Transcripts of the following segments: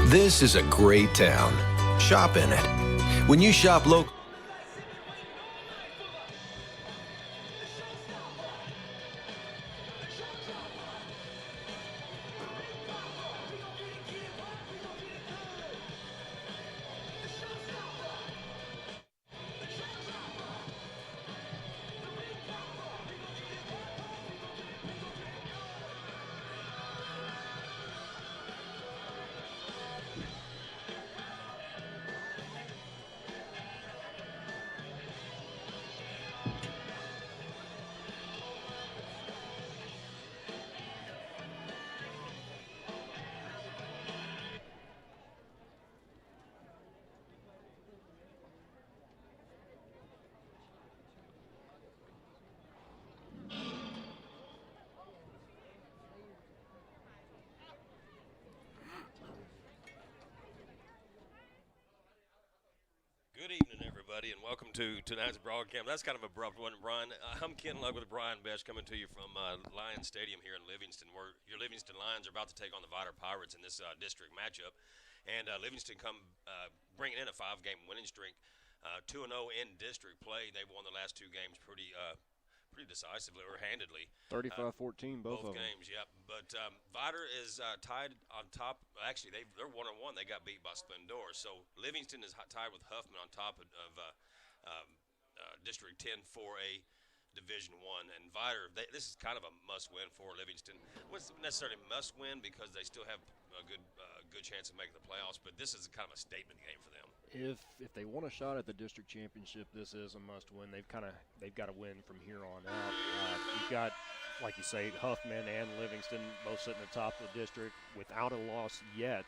This is a great town. Shop in it. When you shop local. Good evening, everybody, and welcome to tonight's broadcast. That's kind of abrupt, wasn't it, Brian? I'm Ken Lug with Brian Best, coming to you from Lions Stadium here in Livingston, where your Livingston Lions are about to take on the Vidor Pirates in this district matchup. And Livingston bringing in a 5-game winning streak, 2-0 in district play. They've won the last 2 games pretty decisively or handedly. 35-14, both of them. Games, yep. But Vidor is tied on top. Actually, they're 1-1. They got beat by Splendor. So Livingston is tied with Huffman on top of District 10 for a Division I. And Vidor, this is kind of a must-win for Livingston. It wasn't necessarily must-win because they still have a good chance of making the playoffs, but this is kind of a statement game for them. If they want a shot at the district championship, this is a must-win. They've got to win from here on out. You've got, like you say, Huffman and Livingston both sitting at the top of the district without a loss yet,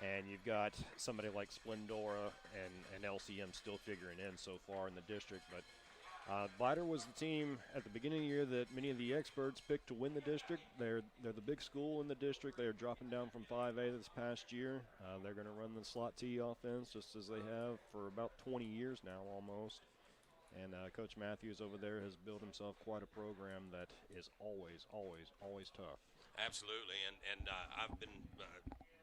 and you've got somebody like Splendora and LCM still figuring in so far in the district. But Vidor was the team at the beginning of the year that many of the experts picked to win the district. They're the big school in the district. They are dropping down from 5A this past year. They're going to run the slot T offense just as they have for about 20 years now almost. And Coach Matthews over there has built himself quite a program that is always tough. Absolutely, and I've been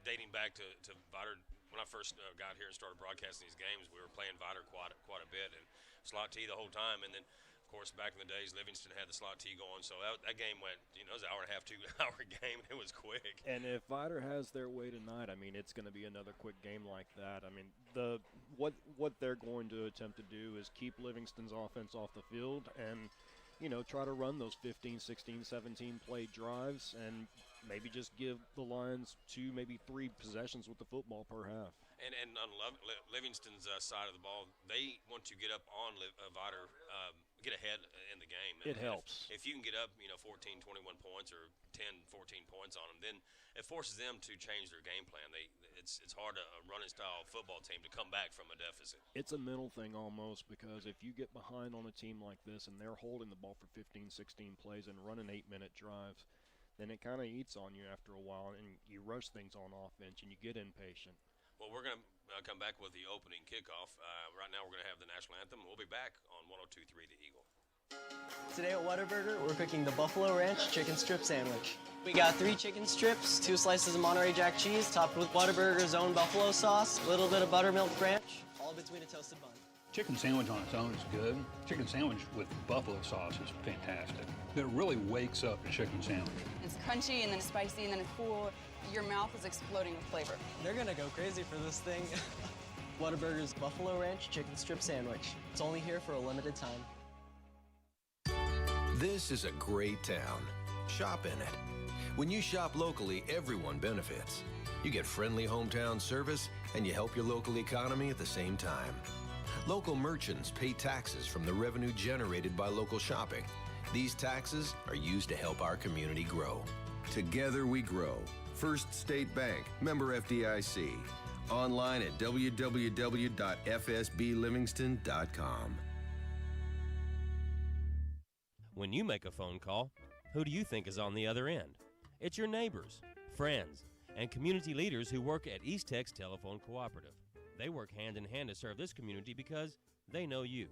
dating back to Vidor. When I first got here and started broadcasting these games, we were playing Vidor quite a bit, and slot T the whole time. And then, of course, back in the days, Livingston had the slot T going. So that game went, it was an hour and a half, 2-hour game. It was quick. And if Vidor has their way tonight, I mean, it's going to be another quick game like that. I mean, what they're going to attempt to do is keep Livingston's offense off the field and, try to run those 15, 16, 17 play drives and maybe just give the Lions 2, maybe 3 possessions with the football per half. And on Livingston's side of the ball, they want to get up on Vidor, get ahead in the game. It helps. If you can get up, 14, 21 points or 10, 14 points on them, then it forces them to change their game plan. It's hard to a running style football team to come back from a deficit. It's a mental thing almost, because if you get behind on a team like this and they're holding the ball for 15, 16 plays and running 8-minute drives, then it kind of eats on you after a while, and you rush things on offense and you get impatient. Well, we're going to come back with the opening kickoff. Right now we're going to have the national anthem. We'll be back on 102.3 The Eagle. Today at Whataburger, we're cooking the Buffalo Ranch chicken strip sandwich. We got 3 chicken strips, 2 slices of Monterey Jack cheese, topped with Whataburger's own buffalo sauce, a little bit of buttermilk ranch, all between a toasted bun. Chicken sandwich on its own is good. Chicken sandwich with buffalo sauce is fantastic. It really wakes up a chicken sandwich. It's crunchy and then it's spicy and then it's cool. Your mouth is exploding with flavor. They're gonna go crazy for this thing. Whataburger's Buffalo Ranch chicken strip sandwich. It's only here for a limited time. This is a great town. Shop in it. When you shop locally, everyone benefits. You get friendly hometown service, and you help your local economy at the same time. Local merchants pay taxes from the revenue generated by local shopping. These taxes are used to help our community grow. Together we grow. First State Bank, member FDIC. Online at www.fsblivingston.com. When you make a phone call, who do you think is on the other end? It's your neighbors, friends, and community leaders who work at East Tex Telephone Cooperative. They work hand in hand to serve this community because they know you.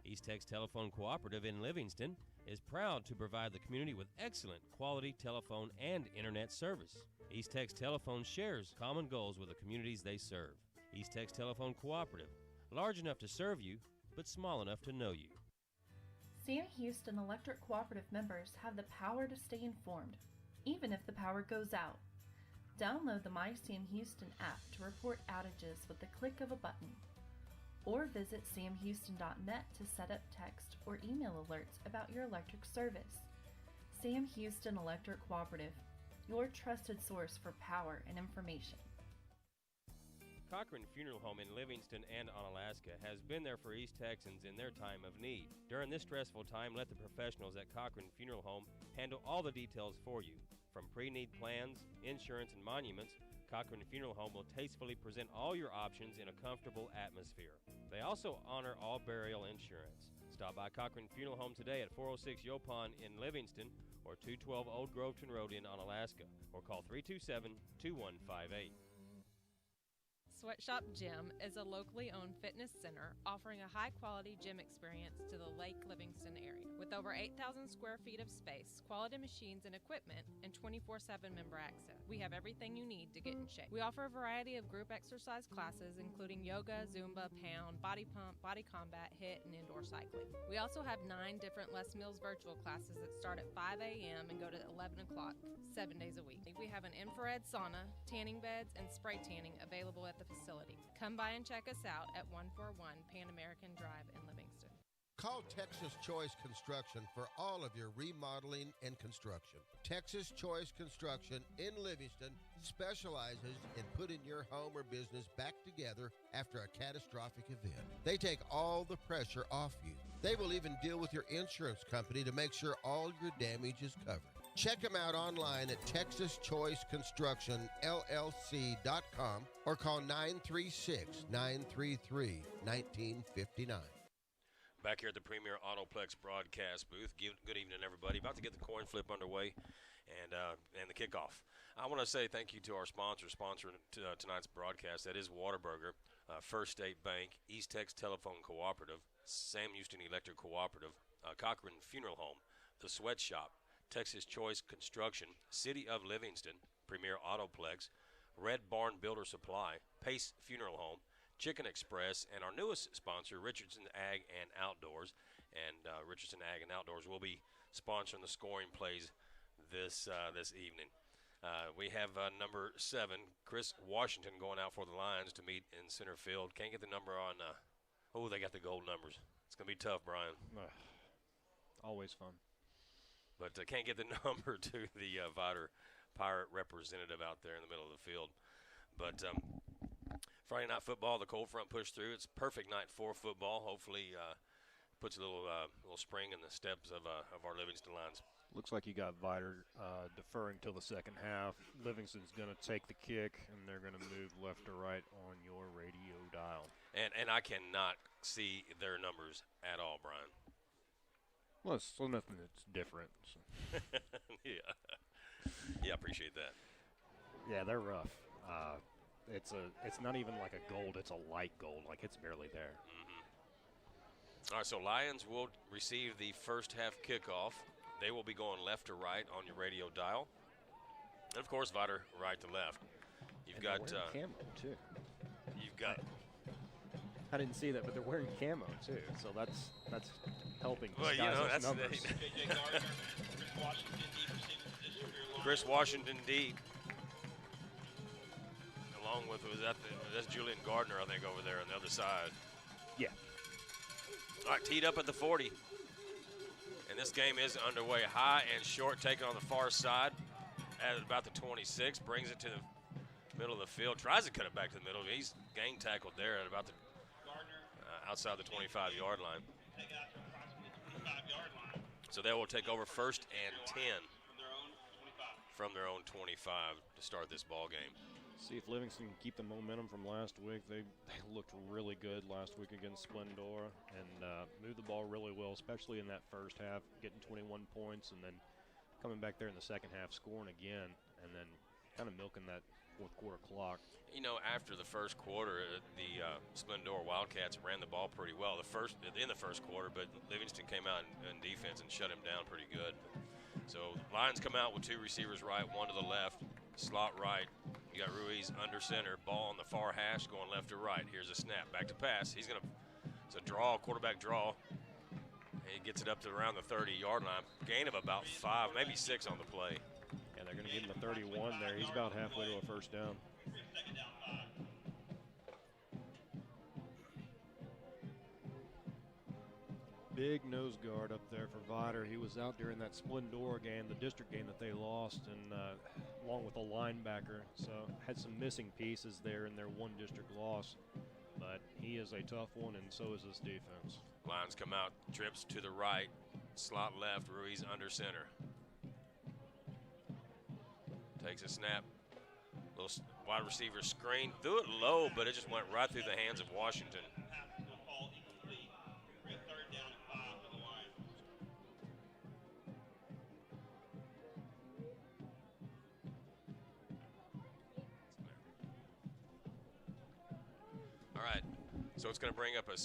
East Tex Telephone Cooperative in Livingston is proud to provide the community with excellent quality telephone and internet service. East Tex Telephone shares common goals with the communities they serve. East Tex Telephone Cooperative, large enough to serve you, but small enough to know you. Sam Houston Electric Cooperative members have the power to stay informed, even if the power goes out. Download the My Sam Houston app to report outages with the click of a button. Or visit samhouston.net to set up text or email alerts about your electric service. Sam Houston Electric Cooperative, your trusted source for power and information. Cochran Funeral Home in Livingston and Onalaska has been there for East Texans in their time of need. During this stressful time, let the professionals at Cochran Funeral Home handle all the details for you. From pre-need plans, insurance, and monuments, Cochran Funeral Home will tastefully present all your options in a comfortable atmosphere. They also honor all burial insurance. Stop by Cochran Funeral Home today at 406 Yopon in Livingston or 212 Old Groveton Road in Onalaska, or call 327-2158. Sweatshop Gym is a locally owned fitness center offering a high-quality gym experience to the Lake Livingston area. With over 8,000 square feet of space, quality machines and equipment, and 24/7 member access, we have everything you need to get in shape. We offer a variety of group exercise classes, including yoga, Zumba, pound, body pump, body combat, HIIT, and indoor cycling. We also have 9 different Les Mills virtual classes that start at 5 a.m. and go to 11 o'clock, 7 days a week. We have an infrared sauna, tanning beds, and spray tanning available at the facility. Come by and check us out at 141 Pan American Drive in Livingston. Call Texas Choice Construction for all of your remodeling and construction. Texas Choice Construction in Livingston specializes in putting your home or business back together after a catastrophic event. They take all the pressure off you. They will even deal with your insurance company to make sure all your damage is covered. Check them out online at TexasChoiceConstructionLLC.com or call 936-933-1959. Back here at the Premier Autoplex broadcast booth. Good evening, everybody. About to get the coin flip underway and the kickoff. I want to say thank you to our sponsoring tonight's broadcast. That is Whataburger, First State Bank, East Tex Telephone Cooperative, Sam Houston Electric Cooperative, Cochran Funeral Home, The Sweatshop, Texas Choice Construction, City of Livingston, Premier Autoplex, Red Barn Builder Supply, Pace Funeral Home, Chicken Express, and our newest sponsor, Richardson Ag and Outdoors. And Richardson Ag and Outdoors will be sponsoring the scoring plays this evening. We have number 7, Chris Washington, going out for the Lions to meet in center field. Can't get the number on. They got the gold numbers. It's going to be tough, Brian. Always fun. But can't get the number to the Vidor Pirate representative out there in the middle of the field. But Friday night football, the cold front pushed through. It's a perfect night for football. Hopefully puts a little spring in the steps of our Livingston Lions. Looks like you got Vidor deferring till the second half. Livingston's going to take the kick, and they're going to move left to right on your radio dial. And I cannot see their numbers at all, Brian. Well, it's still nothing that's different. So. Yeah, I appreciate that. Yeah, they're rough. It's not even like a gold. It's a light gold. Like, it's barely there. Mm-hmm. All right, so Lions will receive the first half kickoff. They will be going left to right on your radio dial. And, of course, Vidor right to left. You've got camo, too. You've got. I didn't see that, but they're wearing camo, too. So that's helping. Well, that's numbers. Chris Washington, D. Along with, that's Julian Gardner, I think, over there on the other side. Yeah. All right, teed up at the 40. And this game is underway. High and short, taken on the far side at about the 26. Brings it to the middle of the field. Tries to cut it back to the middle. He's gang tackled there at about the outside the 25-yard line. So they will take over first and 10 from their own 25 to start this ball game. See if Livingston can keep the momentum from last week. They looked really good last week against Splendora and moved the ball really well, especially in that first half, getting 21 points and then coming back there in the second half, scoring again, and then kind of milking that fourth quarter clock. You know, after the first quarter, the Splendora Wildcats ran the ball pretty well in the first quarter, but Livingston came out in defense and shut him down pretty good. So Lions come out with 2 receivers right, 1 to the left. slot right. You got Ruiz under center, ball on the far hash going left to right. Here's a snap, back to pass. He's gonna, it's a draw, quarterback draw. And he gets it up to around the 30-yard line. Gain of about 5, maybe 6 on the play. And they're gonna give him a 31 there. He's about halfway to a first down. Big nose guard up there for Vidor. He was out during that Splendora game, the district game that they lost, and along with a linebacker. So had some missing pieces there in their one district loss. But he is a tough one, and so is this defense. Lions come out, trips to the right, slot left, Ruiz under center. Takes a snap, little wide receiver screen, threw it low, but it just went right through the hands of Washington. All right, so it's going to bring up a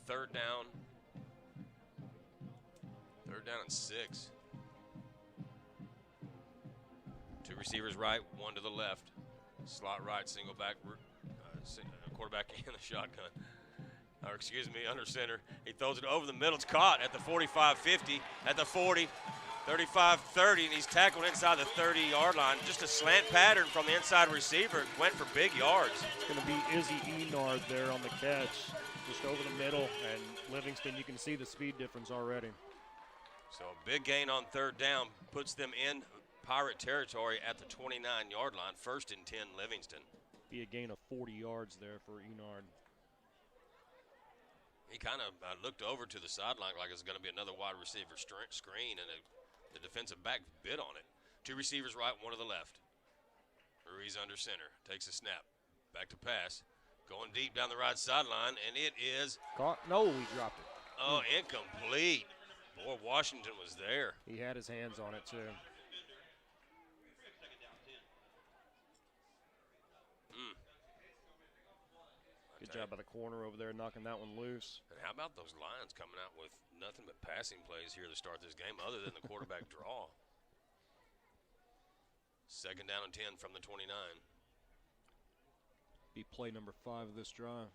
third down. Third down and 6. 2 receivers right, 1 to the left. Slot right, single back, quarterback in the shotgun. Or excuse me, under center. He throws it over the middle. It's caught at the 45-50, at the 40, 35-30, and he's tackled inside the 30-yard line. Just a slant pattern from the inside receiver. Went for big yards. It's going to be Izzy Enard there on the catch, just over the middle. And Livingston, you can see the speed difference already. So a big gain on third down puts them in Pirate territory at the 29-yard line. 1st and 10, Livingston. Be a gain of 40 yards there for Enard. He kind of looked over to the sideline like it's going to be another wide receiver screen, and the defensive back bit on it. 2 receivers right, 1 to the left. Ruiz under center, takes a snap, back to pass, going deep down the right sideline, and it is caught. No, he dropped it. Oh, incomplete. Boy, Washington was there. He had his hands on it too. Good job by the corner over there, knocking that one loose. And how about those Lions coming out with nothing but passing plays here to start this game other than the quarterback draw? 2nd down and 10 from the 29. Be play number 5 of this drive.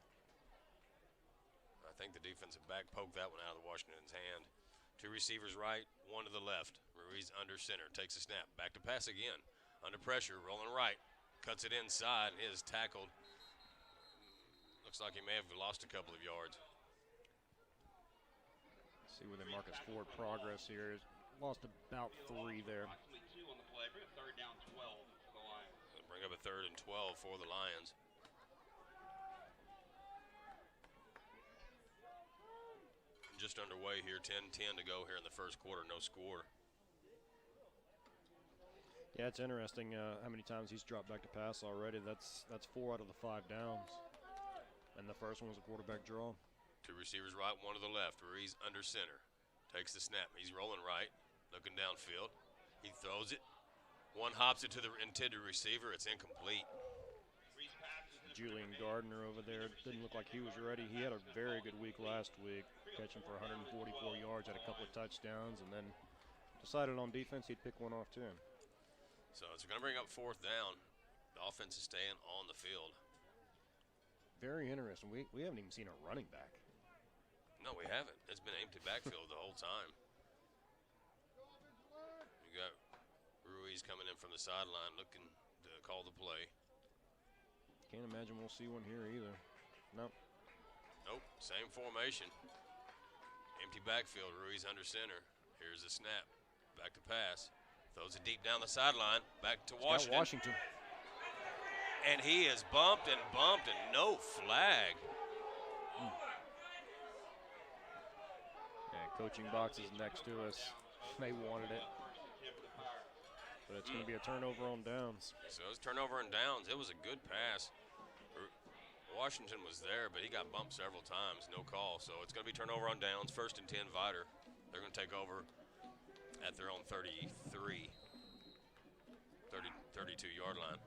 I think the defensive back poked that one out of Washington's hand. 2 receivers right, 1 to the left. Ruiz under center, takes a snap, back to pass again. Under pressure, rolling right, cuts it inside, and is tackled. Looks like he may have lost a couple of yards. See where they mark his forward progress here. Lost about 3 there. Bring up a 3rd and 12 for the Lions. Just underway here, 10-10 to go here in the first quarter, no score. Yeah, it's interesting how many times he's dropped back to pass already. That's 4 out of the 5 downs. And the first one was a quarterback draw. 2 receivers right, 1 to the left. Ruiz under center. Takes the snap. He's rolling right, looking downfield. He throws it. One hops it to the intended receiver. It's incomplete. Julian Gardner over there didn't look like he was ready. He had a very good week last week, catching for 144 yards, had a couple of touchdowns, and then decided on defense he'd pick one off too. So it's going to bring up 4th down. The offense is staying on the field. Very interesting. We haven't even seen a running back. No, we haven't. It's been empty backfield the whole time. You got Ruiz coming in from the sideline looking to call the play. Can't imagine we'll see one here either. Nope. Nope, same formation. Empty backfield, Ruiz under center. Here's the snap. Back to pass. Throws it deep down the sideline. Back to Washington. And he is bumped and no flag. Yeah, coaching box is next to us. They wanted it. But it's going to be a turnover on downs. So it's turnover on downs. It was a good pass. Washington was there, but he got bumped several times. No call. So it's going to be turnover on downs. 1st and 10, Vidor. They're going to take over at their own 32-yard line.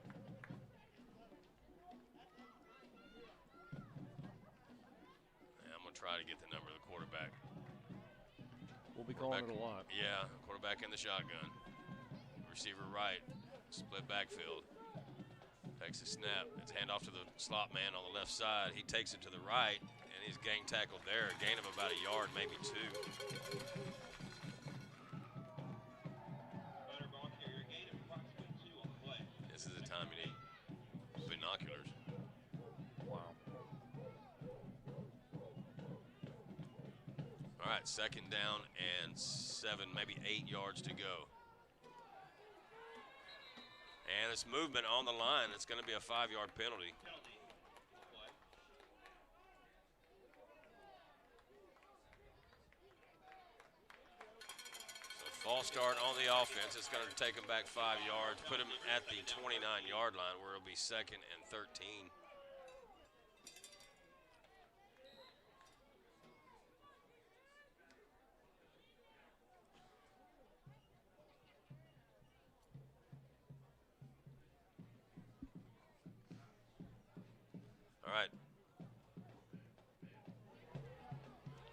Try to get the number of the quarterback. We'll be calling it a lot. Yeah, quarterback in the shotgun. Receiver right, split backfield. Takes a snap. It's handoff to the slot man on the left side. He takes it to the right, and he's gang tackled there. A gain of about a yard, maybe 2. This is the time you need binoculars. Wow. All right, 2nd down and 7, maybe 8 yards to go. And it's movement on the line. It's going to be a 5-yard penalty. So false start on the offense. It's going to take them back 5 yards, put them at the 29-yard line where it'll be 2nd and 13.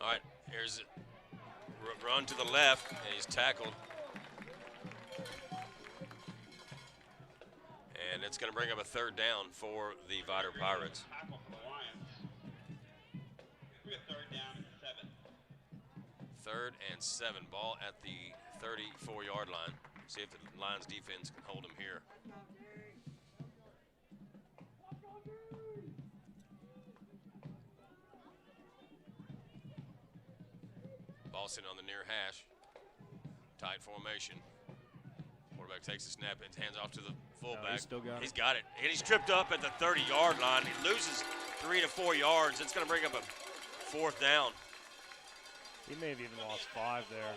All right, here's a run to the left, and he's tackled. And it's going to bring up a 3rd down for the Vidor Pirates. 3rd and 7, ball at the 34-yard line. See if the Lions defense can hold him here. Ball sitting on the near hash. Tight formation. Quarterback takes a snap and hands off to the fullback. He's got it. And he's tripped up at the 30-yard line. He loses 3 to 4 yards. It's going to bring up a 4th down. He may have even lost 5 there.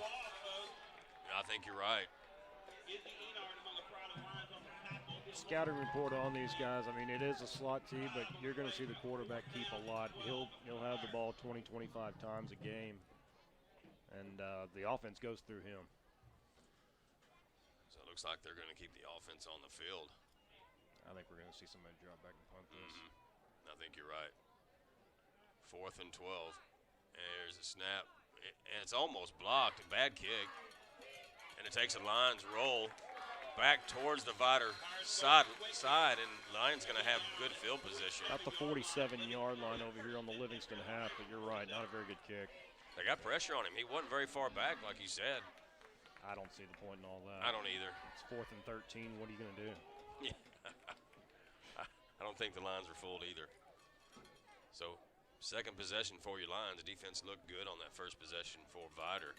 I think you're right. Scouting report on these guys. I mean, it is a slot tee, but you're going to see the quarterback keep a lot. He'll have the ball 20, 25 times a game, and the offense goes through him. So it looks like they're going to keep the offense on the field. I think we're going to see somebody drop back and punt this. I think you're right. 4th and 12. And there's a snap, and it's almost blocked. A bad kick. And it takes a Lions roll back towards the Vidor side, and Lions going to have good field position. About the 47-yard line over here on the Livingston half, but you're right, not a very good kick. They got pressure on him. He wasn't very far back, like you said. I don't see the point in all that. I don't either. It's 4th and 13. What are you going to do? Yeah. I don't think the Lions are fooled either. So, second possession for your Lions. The defense looked good on that first possession for Vidor,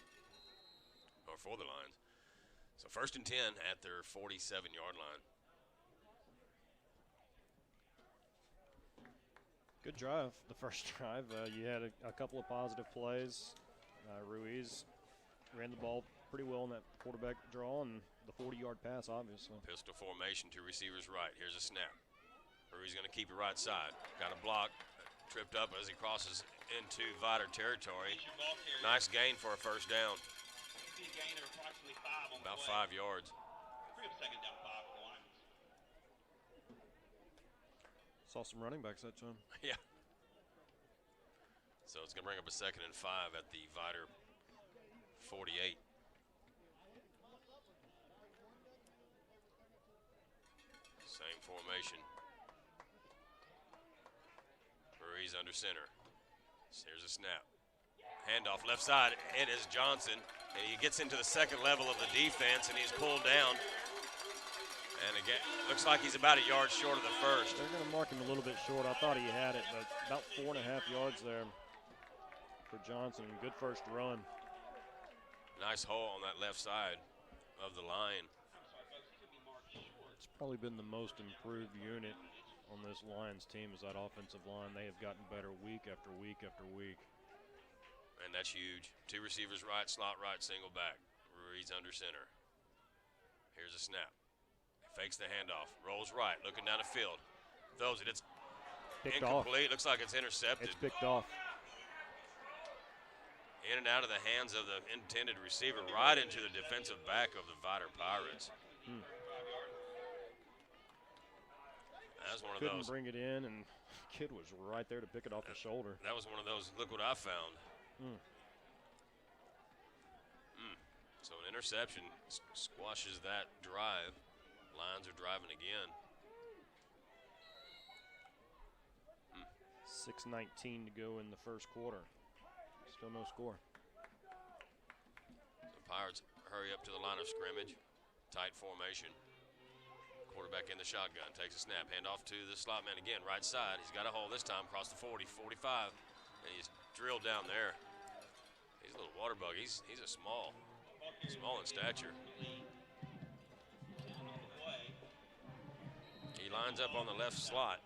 or for the Lions. So 1st and 10 at their 47-yard line. Good drive, the first drive. You had a couple of positive plays. Ruiz ran the ball pretty well in that quarterback draw, and the 40-yard pass, obviously. Pistol formation, 2 receivers right. Here's a snap. Ruiz going to keep it right side. Got a block, tripped up as he crosses into Vidor territory. Nice gain for a 1st down. About 5 yards. Saw some running backs that time. Yeah. So it's going to bring up a 2nd and 5 at the Vidor 48. Same formation. Ruiz under center. Here's a snap. Handoff left side. It is Johnson. And he gets into the 2nd level of the defense, and he's pulled down. And again, looks like he's about a yard short of the 1st. They're going to mark him a little bit short. I thought he had it, but about 4.5 yards there for Johnson. Good first run. Nice hole on that left side of the line. It's probably been the most improved unit on this Lions team is that offensive line. They have gotten better week after week after week. And that's huge. 2 receivers right, slot right, single back. Ruiz under center. Here's a snap. Fakes the handoff. Rolls right, looking down the field. Throws it. It's picked incomplete. Off. Looks like it's intercepted. It's picked off. In and out of the hands of the intended receiver, right into the defensive back of the Vidor Pirates. That was one of Couldn't those. bring it in, and kid was right there to pick it off the shoulder. That was one of those, look what I found. So an interception squashes that drive. Lions are driving again. 6:19 to go in the first quarter. Still no score. The Pirates hurry up to the line of scrimmage. Tight formation. Quarterback in the shotgun, takes a snap, handoff to the slot man again, right side. He's got a hole this time, across the 40, 45, and he's drilled down there. He's a little water bug. He's a small in stature. He lines up on the left slot.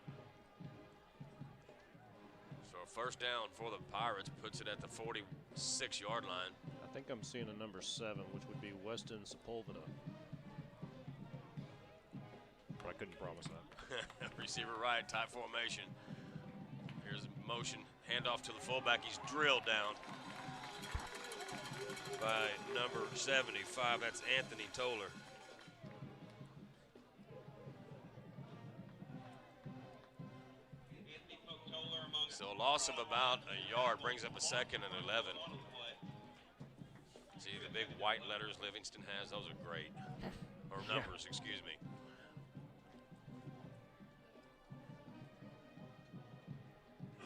So first down for the Pirates, puts it at the 46-yard line. I think I'm seeing a number 7, which would be Weston Sepulveda. But I couldn't promise that. Receiver right, tight formation. Here's motion, handoff to the fullback. He's drilled down by number 75. That's Anthony Toller. So a loss of about a yard brings up a 2nd and 11. See the big white letters Livingston has? Those are great. Or numbers, excuse me.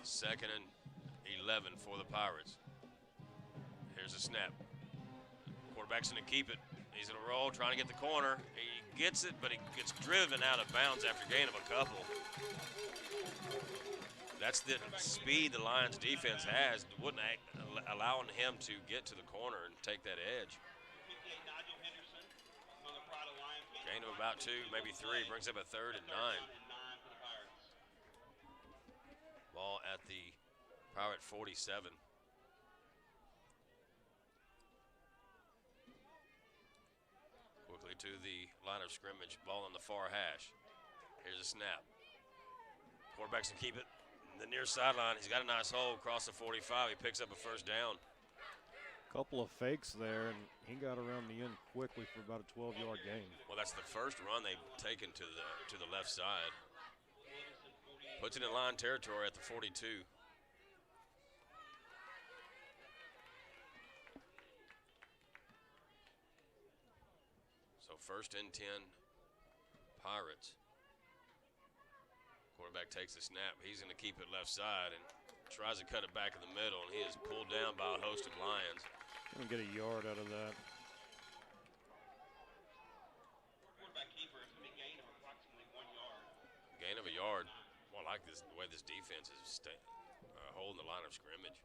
Second and 11 for the Pirates. Here's a snap. Quarterback's going to keep it. He's going to roll, trying to get the corner. He gets it, but he gets driven out of bounds after gain of a couple. That's the speed the Lions defense has. Wouldn't allowing him to get to the corner and take that edge. Gain of about 2, maybe 3. Brings up a 3rd and 9. Ball at the Pirate 47. Quickly to the line of scrimmage. Ball on the far hash. Here's a snap. Quarterback's going to keep it. The near sideline, he's got a nice hole across the 45. He picks up a first down. Couple of fakes there, and he got around the end quickly for about a 12-yard gain. Well, that's the first run they've taken to the left side. Puts it in line territory at the 42. So first and 10, Pirates. Quarterback takes the snap. He's going to keep it left side and tries to cut it back in the middle, and he is pulled down by a host of Lions. Going to get a yard out of that. Quarterback keeper is going to be gain of approximately 1 yard. Gain of a yard. Well, I like this, the way this defense is holding the line of scrimmage.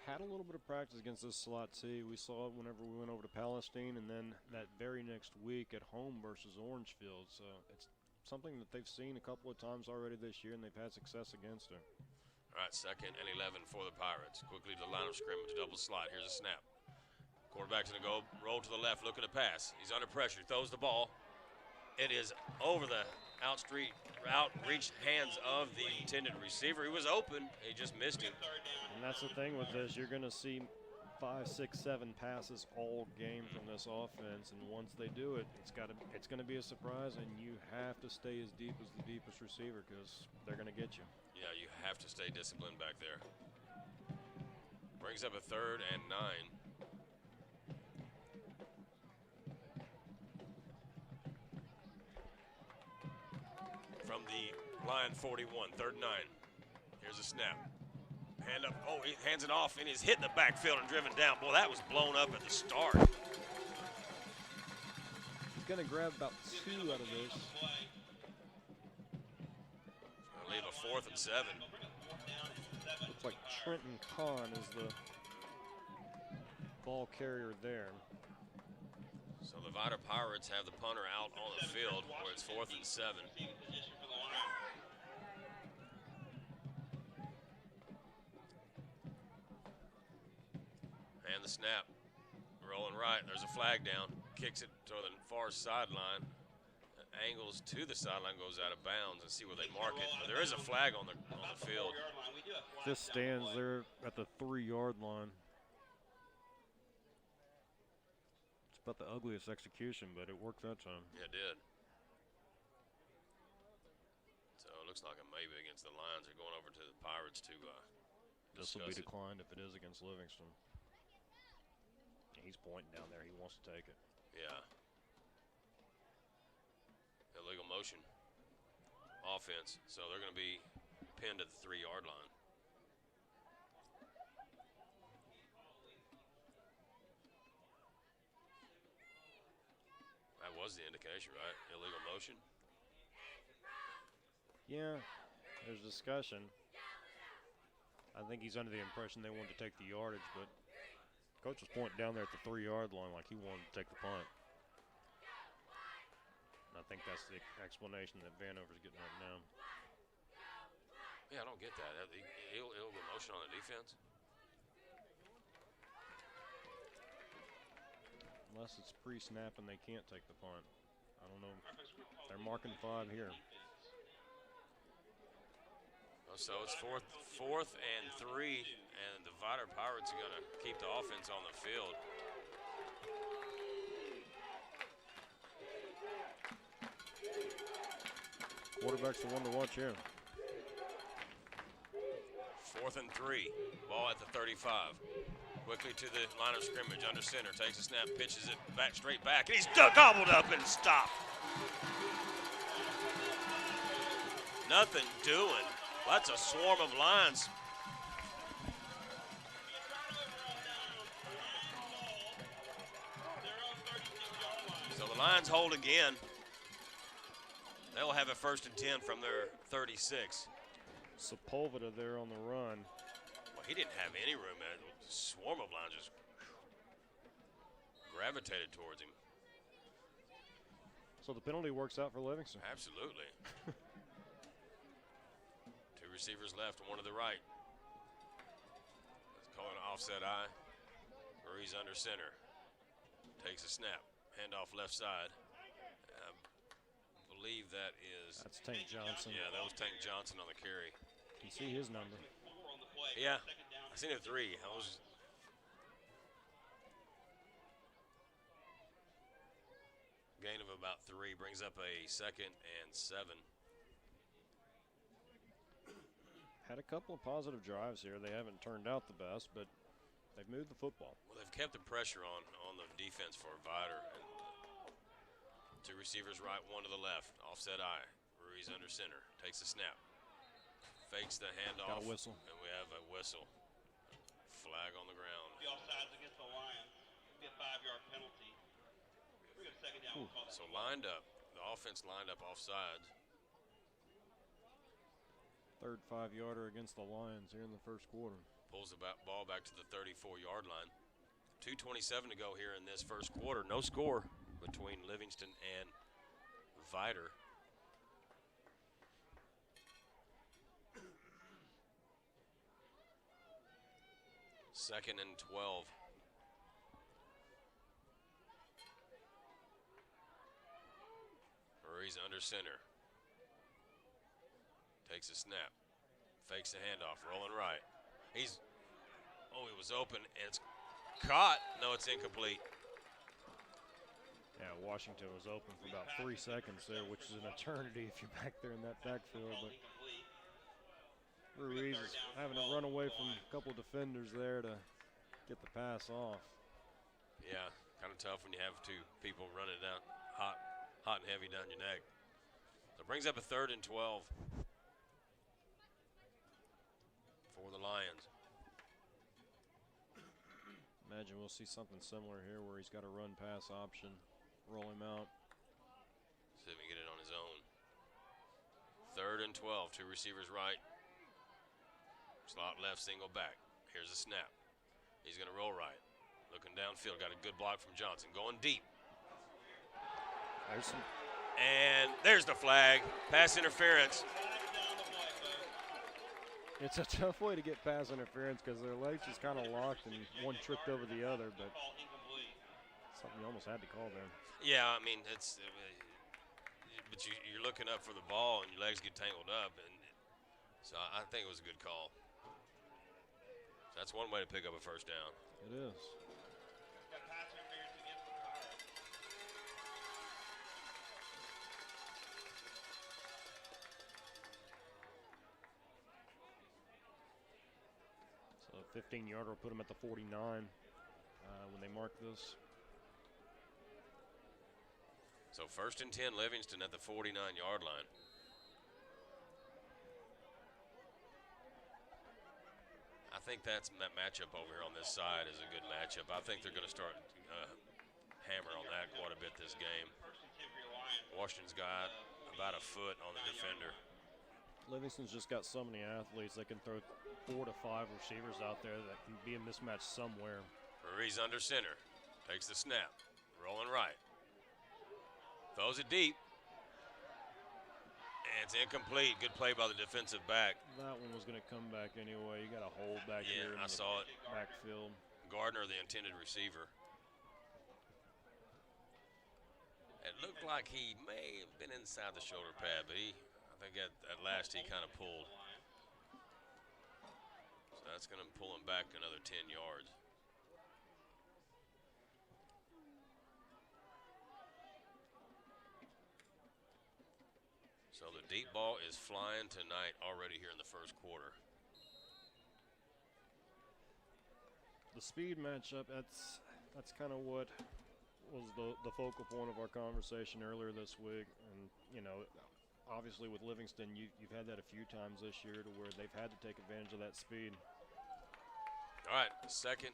Had a little bit of practice against this slot T. We saw it whenever we went over to Palestine, and then that very next week at home versus Orangefield. So it's something that they've seen a couple of times already this year, and they've had success against it. All right, 2nd and 11 for the Pirates. Quickly to the line of scrimmage, double slot. Here's a snap. Quarterback's going to go roll to the left, looking to pass. He's under pressure. He throws the ball. It is over the outreach hands of the intended receiver. He was open. He just missed him. And that's the thing with this. You're going to see 5, 6, 7 passes all game from this offense, and once they do it, it's going to be a surprise, and you have to stay as deep as the deepest receiver because they're going to get you. Yeah, you have to stay disciplined back there. Brings up a 3rd and 9. From the line 41, 3rd and 9. Here's a snap. Hand up. Oh, he hands it off, and he's hitting the backfield and driven down. Boy, that was blown up at the start. He's going to grab about 2 out of this. I'll leave a 4th and 7. Looks like Trenton Kahn is the ball carrier there. So the Vidor Pirates have the punter out on the field where it's 4th and 7. And the snap. Rolling right. There's a flag down. Kicks it to the far sideline. Angles to the sideline, goes out of bounds, and see where they mark it. But there is a flag on the field. This stands there at the 3-yard line. It's about the ugliest execution, but it worked that time. Yeah, it did. So it looks like a maybe against the Lions. They're going over to the Pirates to This will be discuss it. declined if it is against Livingston. He's pointing down there. He wants to take it. Yeah. Illegal motion. Offense. So they're going to be pinned at the 3-yard line. was the indication, right? Illegal motion. Yeah, there's discussion. I think he's under the impression they wanted to take the yardage, but coach was pointing down there at the 3-yard line like he wanted to take the punt. And I think that's the explanation that Vanover's getting right now. Yeah, I don't get that. Illegal motion on the defense? Unless it's pre-snap and they can't take the punt. I don't know. They're marking 5 here. So it's fourth and 3, and the Vidor Pirates are going to keep the offense on the field. Quarterback's the one to watch here. 4th and 3, ball at the 35. Quickly to the line of scrimmage, under center, takes a snap, pitches it back, straight back, and he's gobbled up and stopped. Nothing doing. That's a swarm of Lions. So the Lions hold again. They'll have a 1st and 10 from their 36. Sepulveda there on the run. Well, he didn't have any room. A swarm of Lions just gravitated towards him. So the penalty works out for Livingston. Absolutely. 2 receivers left, 1 to the right. Let's call it an offset eye. Ruiz under center. Takes a snap. Handoff left side. I believe that is... That's Tank Johnson. Yeah, that was Tank Johnson on the carry. You see his number. Yeah, I seen a 3. I was... Gain of about 3, brings up a 2nd and 7. Had a couple of positive drives here. They haven't turned out the best, but they've moved the football. Well, they've kept the pressure on the defense for Vidor. 2 receivers right, 1 to the left. Offset eye. Ruiz under center. Takes a snap. Fakes the handoff. Got a whistle. And we have a whistle. Flag on the ground. The offsides against the Lions. Be a 5-yard penalty. We got a 2nd down. We'll call that. So lined up. The offense lined up offsides. 3rd 5-yarder against the Lions here in the 1st quarter. Pulls the ball back to the 34-yard line. 2:27 to go here in this 1st quarter. No score between Livingston and Vidor. Second and 12. Ruiz under center. Takes a snap. Fakes the handoff. Rolling right. He was open, and it's caught. No, it's incomplete. Yeah, Washington was open for about 3 seconds there, which is an eternity if you're back there in that backfield. But Ruiz is having to run away from a couple defenders there to get the pass off. Yeah, kind of tough when you have 2 people running down hot and heavy down your neck. So it brings up a 3rd and 12 for the Lions. Imagine we'll see something similar here where he's got a run pass option, roll him out. See if he can get it on his own. 3rd and 12, 2 receivers right. Slot left, single back. Here's a snap. He's going to roll right. Looking downfield, got a good block from Johnson. Going deep. And there's the flag. Pass interference. It's a tough way to get pass interference because their legs just kind of locked and one tripped over the other, but something you almost had to call there. Yeah, I mean, it's but you're looking up for the ball and your legs get tangled up, and so I think it was a good call. So that's one way to pick up a 1st down. It is. So a 15-yarder will put them at the 49 when they mark this. So 1st and 10, Livingston at the 49-yard line. I think that matchup over here on this side is a good matchup. I think they're going to start hammer on that quite a bit this game. Washington's got about a foot on the defender. Livingston's just got so many athletes. They can throw 4 to 5 receivers out there that can be a mismatch somewhere. Ruiz under center. Takes the snap. Rolling right. Throws it deep. And it's incomplete. Good play by the defensive back. That one was going to come back anyway. You got a hold back here in I the saw it. backfield. Gardner, the intended receiver. It looked like he may have been inside the shoulder pad, but I think at last he kind of pulled. So that's going to pull him back another 10 yards. So the deep ball is flying tonight already here in the first quarter. The speed matchup, that's kind of what was the focal point of our conversation earlier this week. And, you know, obviously with Livingston, you've had that a few times this year to where they've had to take advantage of that speed. All right, second,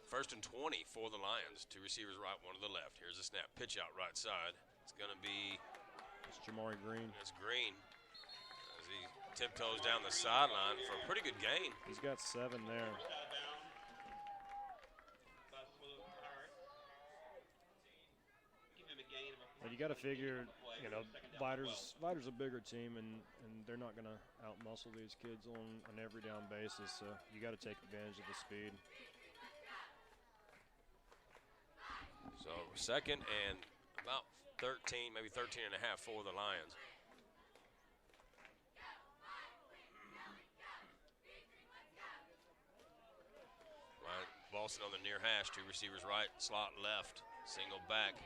first and 20 for the Lions. 2 receivers right, 1 to the left. Here's a snap, pitch out right side. It's going to be... It's Jamari Green. It's Green as he tiptoes down the sideline for a pretty good gain. He's got 7 there. But you got to figure, you know, Vidor's a bigger team, and they're not going to outmuscle these kids on an every down basis. So you got to take advantage of the speed. So second and about 13, maybe 13 and a half for the Lions. Boston on the near hash, 2 receivers right, slot left, single back.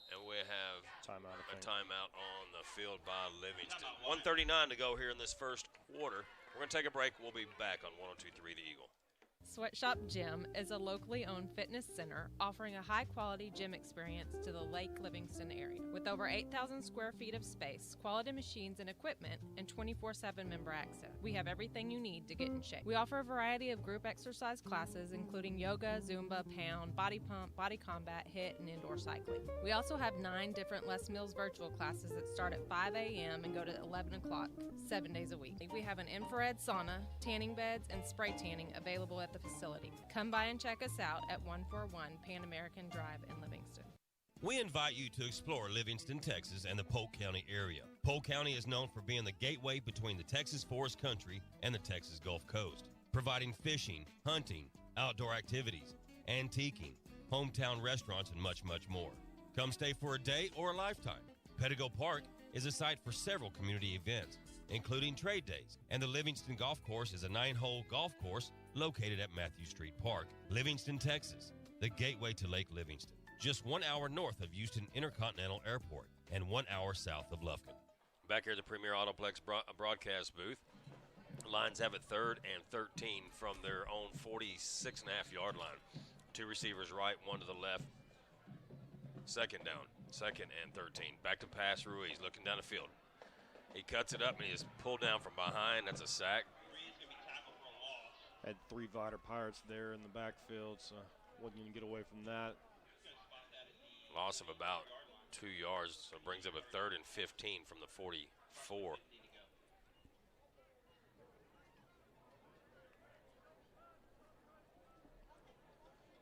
And we have a timeout on the field by Livingston. 1:39 to go here in this first quarter. We're going to take a break. We'll be back on 102.3 The Eagle. Sweatshop Gym is a locally owned fitness center offering a high-quality gym experience to the Lake Livingston area. With over 8,000 square feet of space, quality machines and equipment, and 24/7 member access, we have everything you need to get in shape. We offer a variety of group exercise classes, including yoga, Zumba, pound, body pump, body combat, HIIT, and indoor cycling. We also have 9 different Les Mills virtual classes that start at 5 a.m. and go to 11 o'clock, 7 days a week. We have an infrared sauna, tanning beds, and spray tanning available at the facility. Come by and check us out at 141 Pan American Drive in Livingston. We invite you to explore Livingston, Texas and the Polk County area. Polk County is known for being the gateway between the Texas Forest Country and the Texas Gulf Coast, providing fishing, hunting, outdoor activities, antiquing, hometown restaurants, and much, much more. Come stay for a day or a lifetime. Pettigo Park is a site for several community events, including trade days, and the Livingston Golf Course is a 9-hole golf course located at Matthew Street Park. Livingston, Texas, the gateway to Lake Livingston, just 1 hour north of Houston Intercontinental Airport and 1 hour south of Lufkin. Back here at the Premier Autoplex broadcast booth. Lions have it 3rd and 13 from their own 46.5-yard line. 2 receivers right, 1 to the left. Second down, 2nd and 13. Back to pass, Ruiz looking down the field. He cuts it up and he is pulled down from behind. That's a sack. Had 3 Vidor Pirates there in the backfield, so wasn't going to get away from that. Loss of about 2 yards, so brings up a 3rd and 15 from the 44.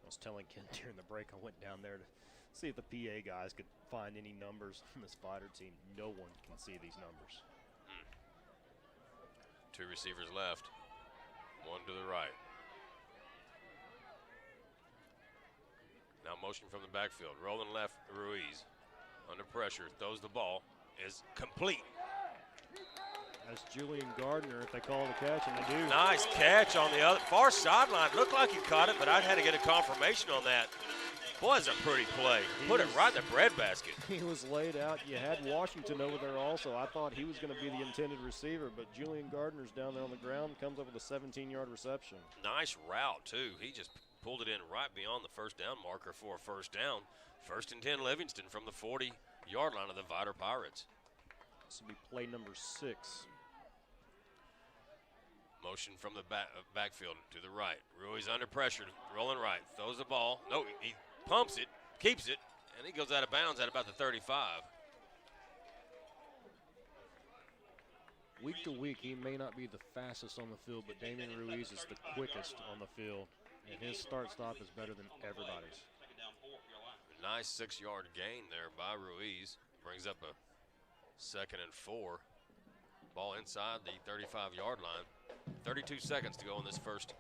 I was telling Ken during the break, I went down there to see if the PA guys could find any numbers on this Vidor team. No one can see these numbers. 2 receivers left, 1 to the right. Now motion from the backfield, rolling left, Ruiz. Under pressure, throws the ball, is complete. That's Julian Gardner if they call the catch, and they do. Nice catch on the other far sideline. Looked like he caught it, but I had to get a confirmation on that. Boy, that's a pretty play. Put it right in the breadbasket. He was laid out. You had Washington over there also. I thought he was going to be the intended receiver, but Julian Gardner's down there on the ground, comes up with a 17-yard reception. Nice route, too. He just pulled it in right beyond the first down marker for a first down. 1st and 10 Livingston from the 40-yard line of the Vidor Pirates. This will be play number 6. Motion from the backfield to the right. Ruiz under pressure, rolling right, throws the ball. No, he pumps it, keeps it, And he goes out of bounds at about the 35. Week to week, he may not be the fastest on the field, but Damian Ruiz is the quickest on the field, and his start-stop is better than everybody's. Nice 6-yard gain there by Ruiz. Brings up a 2nd and 4. Ball inside the 35-yard line. 32 seconds to go in this first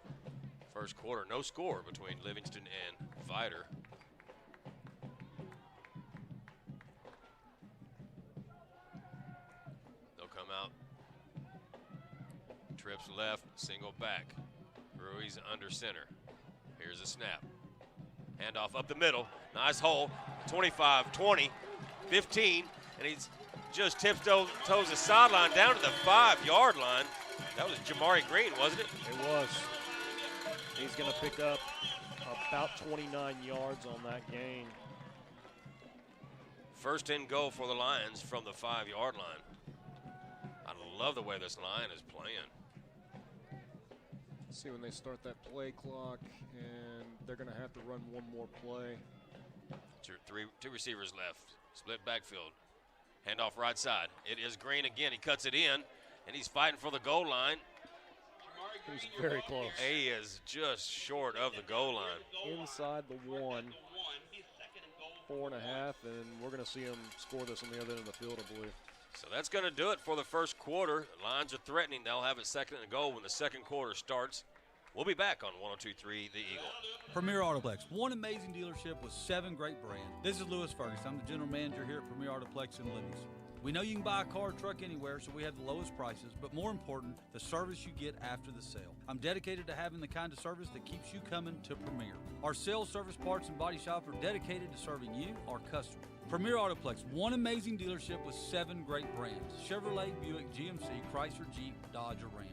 quarter. No score between Livingston and Vidor. They'll come out. Trips left, single back. Ruiz under center. Here's a snap. Handoff up the middle. Nice hole. 25, 20, 15. And he's just tiptoes the sideline down to the 5-yard line. That was Jamari Green, wasn't it? It was. He's going to pick up about 29 yards on that gain. First and goal for the Lions from the 5-yard line. I love the way this line is playing. See when they start that play clock, and they're going to have to run one more play. Two receivers left. Split backfield. Handoff right side. It is Green again. He cuts it in, and he's fighting for the goal line. He's very close. He is just short of the goal line. Inside the 1, 4.5, and we're going to see him score this on the other end of the field, I believe. So that's going to do it for the first quarter. The Lions are threatening. They'll have a 2nd and goal when the second quarter starts. We'll be back on 102.3 The Eagle. Premier Autoplex, one amazing dealership with 7 great brands. This is Lewis Fergus. I'm the general manager here at Premier Autoplex in Livingston. We know you can buy a car or truck anywhere, so we have the lowest prices, but more important, the service you get after the sale. I'm dedicated to having the kind of service that keeps you coming to Premier. Our sales, service, parts, and body shop are dedicated to serving you, our customer. Premier Autoplex, one amazing dealership with 7 great brands. Chevrolet, Buick, GMC, Chrysler, Jeep, Dodge, or Ram.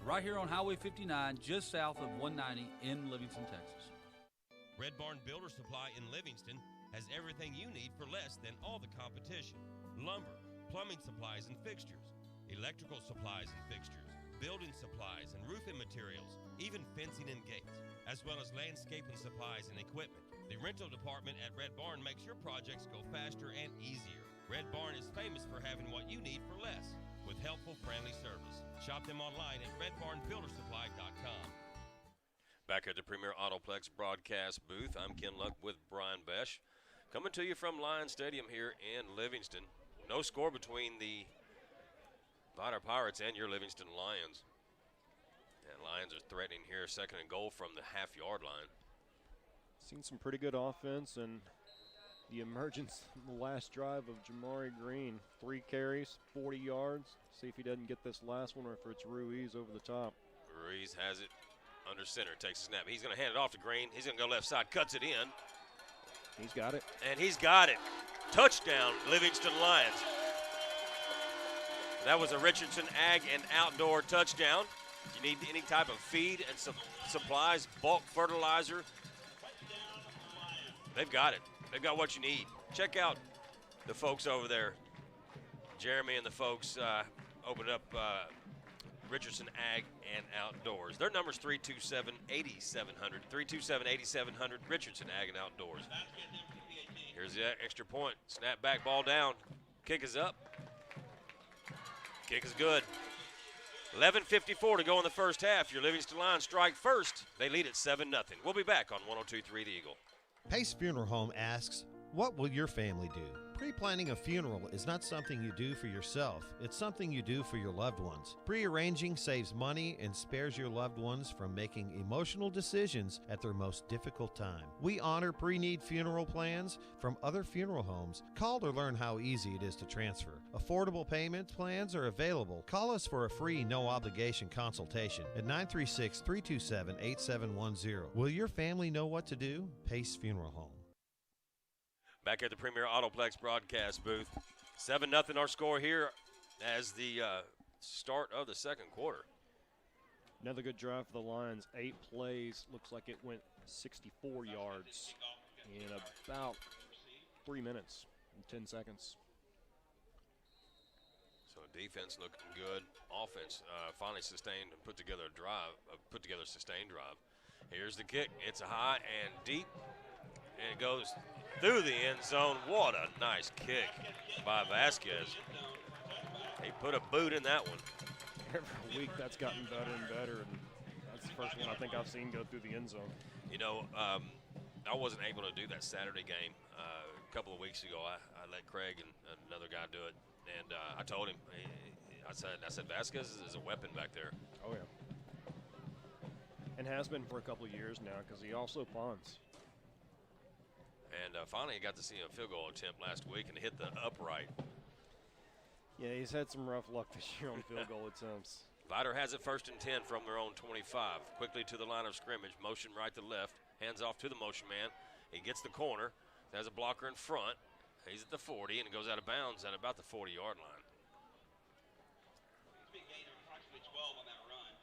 Right here on Highway 59, just south of 190 in Livingston, Texas. Red Barn Builder Supply in Livingston has everything you need for less than all the competition. Lumber, plumbing supplies and fixtures, electrical supplies and fixtures, building supplies and roofing materials, even fencing and gates, as well as landscaping supplies and equipment. The rental department at Red Barn makes your projects go faster and easier. Red Barn is famous for having what you need for less, with helpful, friendly service. Shop them online at redbarnbuildersupply.com. Back at the Premier Autoplex broadcast booth, I'm Ken Luck with Brian Besh. Coming to you from Lions Stadium here in Livingston. No score between the Vidor Pirates and your Livingston Lions. And Lions are threatening here, 2nd and goal from the half-yard line. Seen some pretty good offense, and the emergence in the last drive of Jamari Green. 3 carries, 40 yards. See if he doesn't get this last one or if it's Ruiz over the top. Ruiz has it under center, takes a snap. He's going to hand it off to Green. He's going to go left side, cuts it in. He's got it. And he's got it. Touchdown, Livingston Lions. That was a Richardson Ag and Outdoor touchdown. If you need any type of feed and supplies, bulk fertilizer, they've got it. They've got what you need. Check out the folks over there. Jeremy and the folks opened up Richardson Ag and Outdoors. Their number's 327-8700. 327-8700, Richardson Ag and Outdoors. Here's the extra point. Snap back, ball down. Kick is up. Kick is good. 11:54 to go in the first half. Your Livingston Lions strike first. They lead at 7-0. We'll be back on 102.3 The Eagle. Pace Funeral Home asks, what will your family do? Pre-planning a funeral is not something you do for yourself. It's something you do for your loved ones. Pre-arranging saves money and spares your loved ones from making emotional decisions at their most difficult time. We honor pre-need funeral plans from other funeral homes. Call to learn how easy it is to transfer. Affordable payment plans are available. Call us for a free, no-obligation consultation at 936-327-8710. Will your family know what to do? Pace Funeral Home. Back at the Premier Autoplex broadcast booth. 7-0 our score here as the start of the second quarter. Another good drive for the Lions. 8 plays. Looks like it went 64 yards in about 3 minutes and 10 seconds. So defense looking good. Offense finally sustained and put together a sustained drive. Here's the kick. It's a high and deep, and it goes through the end zone. What a nice kick by Vasquez. He put a boot in that one. Every week that's gotten better and better, and that's the first one I think I've seen go through the end zone. You know, I wasn't able to do that Saturday game. A couple of weeks ago, I let Craig and another guy do it, and I told him, I said Vasquez is a weapon back there. Oh, yeah. And has been for a couple of years now because he also punts. And finally, he got to see a field goal attempt last week and hit the upright. Yeah, he's had some rough luck this year on field goal attempts. Vidor has it 1st and 10 from their own 25. Quickly to the line of scrimmage, motion right to left, hands off to the motion man. He gets the corner, has a blocker in front. He's at the 40 and goes out of bounds at about the 40-yard line. Big gain of approximately 12 on that run.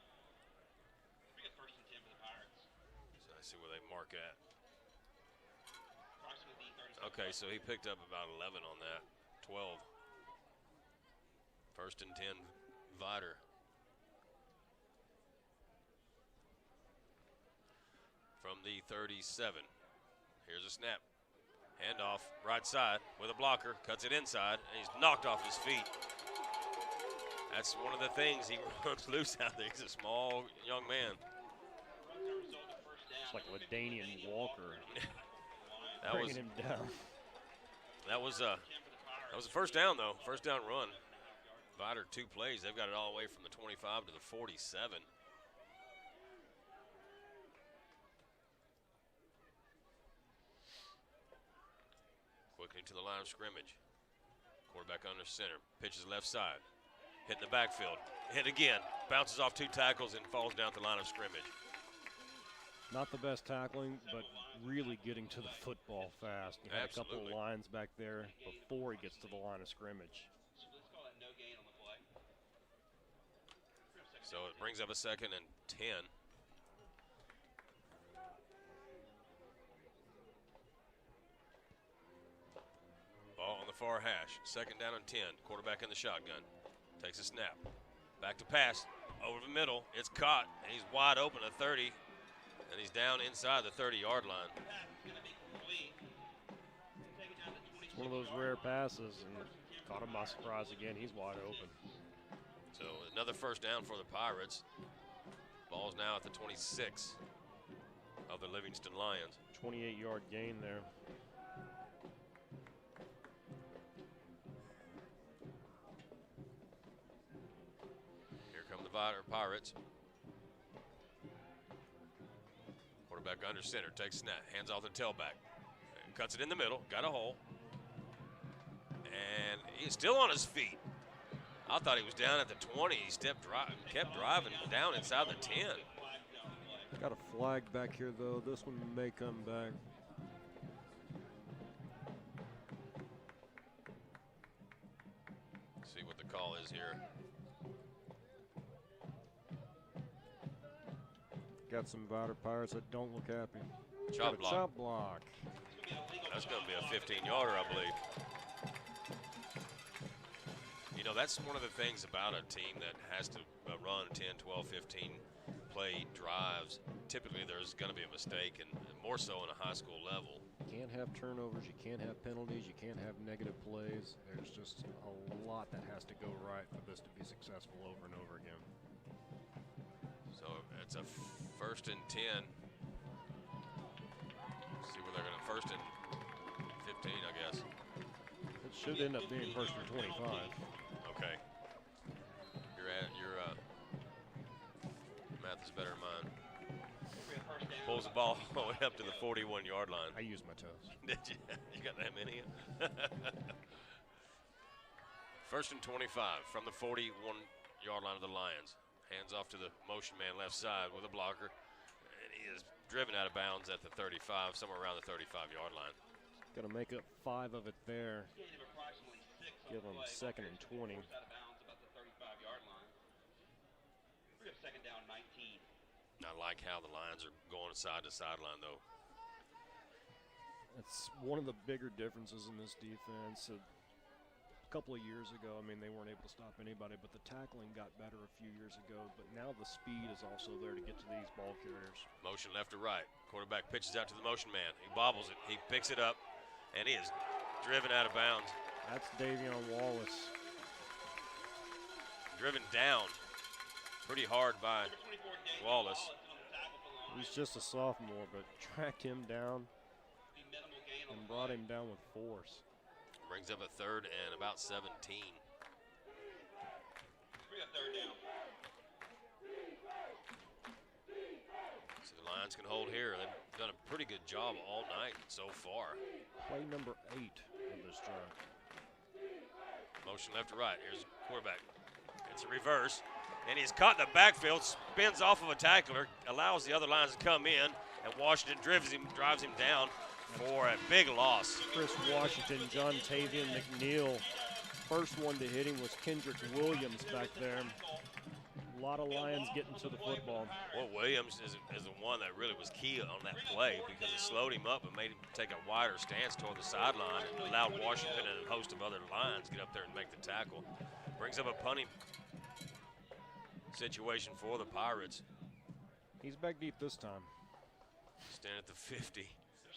Pretty good 1st and 10 for the Pirates. So I see where they mark at. Approximately 30 Okay, so he picked up about 11 on that, 12. 1st and 10, Vidor. From the 37. Here's a snap. Handoff, right side with a blocker, cuts it inside, and he's knocked off his feet. That's one of the things, he runs loose out there. He's a small young man. It's like LaDainian Walker That bringing him down. That was a first down, though. First down run. Vidor 2 plays. They've got it all the way from the 25 to the 47. Quickly to the line of scrimmage. Quarterback under center. Pitches left side. Hit in the backfield. Hit again. Bounces off 2 tackles and falls down at the line of scrimmage. Not the best tackling, but really getting to the football fast. He had a couple of lines back there before he gets to the line of scrimmage. So it brings up a 2nd and 10. Ball on the far hash. 2nd down and 10. Quarterback in the shotgun. Takes a snap. Back to pass. Over the middle. It's caught. And he's wide open at 30. And he's down inside the 30-yard line. It's one of those rare passes, and caught him by surprise again. He's wide open. So another first down for the Pirates. Ball's now at the 26 of the Livingston Lions. 28-yard gain there. Here come the Vidor Pirates. Quarterback under center, takes snap, hands off the tailback. Cuts it in the middle, got a hole. And he's still on his feet. I thought he was down at the 20. He kept driving down inside the 10. Got a flag back here, though. This one may come back. See what the call is here. Got some Vidor Pirates that don't look happy. Chop block. Chop block. That's going to be a 15-yarder, I believe. You know, that's one of the things about a team that has to run 10, 12, 15 play drives. Typically, there's going to be a mistake, and more so in a high school level. You can't have turnovers. You can't have penalties. You can't have negative plays. There's just a lot that has to go right for this to be successful over and over again. So it's a 1st and 10. See where they're going to 1st and 15, I guess. It should end up being 1st and 25. Okay. Your math is better than mine. Pulls the ball all the way up to the 41-yard line. I used my toes. Did you? You got that many? 1st and 25 from the 41-yard line of the Lions. Hands off to the motion man left side with a blocker. And he is driven out of bounds at the 35, somewhere around the 35-yard line. Got to make up 5 of it there. Give them 2nd and 20. I like how the Lions are going side to sideline, though. It's one of the bigger differences in this defense. A couple of years ago, I mean, they weren't able to stop anybody, but the tackling got better a few years ago. But now the speed is also there to get to these ball carriers. Motion left to right. Quarterback pitches out to the motion man. He bobbles it. He picks it up. And he is driven out of bounds. That's Davion Wallace. Driven down pretty hard by Wallace. He's just a sophomore, but tracked him down and brought him down with force. Brings up a third and about 17. So the Lions can hold here. They've done a pretty good job all night so far. Play number 8 of this drive. Motion left to right. Here's the quarterback. It's a reverse. And he's caught in the backfield, spins off of a tackler, allows the other lines to come in, and Washington drives him down for a big loss. Chris Washington, John Tavian McNeil. First one to hit him was Kendrick Williams back there. A lot of Lions getting to the football. Well, Williams is the one that really was key on that play because it slowed him up and made him take a wider stance toward the sideline and allowed Washington and a host of other lines get up there and make the tackle. Brings up a punting situation for the Pirates. He's back deep this time. Stand at the 50.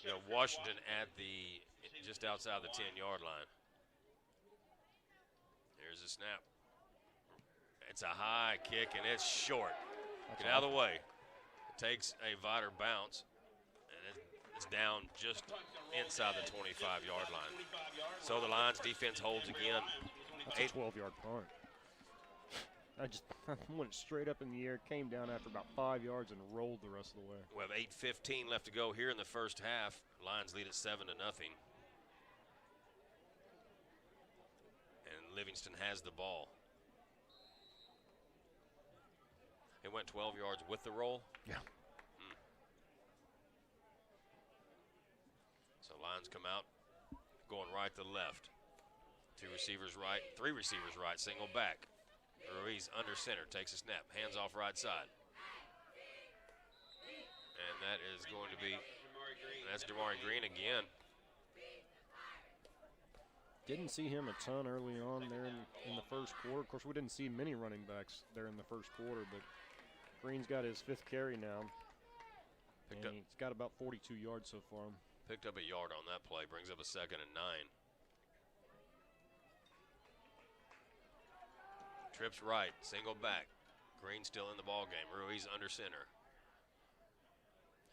You know, Washington at the just outside the 10-yard line. Here's a snap. It's a high kick and it's short. Get out of the way. It takes a Vidor bounce and it's down just inside the 25-yard line. So the Lions defense holds again. That's a 12-yard punt. I went straight up in the air, came down after about 5 yards, and rolled the rest of the way. We have 8:15 left to go here in the first half. Lions lead at 7-0. And Livingston has the ball. It went 12 yards with the roll. Yeah. So Lions come out, going right to left. 2 receivers right, 3 receivers right, single back. Ruiz under center, takes a snap, hands off right side. And that is going to be, that's Damari Green again. Didn't see him a ton early on there in the first quarter. Of course, we didn't see many running backs there in the first quarter, but Green's got his 5th carry now. And he's got about 42 yards so far. Picked up a yard on that play, brings up a 2nd and 9. Trips right, single back. Green still in the ball game. Ruiz under center.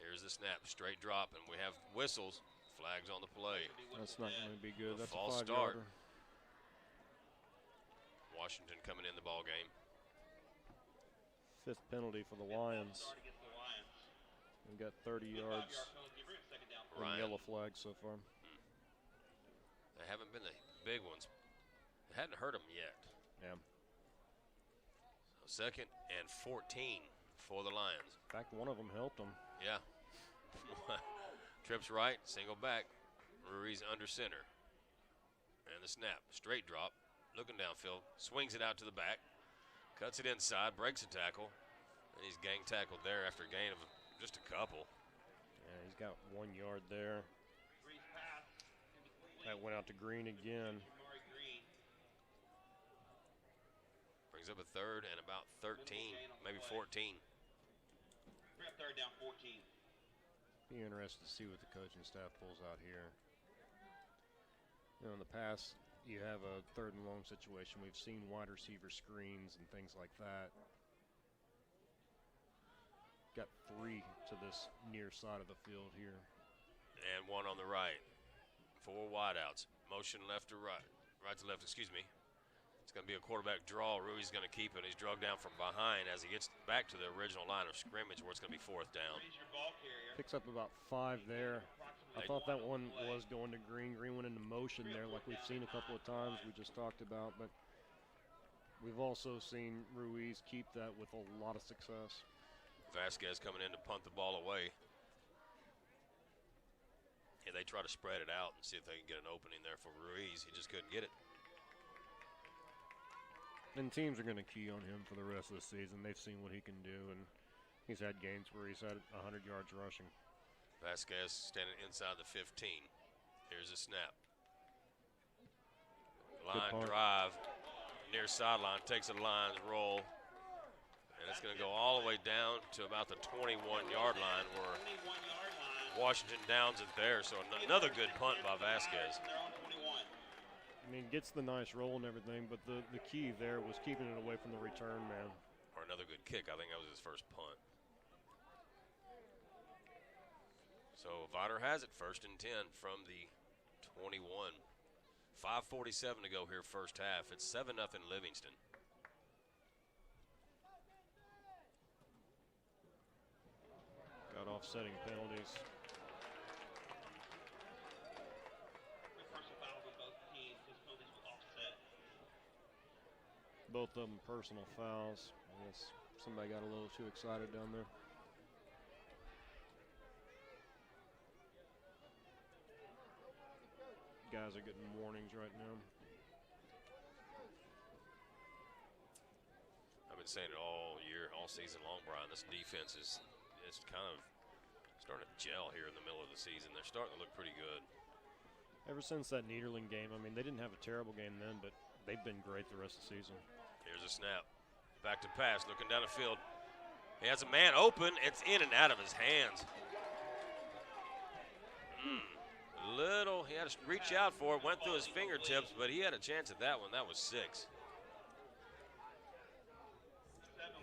Here's the snap, straight drop, and we have whistles. Flags on the play. That's not going to be good. That's false a 5-yarder. start. Washington coming in the ball game. 5th penalty for the Lions. We've got 30 yards from yellow flags so far. They haven't been the big ones. It hadn't hurt them yet. Yeah. So 2nd and 14 for the Lions. In fact, one of them helped them. Yeah. Trips right, single back. Ruiz under center. And the snap, straight drop, looking downfield, swings it out to the back, cuts it inside, breaks a tackle, and he's gang tackled there after a gain of just a couple. Yeah, he's got 1 yard there. That went out to Green again. Brings up a 3rd and about 13, maybe 14. 3rd down, 14. Be interested to see what the coaching staff pulls out here. You know, in the past, you have a 3rd and long situation. We've seen wide receiver screens and things like that. Got 3 to this near side of the field here. And 1 on the right. 4 wideouts. Motion left to right. Right to left, excuse me. It's going to be a quarterback draw. Rui's going to keep it. He's drugged down from behind as he gets back to the original line of scrimmage where it's going to be 4th down. Picks up about 5 there. I thought that one was going to Green. Green went into motion there like we've seen a couple of times we just talked about. But we've also seen Ruiz keep that with a lot of success. Vasquez coming in to punt the ball away. Yeah, they try to spread it out and see if they can get an opening there for Ruiz. He just couldn't get it. And teams are going to key on him for the rest of the season. They've seen what he can do, and he's had games where he's had 100 yards rushing. Vasquez standing inside the 15. Here's a snap. Line drive, near sideline, takes a line roll, and it's going to go all the way down to about the 21-yard line where Washington downs it there, so another good punt by Vasquez. I mean, gets the nice roll and everything, but the key there was keeping it away from the return man. Or another good kick. I think that was his first punt. So Vidor has it, 1st and 10 from the 21. 5:47 to go here, first half. It's 7-0 Livingston. Got offsetting penalties. Both of them personal fouls. I guess somebody got a little too excited down there. Guys are getting warnings right now. I've been saying it all year, all season long, Brian. This defense it's kind of starting to gel here in the middle of the season. They're starting to look pretty good. Ever since that Niederling game, I mean, they didn't have a terrible game then, but they've been great the rest of the season. Here's a snap. Back to pass, looking down the field. He has a man open. It's in and out of his hands. He had to reach out for it, went through his fingertips, but he had a chance at that one. That was 6.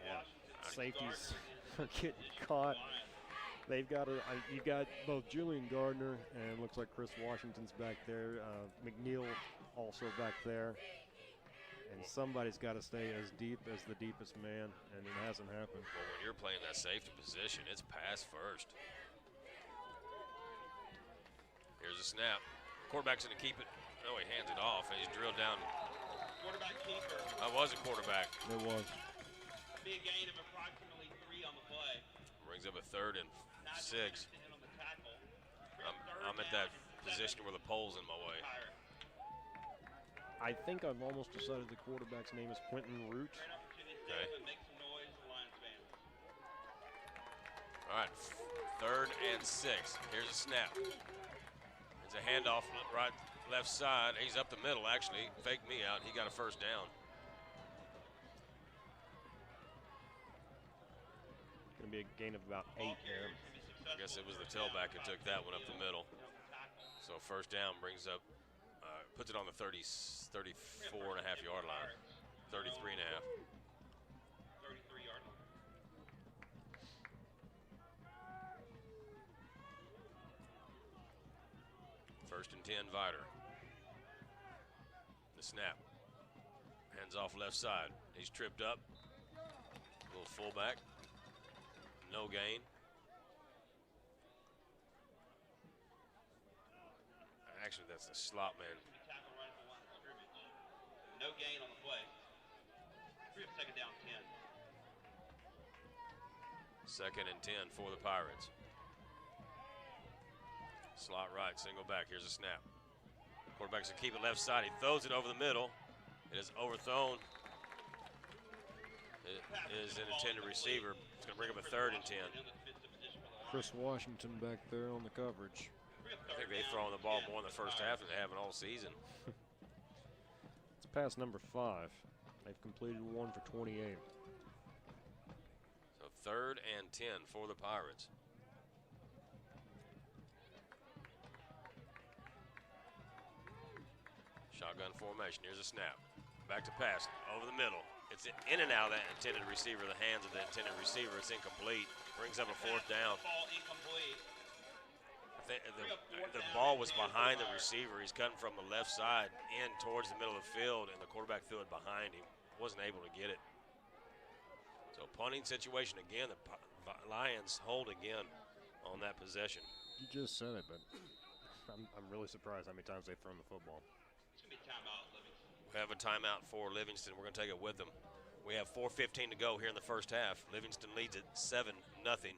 Yeah, safeties are getting caught. They've got you got both Julian Gardner and looks like Chris Washington's back there. McNeil also back there. And somebody's got to stay as deep as the deepest man, and it hasn't happened. Well, when you're playing that safety position, it's pass first. Here's a snap. Quarterback's going to keep it. No, he hands it off, and he's drilled down. Quarterback keeper. I was a quarterback. It was. Big gain of approximately 3 on the play. Brings up a 3rd and 6. I'm at that position where the pole's in my way. I think I've almost decided the quarterback's name is Quentin Root. Okay. All right, 3rd and 6. Here's a snap. It's a handoff right, left side. He's up the middle, actually. Faked me out. He got a 1st down. Going to be a gain of about 8 there. I guess it was the tailback that took that one up the middle. So 1st down brings up, puts it on the 34.5-yard line. 33.5. 33-yard line. First and 10, Vidor. The snap. Hands off left side. He's tripped up. Little fullback. No gain. Actually, that's the slot man. No gain on the play. 2nd down 10. 2nd and 10 for the Pirates. Slot right, single back. Here's a snap. Quarterback's going to keep it left side. He throws it over the middle. It is overthrown. It is an intended receiver. It's going to bring up a 3rd and 10. Chris Washington back there on the coverage. I think they've thrown the ball more in the first half than they haven't all season. It's pass number 5. They've completed 1 for 28. So 3rd and 10 for the Pirates. Shotgun formation. Here's a snap. Back to pass. Over the middle. It's in and out of that intended receiver. The hands of the intended receiver. It's incomplete. Brings up a 4th down. Ball incomplete. The ball was behind the receiver. He's cutting from the left side in towards the middle of the field, and the quarterback threw it behind him. Wasn't able to get it. So punting situation again. The Lions hold again on that possession. You just said it, but I'm really surprised how many times they've thrown the football. It's going to be timeout, Livingston. We have a timeout for Livingston. We're going to take it with them. We have 4:15 to go here in the first half. Livingston leads it 7-0.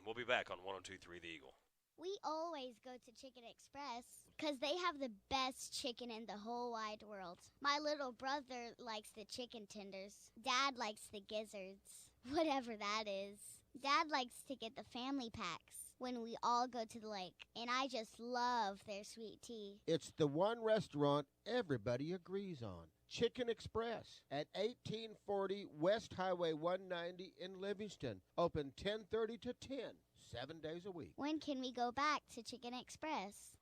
We'll be back on 102.3 The Eagle. We always go to Chicken Express because they have the best chicken in the whole wide world. My little brother likes the chicken tenders. Dad likes the gizzards, whatever that is. Dad likes to get the family packs when we all go to the lake, and I just love their sweet tea. It's the one restaurant everybody agrees on. Chicken Express at 1840 West Highway 190 in Livingston. Open 10:30 to 10, 7 days a week. When can we go back to Chicken Express?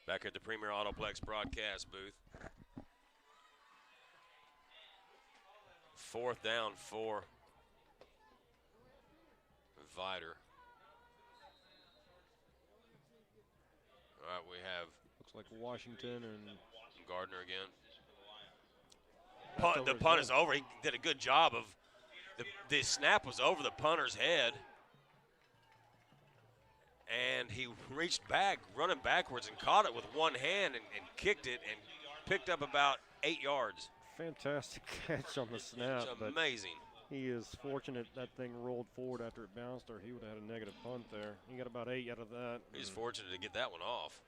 Back at the Premier Autoplex broadcast booth. 4th down for Vidor. All right, we have looks like Washington and Gardner again. The punt is over. He did a good job of the snap was over the punter's head. And he reached back, running backwards, and caught it with one hand and kicked it and picked up about 8 yards. Fantastic catch on the snap. It's amazing. He is fortunate that thing rolled forward after it bounced, or he would have had a negative punt there. He got about 8 out of that. He's fortunate to get that one off.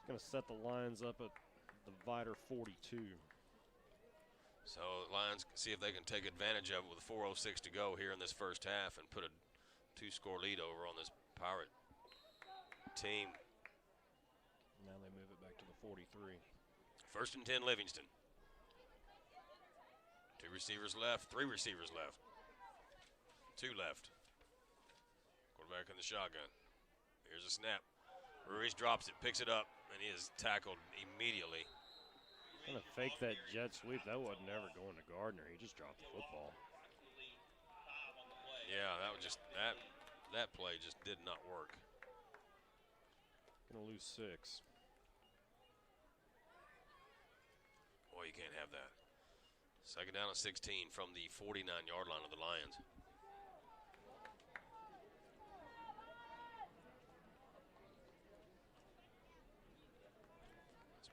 He's going to set the Lions up at the Vidor 42. So the Lions see if they can take advantage of it with 4:06 to go here in this first half and put a 2-score lead over on this Pirate team. Now they move it back to the 43. 1st and 10, Livingston. 2 receivers left, 3 receivers left. 2 left. Quarterback in the shotgun. Here's a snap. Ruiz drops it, picks it up, and he is tackled immediately. Going to fake that jet sweep. That wasn't ever going to Gardner. He just dropped the football. Yeah, that was just that play just did not work. Going to lose 6. Boy, you can't have that. 2nd down and 16 from the 49-yard line of the Lions.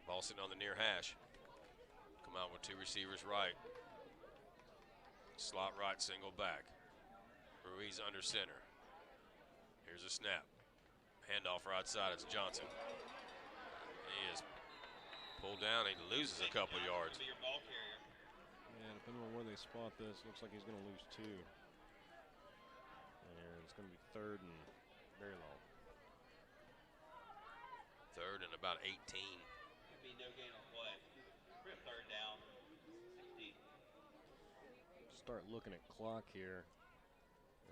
Ball sitting on the near hash. Come out with 2 receivers right. Slot right, single back. Ruiz under center. Here's a snap. Handoff right side. It's Johnson. He is pulled down. He loses a couple yards. Yeah, depending on where they spot this, looks like he's going to lose 2. And it's going to be 3rd and very long. 3rd and about 18. Could be no gain on play. We're at 3rd down, 16. Start looking at clock here.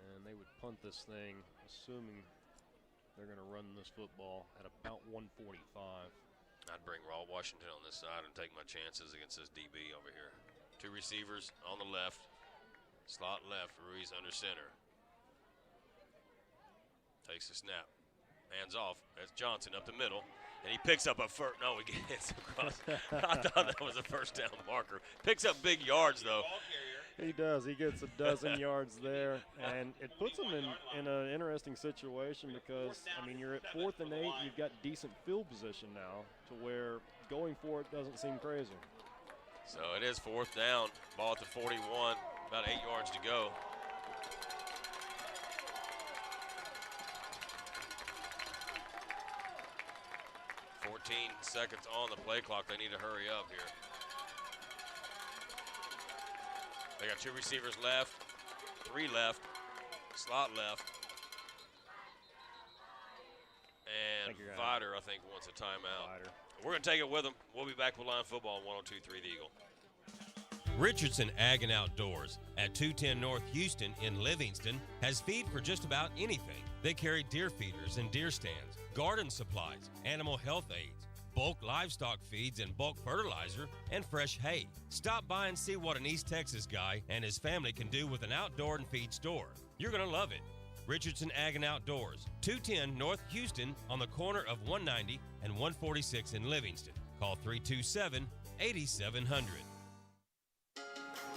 And they would punt this thing, assuming they're going to run this football at about 145. I'd bring Raw Washington on this side and take my chances against this DB over here. 2 receivers on the left. Slot left, Ruiz under center. Takes a snap. Hands off. That's Johnson up the middle. And he picks up a first. No, he gets across. I thought that was a 1st down marker. Picks up big yards, though. He does. He gets a dozen yards there, and it puts him in an interesting situation because, I mean, you're at 4th and 8. You've got decent field position now to where going for it doesn't seem crazy. So it is 4th down. Ball at the 41. About 8 yards to go. Seconds on the play clock. They need to hurry up here. They got 2 receivers left, 3 left, slot left. And Vidor, I think, wants a timeout. We're going to take it with them. We'll be back with Line Football on 102.3 The Eagle. Richardson Ag and Outdoors at 210 North Houston in Livingston has feed for just about anything. They carry deer feeders and deer stands, garden supplies, animal health aids, bulk livestock feeds and bulk fertilizer, and fresh hay. Stop by and see what an East Texas guy and his family can do with an outdoor and feed store. You're going to love it. Richardson Ag and Outdoors, 210 North Houston on the corner of 190 and 146 in Livingston. Call 327-8700.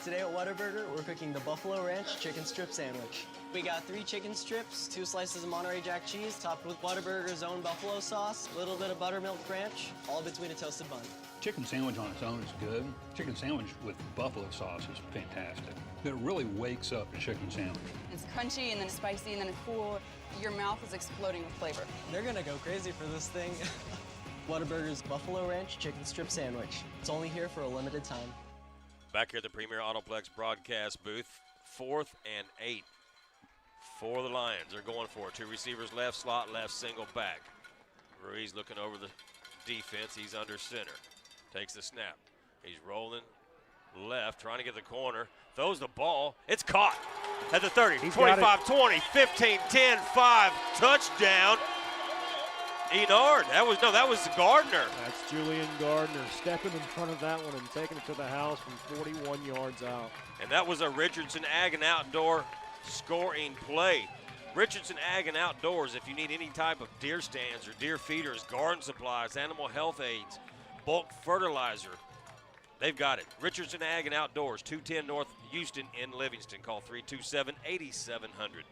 Today at Whataburger, we're cooking the Buffalo Ranch chicken strip sandwich. We got 3 chicken strips, 2 slices of Monterey Jack cheese, topped with Whataburger's own buffalo sauce, a little bit of buttermilk ranch, all between a toasted bun. Chicken sandwich on its own is good. Chicken sandwich with buffalo sauce is fantastic. It really wakes up a chicken sandwich. It's crunchy and then it's spicy and then it's full. Your mouth is exploding with flavor. They're gonna go crazy for this thing. Whataburger's Buffalo Ranch chicken strip sandwich. It's only here for a limited time. Back here at the Premier Autoplex broadcast booth, 4th and 8 for the Lions. They're going for it. 2 receivers left, slot left, single back. Ruiz looking over the defense. He's under center. Takes the snap. He's rolling left, trying to get the corner. Throws the ball. It's caught. at the 30, He's 25, 20, 15, 10, 5, touchdown. Enard. That was Gardner. That's Julian Gardner stepping in front of that one and taking it to the house from 41 yards out. And that was a Richardson Ag and Outdoor scoring play. Richardson Ag and Outdoors, if you need any type of deer stands or deer feeders, garden supplies, animal health aids, bulk fertilizer, they've got it. Richardson Ag and Outdoors, 210 North Houston in Livingston. Call 327-8700.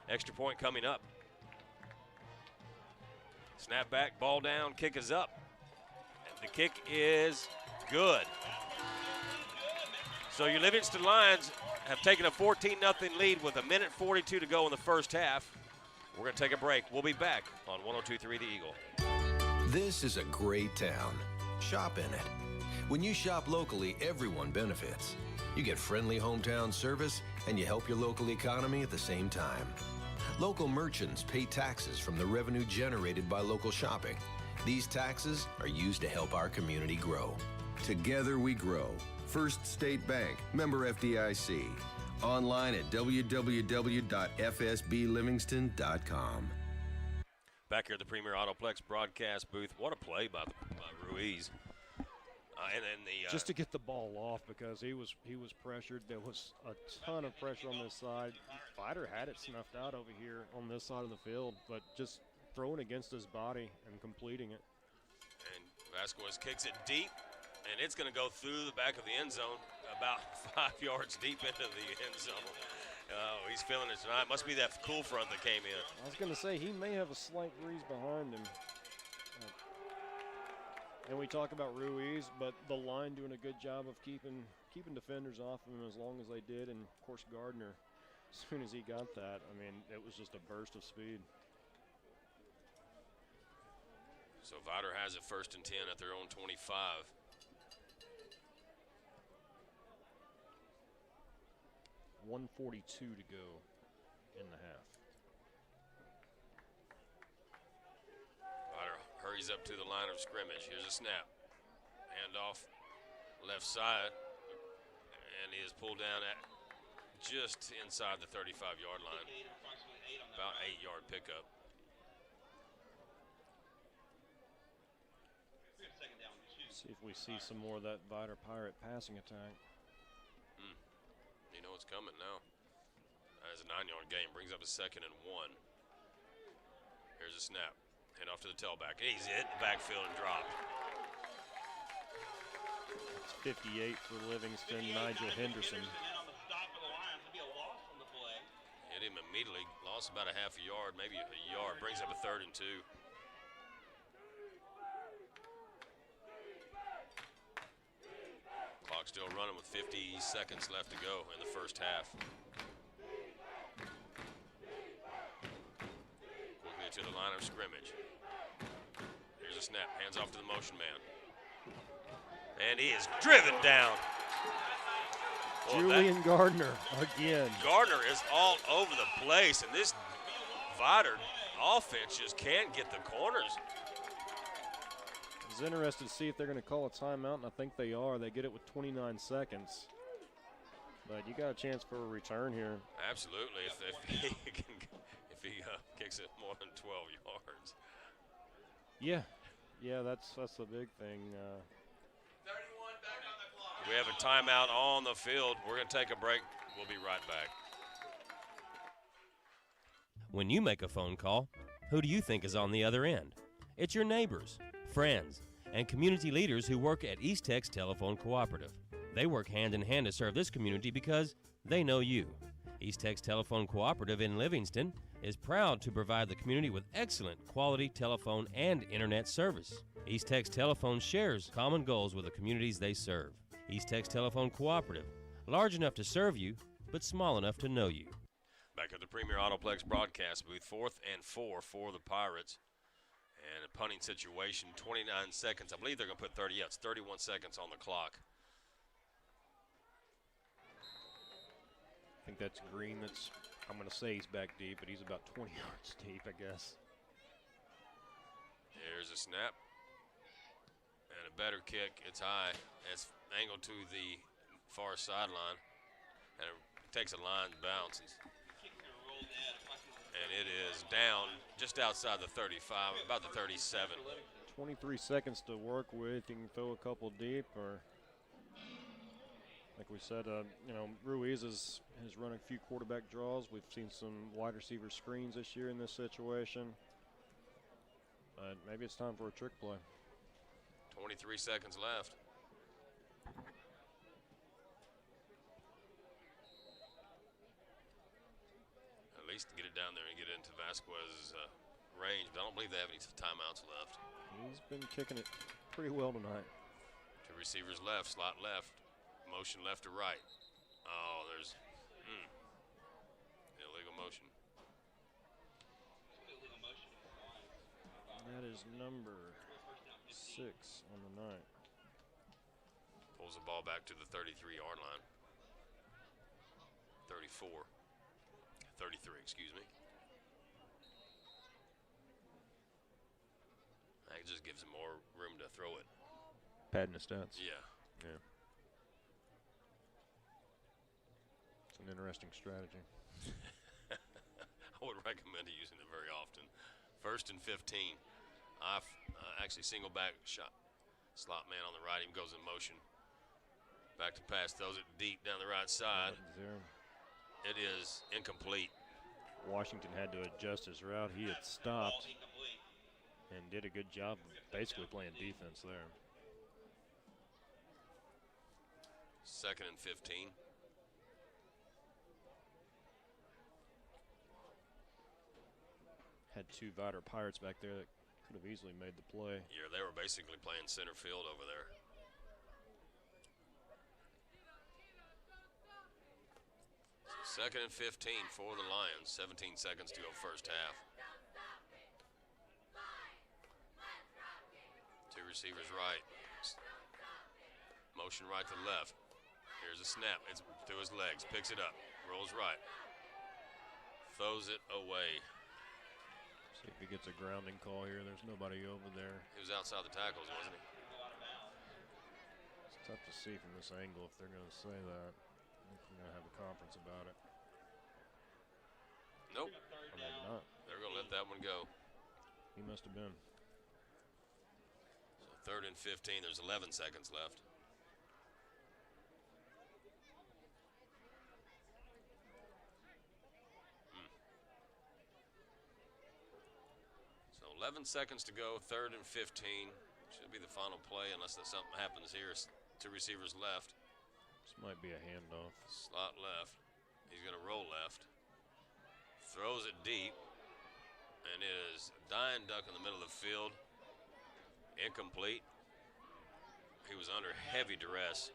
Extra point coming up. Snap back, ball down, kick is up. And the kick is good. So your Livingston Lions have taken a 14-0 lead with 1:42 to go in the first half. We're going to take a break. We'll be back on 102.3 The Eagle. This is a great town. Shop in it. When you shop locally, everyone benefits. You get friendly hometown service, and you help your local economy at the same time. Local merchants pay taxes from the revenue generated by local shopping. These taxes are used to help our community grow. Together we grow. First State Bank, member FDIC. Online at www.fsblivingston.com. Back here at the Premier Autoplex broadcast booth. What a play by Ruiz. And then just to get the ball off, because he was pressured. There was a ton of pressure on this side. Vidor had it snuffed out over here on this side of the field, but just throwing against his body and completing it. And Vasquez kicks it deep, and it's going to go through the back of the end zone, about 5 yards deep into the end zone. Oh, he's feeling it tonight. Must be that cool front that came in. I was going to say, he may have a slight breeze behind him. And we talk about Ruiz, but the line doing a good job of keeping defenders off him as long as they did. And, of course, Gardner, as soon as he got that, I mean, it was just a burst of speed. So Vidor has it 1st and 10 at their own 25. 1:42 to go in the half. Vidor hurries up to the line of scrimmage. Here's a snap. Handoff left side. And he is pulled down at just inside the 35-yard line. About 8-yard pickup. See if we see some more of that Vidor Pirate passing attack. You know it's coming now. As a 9-yard gain, brings up a 2nd and 1. Here's a snap. Hand off to the tailback. He's hit the backfield and dropped. It's 58 for Livingston, Nigel Henderson. Hit him immediately. Lost about a half a yard, maybe a yard. Brings up a 3rd and 2. Clock still running with 50 seconds left to go in the first half. Quickly to the line of scrimmage. Here's a snap. Hands off to the motion man. And he is driven down. Julian Gardner again. Gardner is all over the place, and this Vidor offense just can't get the corners. I was interested to see if they're going to call a timeout, and I think they are. They get it with 29 seconds. But you got a chance for a return here. Absolutely, if he kicks it more than 12 yards. Yeah, that's the big thing. We have a timeout on the field. We're going to take a break. We'll be right back. When you make a phone call, who do you think is on the other end? It's your neighbors, friends, and community leaders who work at East Tex Telephone Cooperative. They work hand in hand to serve this community because they know you. East Tex Telephone Cooperative in Livingston is proud to provide the community with excellent quality telephone and internet service. East Tex Telephone shares common goals with the communities they serve. East Tex Telephone Cooperative, large enough to serve you, but small enough to know you. Back at the Premier Autoplex broadcast booth, 4th and 4 for the Pirates. And a punting situation, 29 seconds. I believe they're going to put 30. Yeah, it's 31 seconds on the clock. I think that's Green. I'm going to say he's back deep, but he's about 20 yards deep, I guess. Here's a snap. And a better kick. It's high. It's angled to the far sideline. And a takes a line bounce, and it is down just outside the 35, about the 37. 23 seconds to work with. You can throw a couple deep, or like we said, Ruiz has run a few quarterback draws. We've seen some wide receiver screens this year in this situation. Maybe it's time for a trick play. 23 seconds left. At least get it down there and get into Vasquez's range, but I don't believe they have any timeouts left. He's been kicking it pretty well tonight. Two receivers left, slot left, motion left to right. Oh, there's illegal motion. That is number 6 on the night. Pulls the ball back to the 33-yard line. 33, excuse me. That just gives him more room to throw it. Padding the stats. Yeah. It's an interesting strategy. I would recommend using it very often. 1st and 15. Actually single back shot. Slot man on the right, he goes in motion. Back to pass, throws it deep down the right side. It is incomplete. Washington had to adjust his route. He had stopped and did a good job of basically playing defense there. 2nd and 15. Had two Vidor Pirates back there that could have easily made the play. Yeah, they were basically playing center field over there. So 2nd and 15 for the Lions. 17 seconds to go first half. Two receivers right. Motion right to left. Here's a snap. It's to his legs. Picks it up. Rolls right. Throws it away. See if he gets a grounding call here. There's nobody over there. He was outside the tackles, wasn't he? It's tough to see from this angle if they're going to say that. If they're going to have a conference about it. Nope. Or maybe not. They're going to let that one go. He must have been. So 3rd and 15. There's 11 seconds left. So 11 seconds to go, 3rd and 15. Should be the final play unless something happens here. Two receivers left. This might be a handoff. Slot left. He's going to roll left. Throws it deep. And it is a dying duck in the middle of the field. Incomplete. He was under heavy duress.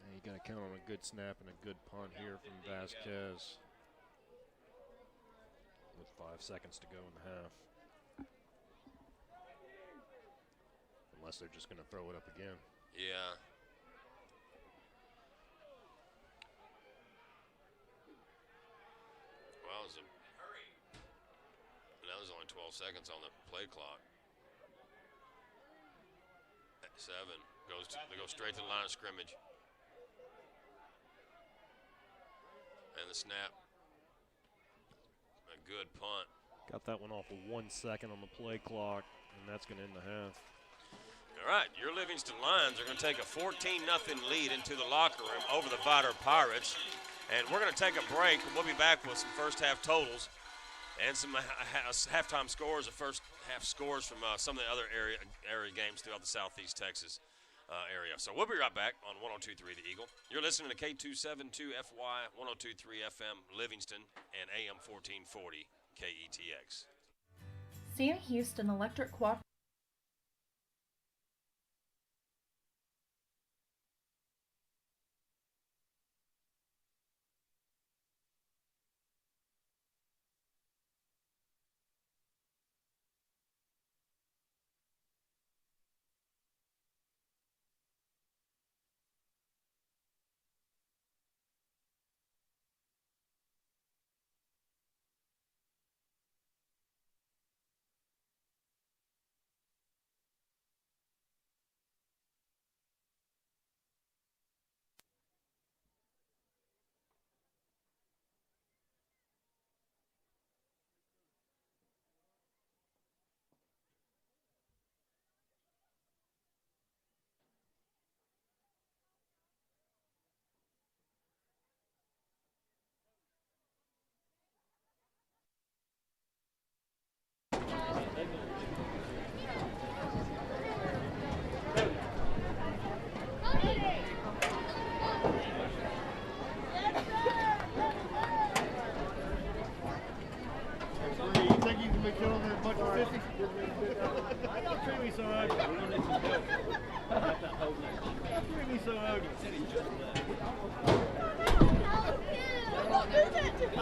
And you got to count on a good snap and a good punt here from Vasquez. With 5 seconds to go in the half. Unless they're just going to throw it up again. Yeah. Well, that was only 12 seconds on the play clock. 7 they go straight to the line of scrimmage. And the snap. A good punt. Got that one off of 1 second on the play clock, and that's going to end the half. All right, your Livingston Lions are going to take a 14-0 lead into the locker room over the Vidor Pirates. And we're going to take a break, and we'll be back with some first half totals and some halftime scores, or first half scores from some of the other area games throughout the Southeast Texas area. So we'll be right back on 102.3 The Eagle. You're listening to K272FY, 102.3 FM Livingston, and AM 1440 KETX. Sam Houston Electric Cooperative.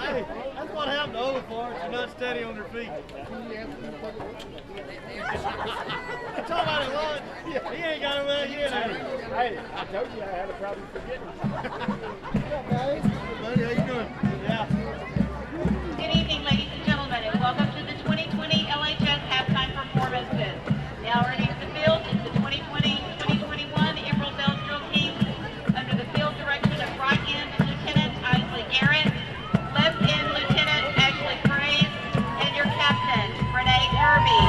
Hey, that's what happened to old farts. You're not steady on their feet. That's all about it, Lord. He ain't got him out yet. Hey, I told you I had a problem forgetting. Buddy, how you doing? Yeah. Good evening, ladies and gentlemen, and welcome to the 2020 LHS halftime performances. Now running the field is the 2020-2021 Emerald Bells Drill Team under the field direction of right end Lieutenant Isley Garrett, left end Lieutenant Ashley Praise, and your captain, Renee Irby.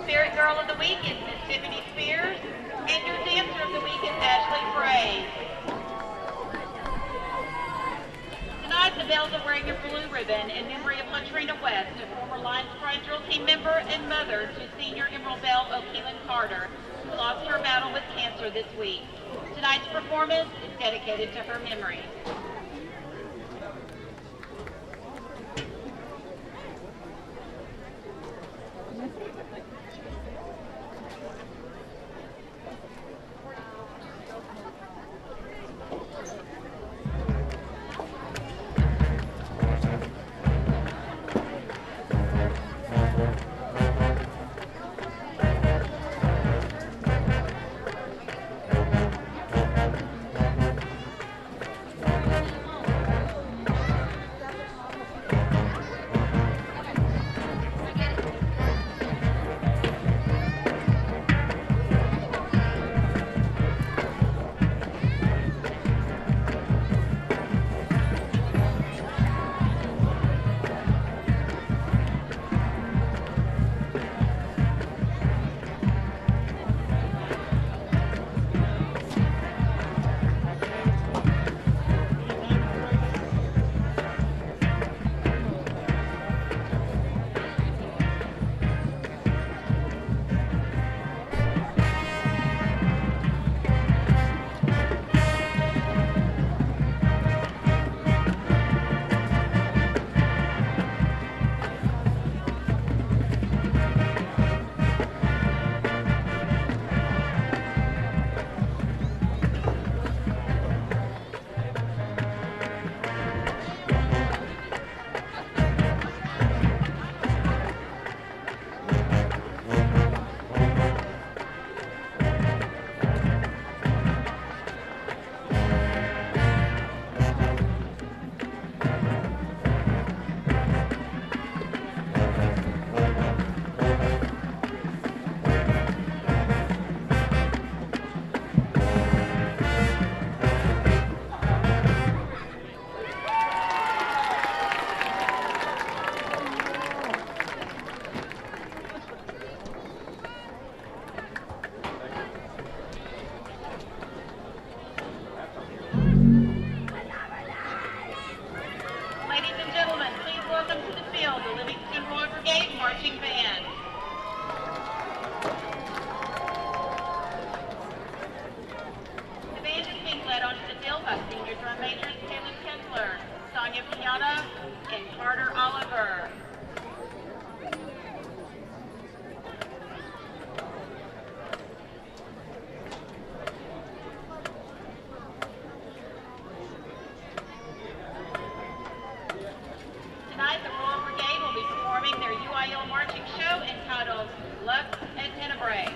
Spirit Girl of the Week is Miss Tiffany Spears, and your Dancer of the Week is Ashley Praise. Tonight, the Bells are wearing a blue ribbon in memory of Latrina West, a former Lions Pride Drill Team member and mother to senior Emerald Bell O'Keelan Carter, who lost her battle with cancer this week. Tonight's performance is dedicated to her memory. Ladies and gentlemen, please welcome to the field the Livingston Royal Brigade Marching Band. The band is being led onto the field by senior drum majors Caleb Kessler, Sonia Piata, and Carter Oliver. Tonight, the Royal Brigade will be performing their UIL marching show entitled Lux et Tenebrae.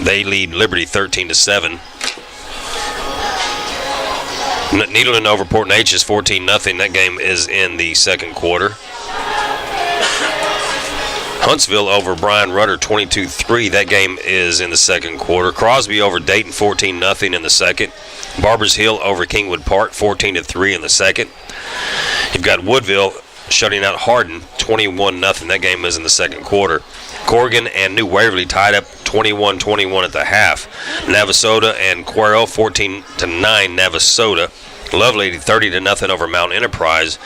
They lead Liberty 13-7. Needleton over Port Neches 14-0. That game is in the second quarter. Huntsville over Bryan Rudder 22-3. That game is in the second quarter. Crosby over Dayton 14-0 in the second. Barbers Hill over Kingwood Park 14-3 in the second. You've got Woodville shutting out Hardin 21-0. That game is in the second quarter. Corrigan and New Waverly tied up 21-21 at the half. Navasota and Cuero 14-9 Navasota. Lovelady 30-0 over Mount Enterprise.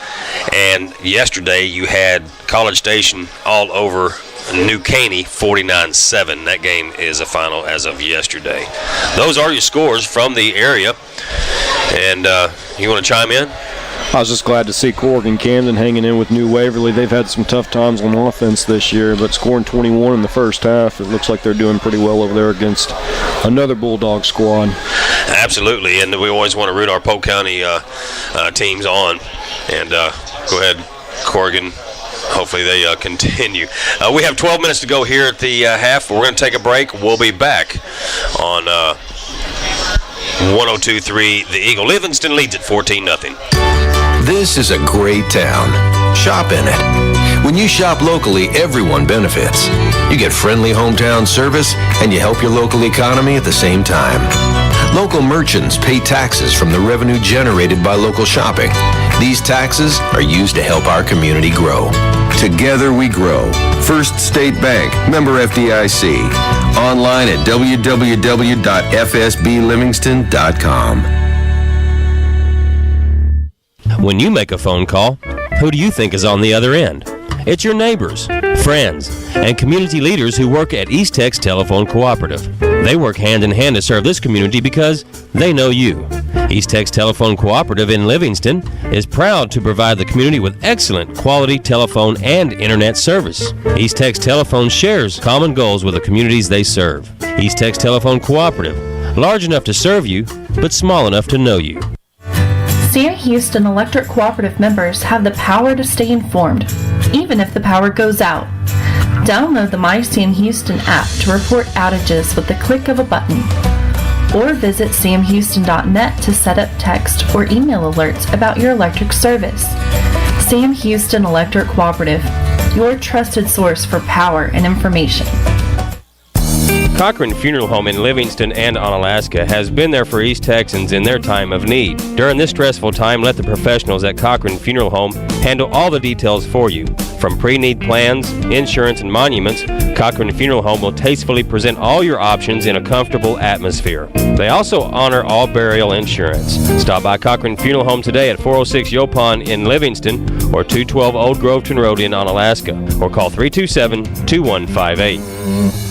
And yesterday you had College Station all over New Caney 49-7. That game is a final as of yesterday. Those are your scores from the area. And you want to chime in? I was just glad to see Corrigan Camden hanging in with New Waverly. They've had some tough times on offense this year, but scoring 21 in the first half, it looks like they're doing pretty well over there against another Bulldog squad. Absolutely, and we always want to root our Polk County teams on. And go ahead, Corrigan. Hopefully they continue. We have 12 minutes to go here at the half. We're going to take a break. We'll be back on 102.3 The Eagle. Livingston leads at 14-0. This is a great town. Shop in it. When you shop locally, everyone benefits. You get friendly hometown service, and you help your local economy at the same time. Local merchants pay taxes from the revenue generated by local shopping. These taxes are used to help our community grow. Together we grow. First State Bank, member FDIC. Online at www.fsblivingston.com. When you make a phone call, who do you think is on the other end? It's your neighbors, friends, and community leaders who work at East Tex Telephone Cooperative. They work hand in hand to serve this community because they know you. East Tex Telephone Cooperative in Livingston is proud to provide the community with excellent quality telephone and internet service. East Tex Telephone shares common goals with the communities they serve. East Tex Telephone Cooperative, large enough to serve you, but small enough to know you. Sam Houston Electric Cooperative members have the power to stay informed, even if the power goes out. Download the My Sam Houston app to report outages with the click of a button. Or visit samhouston.net to set up text or email alerts about your electric service. Sam Houston Electric Cooperative, your trusted source for power and information. Cochran Funeral Home in Livingston and Onalaska has been there for East Texans in their time of need. During this stressful time, let the professionals at Cochran Funeral Home handle all the details for you. From pre-need plans, insurance, and monuments, Cochran Funeral Home will tastefully present all your options in a comfortable atmosphere. They also honor all burial insurance. Stop by Cochran Funeral Home today at 406 Yopon in Livingston or 212 Old Groveton Road in Onalaska, or call 327-2158.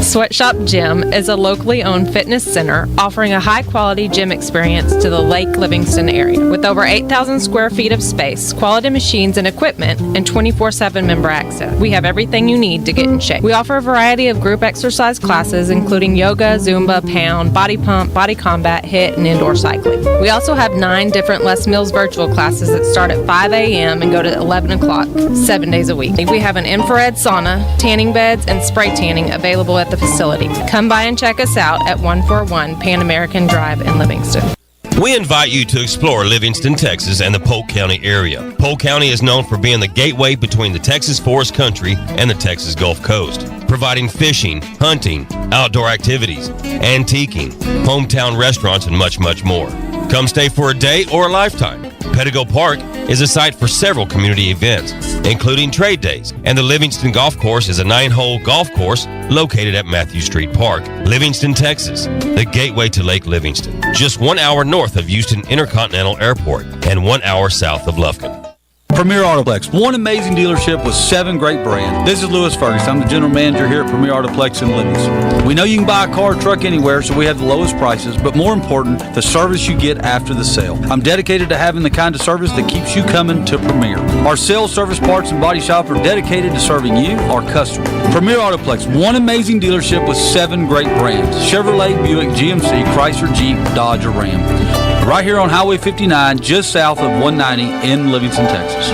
Sweatshop Gym is a locally owned fitness center offering a high-quality gym experience to the Lake Livingston area. With over 8,000 square feet of space, quality machines and equipment, and 24/7 member access, we have everything you need to get in shape. We offer a variety of group exercise classes, including yoga, Zumba, pound, body pump, body combat, HIIT, and indoor cycling. We also have 9 different Les Mills virtual classes that start at 5 a.m. and go to 11 o'clock, 7 days a week. We have an infrared sauna, tanning beds, and spray tanning available at the facility. Come by and check us out at 141 Pan American Drive in Livingston. We invite you to explore Livingston, Texas and the Polk County area. Polk County is known for being the gateway between the Texas Forest Country and the Texas Gulf Coast, providing fishing, hunting, outdoor activities, antiquing, hometown restaurants, and much, much more. Come stay for a day or a lifetime. Pettigo Park is a site for several community events, including trade days, and the Livingston Golf Course is a 9-hole golf course located at Matthew Street Park. Livingston, Texas, the gateway to Lake Livingston, just 1 hour north of Houston Intercontinental Airport and 1 hour south of Lufkin. Premier Autoplex, one amazing dealership with 7 great brands. This is Lewis Ferguson. I'm the general manager here at Premier Autoplex in Livingston. We know you can buy a car or truck anywhere, so we have the lowest prices, but more important, the service you get after the sale. I'm dedicated to having the kind of service that keeps you coming to Premier. Our sales, service, parts, and body shop are dedicated to serving you, our customer. Premier Autoplex, one amazing dealership with 7 great brands. Chevrolet, Buick, GMC, Chrysler, Jeep, Dodge, or Ram. Right here on Highway 59, just south of 190 in Livingston, Texas.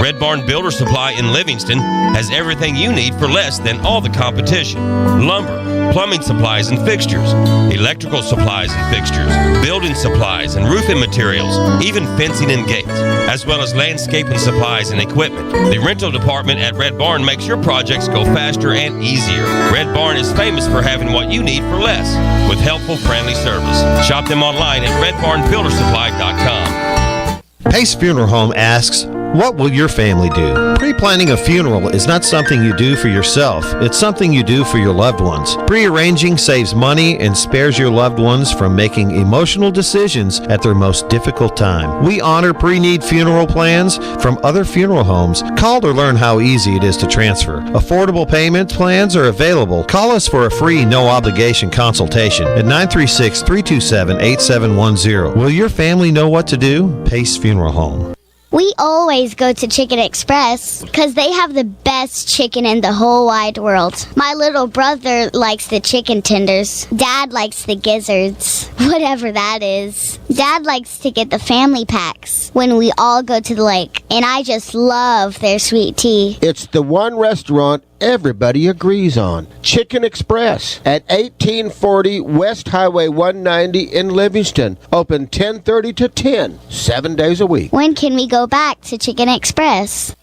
Red Barn Builder Supply in Livingston has everything you need for less than all the competition. Lumber, plumbing supplies and fixtures, electrical supplies and fixtures, building supplies and roofing materials, even fencing and gates, as well as landscaping supplies and equipment. The rental department at Red Barn makes your projects go faster and easier. Red Barn is famous for having what you need for less, with helpful, friendly service. Shop them online at redbarnbuildersupply.com. Pace Funeral Home asks, what will your family do? Pre-planning a funeral is not something you do for yourself. It's something you do for your loved ones. Pre-arranging saves money and spares your loved ones from making emotional decisions at their most difficult time. We honor pre-need funeral plans from other funeral homes. Call to learn how easy it is to transfer. Affordable payment plans are available. Call us for a free, no-obligation consultation at 936-327-8710. Will your family know what to do? Pace Funeral Home. We always go to Chicken Express because they have the best chicken in the whole wide world. My little brother likes the chicken tenders. Dad likes the gizzards, whatever that is. Dad likes to get the family packs when we all go to the lake, and I just love their sweet tea. It's the one restaurant everybody agrees on. Chicken Express at 1840 West Highway 190 in Livingston. Open 10:30 to 10, 7 days a week. When can we go back to Chicken Express?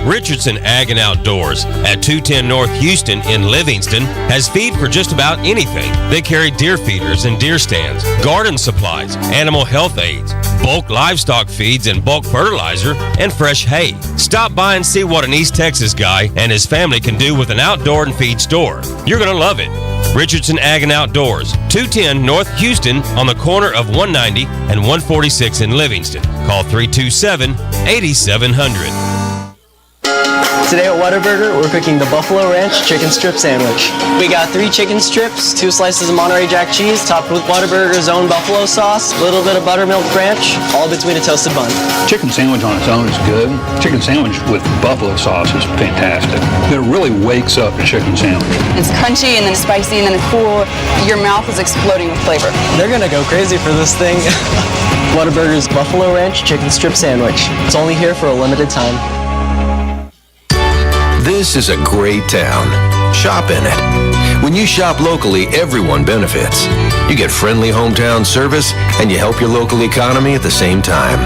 Richardson Ag and Outdoors at 210 North Houston in Livingston has feed for just about anything. They carry deer feeders and deer stands, garden supplies, animal health aids, bulk livestock feeds and bulk fertilizer, and fresh hay. Stop by and see what an East Texas guy and his family can do with an outdoor and feed store. You're going to love it. Richardson Ag and Outdoors, 210 North Houston on the corner of 190 and 146 in Livingston. Call 327-8700. Today at Whataburger, we're cooking the Buffalo Ranch chicken strip sandwich. We got 3 chicken strips, 2 slices of Monterey Jack cheese, topped with Whataburger's own buffalo sauce, a little bit of buttermilk ranch, all between a toasted bun. Chicken sandwich on its own is good. Chicken sandwich with buffalo sauce is fantastic. It really wakes up the chicken sandwich. It's crunchy and then spicy and then it's cool. Your mouth is exploding with flavor. They're gonna go crazy for this thing. Whataburger's Buffalo Ranch chicken strip sandwich. It's only here for a limited time. This is a great town. Shop in it. When you shop locally, everyone benefits. You get friendly hometown service, and you help your local economy at the same time.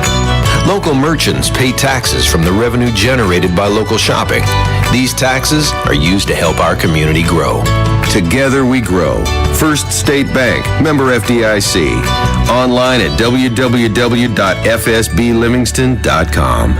Local merchants pay taxes from the revenue generated by local shopping. These taxes are used to help our community grow. Together we grow. First State Bank, member FDIC. Online at www.fsblivingston.com.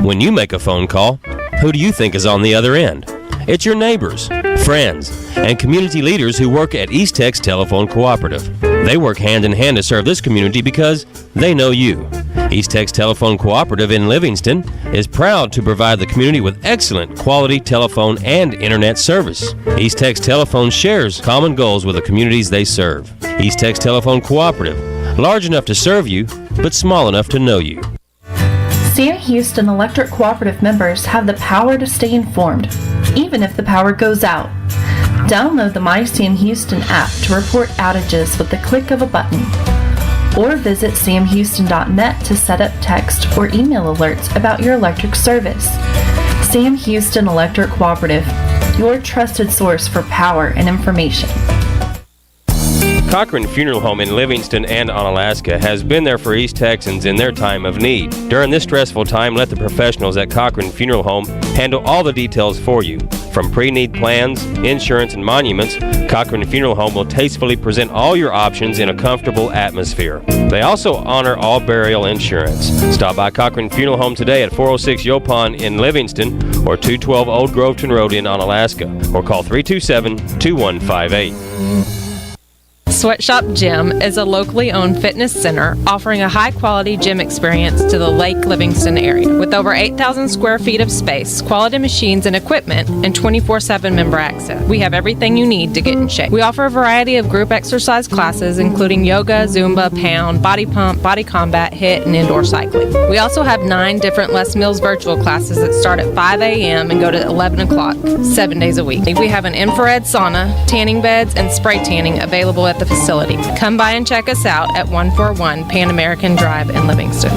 When you make a phone call, who do you think is on the other end? It's your neighbors, friends, and community leaders who work at East Tex Telephone Cooperative. They work hand in hand to serve this community because they know you. East Tex Telephone Cooperative in Livingston is proud to provide the community with excellent quality telephone and internet service. East Tex Telephone shares common goals with the communities they serve. East Tex Telephone Cooperative, large enough to serve you, but small enough to know you. Sam Houston Electric Cooperative members have the power to stay informed, even if the power goes out. Download the My Sam Houston app to report outages with the click of a button. Or visit samhouston.net to set up text or email alerts about your electric service. Sam Houston Electric Cooperative, your trusted source for power and information. Cochran Funeral Home in Livingston and Onalaska has been there for East Texans in their time of need. During this stressful time, let the professionals at Cochran Funeral Home handle all the details for you. From pre-need plans, insurance, and monuments, Cochran Funeral Home will tastefully present all your options in a comfortable atmosphere. They also honor all burial insurance. Stop by Cochran Funeral Home today at 406 Yopon in Livingston or 212 Old Groveton Road in Onalaska, or call 327-2158. Sweatshop Gym is a locally owned fitness center offering a high-quality gym experience to the Lake Livingston area. With over 8,000 square feet of space, quality machines and equipment, and 24/7 member access, we have everything you need to get in shape. We offer a variety of group exercise classes, including yoga, Zumba, pound, body pump, body combat, HIIT, and indoor cycling. We also have 9 different Les Mills virtual classes that start at 5 a.m. and go to 11 o'clock, 7 days a week. We have an infrared sauna, tanning beds, and spray tanning available at the facility. Come by and check us out at 141 Pan American Drive in Livingston.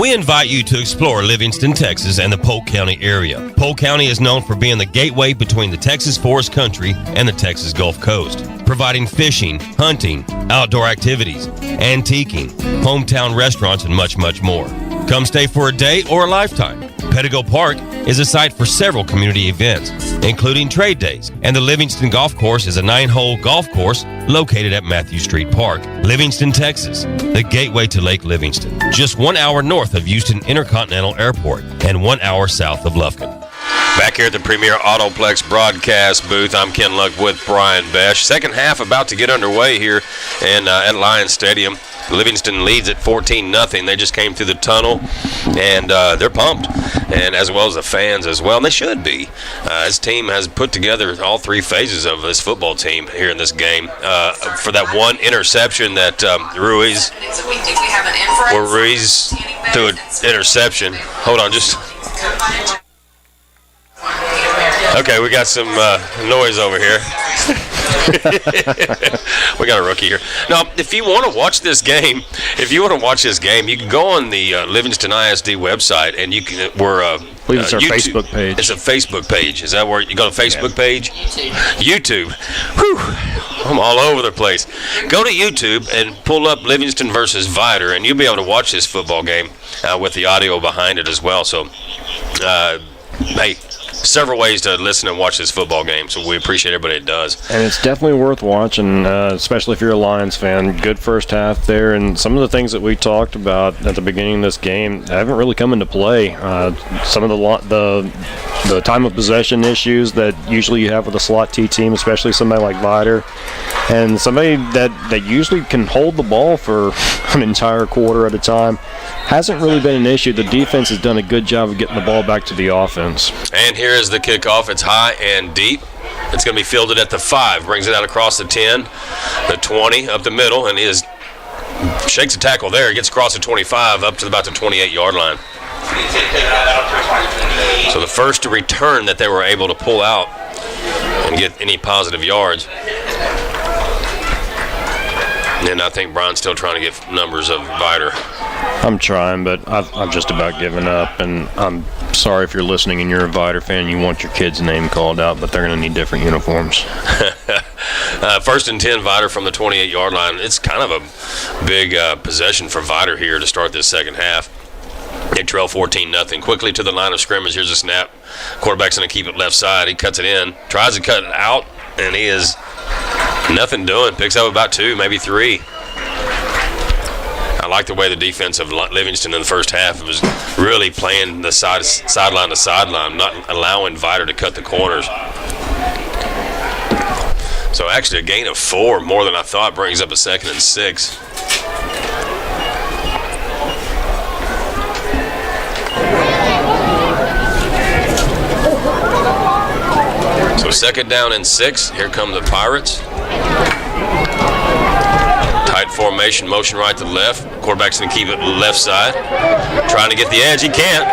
We invite you to explore Livingston, Texas and the Polk County area. Polk County is known for being the gateway between the Texas Forest Country and the Texas Gulf Coast, providing fishing, hunting, outdoor activities, antiquing, hometown restaurants, and much, much more. Come stay for a day or a lifetime. Pettigo Park is a site for several community events, including trade days, and the Livingston Golf Course is a 9-hole golf course located at Matthew Street Park. Livingston, Texas, the gateway to Lake Livingston, just 1 hour north of Houston Intercontinental Airport and 1 hour south of Lufkin. Back here at the Premier Autoplex broadcast booth, I'm Ken Luck with Brian Besh. Second half about to get underway here at Lions Stadium. Livingston leads at 14-0. They just came through the tunnel, and they're pumped, and as well as the fans as well, and they should be. His team has put together all three phases of this football team here in this game. For that one interception that Ruiz threw an interception. Hold on, just... Okay, we got some noise over here. We got a rookie here. Now, if you want to watch this game, you can go on the Livingston ISD website, and you can. I believe it's our Facebook page. It's a Facebook page. Is that where you go to Facebook page? YouTube. Whew. I'm all over the place. Go to YouTube and pull up Livingston versus Vidor, and you'll be able to watch this football game with the audio behind it as well. So, hey. Several ways to listen and watch this football game, so we appreciate everybody that does. And it's definitely worth watching, especially if you're a Lions fan. Good first half there, and some of the things that we talked about at the beginning of this game haven't really come into play. Some of the time of possession issues that usually you have with a slot T team, especially somebody like Vidor, and somebody that usually can hold the ball for an entire quarter at a time, hasn't really been an issue. The defense has done a good job of getting the ball back to the offense. And here is the kickoff. It's high and deep. It's going to be fielded at the 5. Brings it out across the 10, the 20, up the middle, and shakes a tackle there. He gets across the 25 up to about the 28-yard line. So the first return that they were able to pull out and get any positive yards. And I think Brian's still trying to get numbers of Vidor. I'm trying, but I've just about given up, and I'm sorry if you're listening and you're a Vidor fan and you want your kid's name called out, but they're going to need different uniforms. First and 10, Vidor from the 28-yard line. It's kind of a big possession for Vidor here to start this second half. They trail 14-0. Quickly to the line of scrimmage. Here's a snap. Quarterback's going to keep it left side. He cuts it in, tries to cut it out, and he is nothing doing. Picks up about 2, maybe 3. I like the way the defense of Livingston in the first half was really playing the sideline to sideline, not allowing Vidor to cut the corners. So actually a gain of 4, more than I thought, brings up a 2nd and 6. So 2nd down and 6. Here come the Pirates. Tight formation, motion right to left. Quarterback's going to keep it left side. Trying to get the edge. He can't.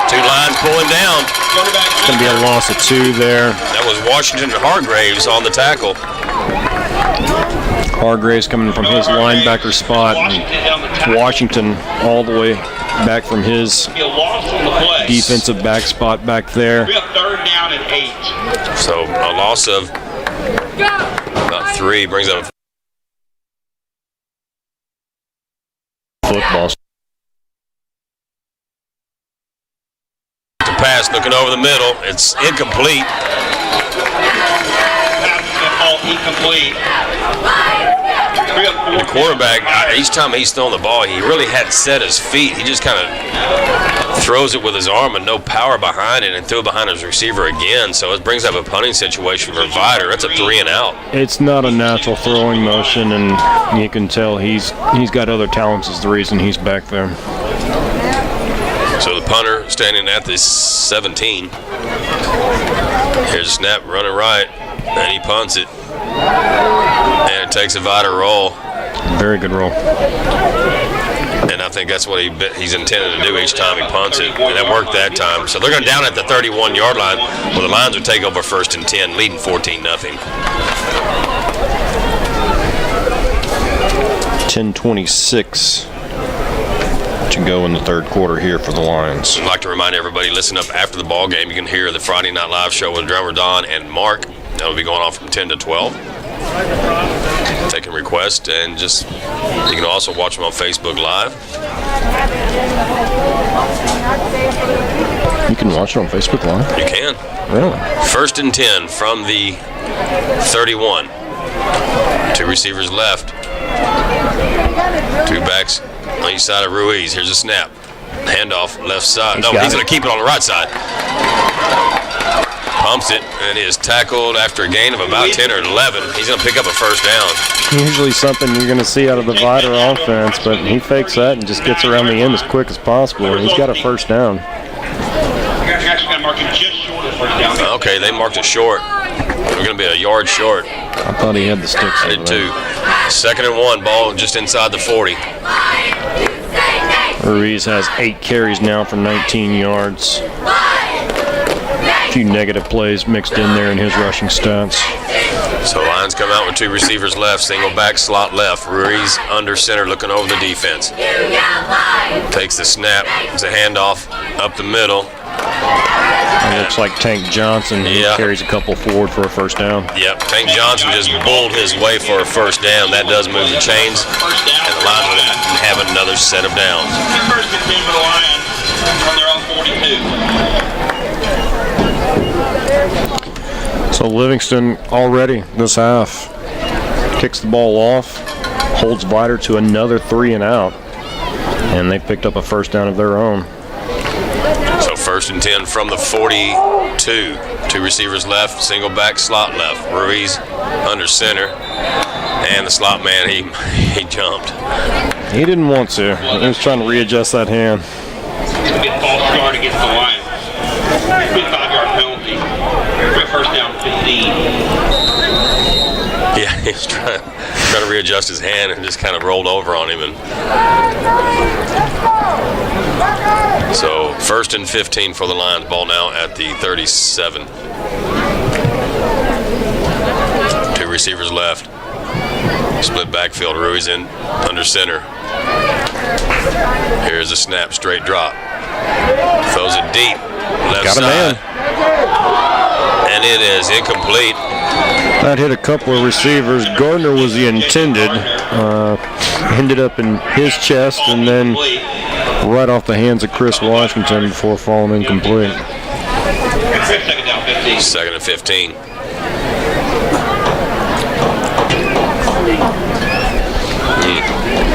2 lines pulling down. It's going to be a loss of 2 there. That was Washington Hargraves on the tackle. Hargraves coming from his linebacker spot, and Washington all the way back from his defensive back spot back there. We have 3rd down and 8. So a loss of about 3 brings up football. The pass looking over the middle. It's incomplete. Incomplete. The quarterback, each time he's thrown the ball, he really hadn't set his feet. He just kind of throws it with his arm and no power behind it, and threw it behind his receiver again. So it brings up a punting situation for Vidor. That's a 3 and out. It's not a natural throwing motion, and you can tell he's got other talents is the reason he's back there. So the punter standing at the 17. Here's a snap, running right, and he punts it. And it takes a Vidor roll. Very good roll. And I think that's what he's intended to do each time he punts it. And that worked that time. So they're going down at the 31-yard line, where the Lions will take over 1st and 10, leading 14-0. 10:26 to go in the third quarter here for the Lions. I'd like to remind everybody, listen up after the ball game. You can hear the Friday Night Live show with drummer Don and Mark. That will be going on from 10 to 12. Taking requests, and just you can also watch them on Facebook Live. You can watch it on Facebook Live? You can. Really? 1st and 10 from the 31. 2 receivers left. 2 backs on each side of Ruiz. Here's a snap. Handoff, left side. He's going to keep it on the right side. Pumps it, and is tackled after a gain of about 10 or 11. He's going to pick up a first down. Usually something you're going to see out of the Vidor offense, but he fakes that and just gets around the end as quick as possible, and he's got a first down. Okay, they marked it short. We're going to be a yard short. I thought he had the sticks. I did too. 2nd and 1, ball just inside the 40. Ruiz has 8 carries now for 19 yards. A few negative plays mixed in there in his rushing stats. So Lions come out with 2 receivers left, single back, slot left. Ruiz under center looking over the defense. Takes the snap. It's a handoff up the middle. It looks like Tank Johnson carries a couple forward for a first down. Yep, Tank Johnson just bowled his way for a first down. That does move the chains, and the Lions will have another set of downs. 1st and 10 for the Lions on their own 42. So Livingston already this half kicks the ball off, holds Vidor to another 3 and out, and they picked up a first down of their own. So 1st and 10 from the 42. 2 receivers left, single back, slot left. Ruiz under center, and the slot man, he jumped. He didn't want to. He was trying to readjust that hand. It's going to be a false start against the Lions. It's going to be a 5-yard penalty for a first down 15. Yeah, he's trying to readjust his hand and just kind of rolled over on him. And so 1st and 15 for the Lions. Ball now at the 37. 2 receivers left. Split backfield. Ruiz in under center. Here's a snap, straight drop. Throws it deep. Left Got a side. man. And it is incomplete. That hit a couple of receivers. Gardner was the intended. Ended up in his chest and then right off the hands of Chris Washington before falling incomplete. 2nd and 15.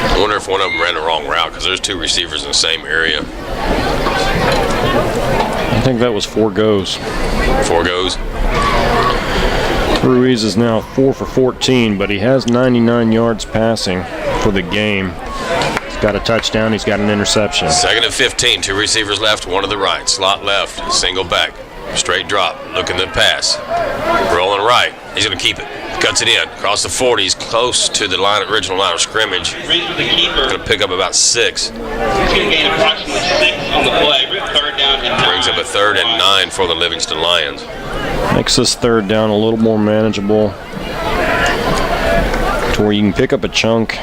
I wonder if one of them ran the wrong route because there's 2 receivers in the same area. I think that was 4 goes. 4 goes. Ruiz is now 4 for 14, but he has 99 yards passing for the game. He's got a touchdown. He's got an interception. 2nd and 15. 2 receivers left, 1 to the right. Slot left. Single back. Straight drop. Looking to pass. Rolling right. He's going to keep it. Cuts it in. Across the 40. He's close to the original line of scrimmage. Going to pick up about 6. He's going to gain approximately 6 on the play. 3rd down and 9. Brings up a 3rd and 9 for the Livingston Lions. Makes this 3rd down a little more manageable to where you can pick up a chunk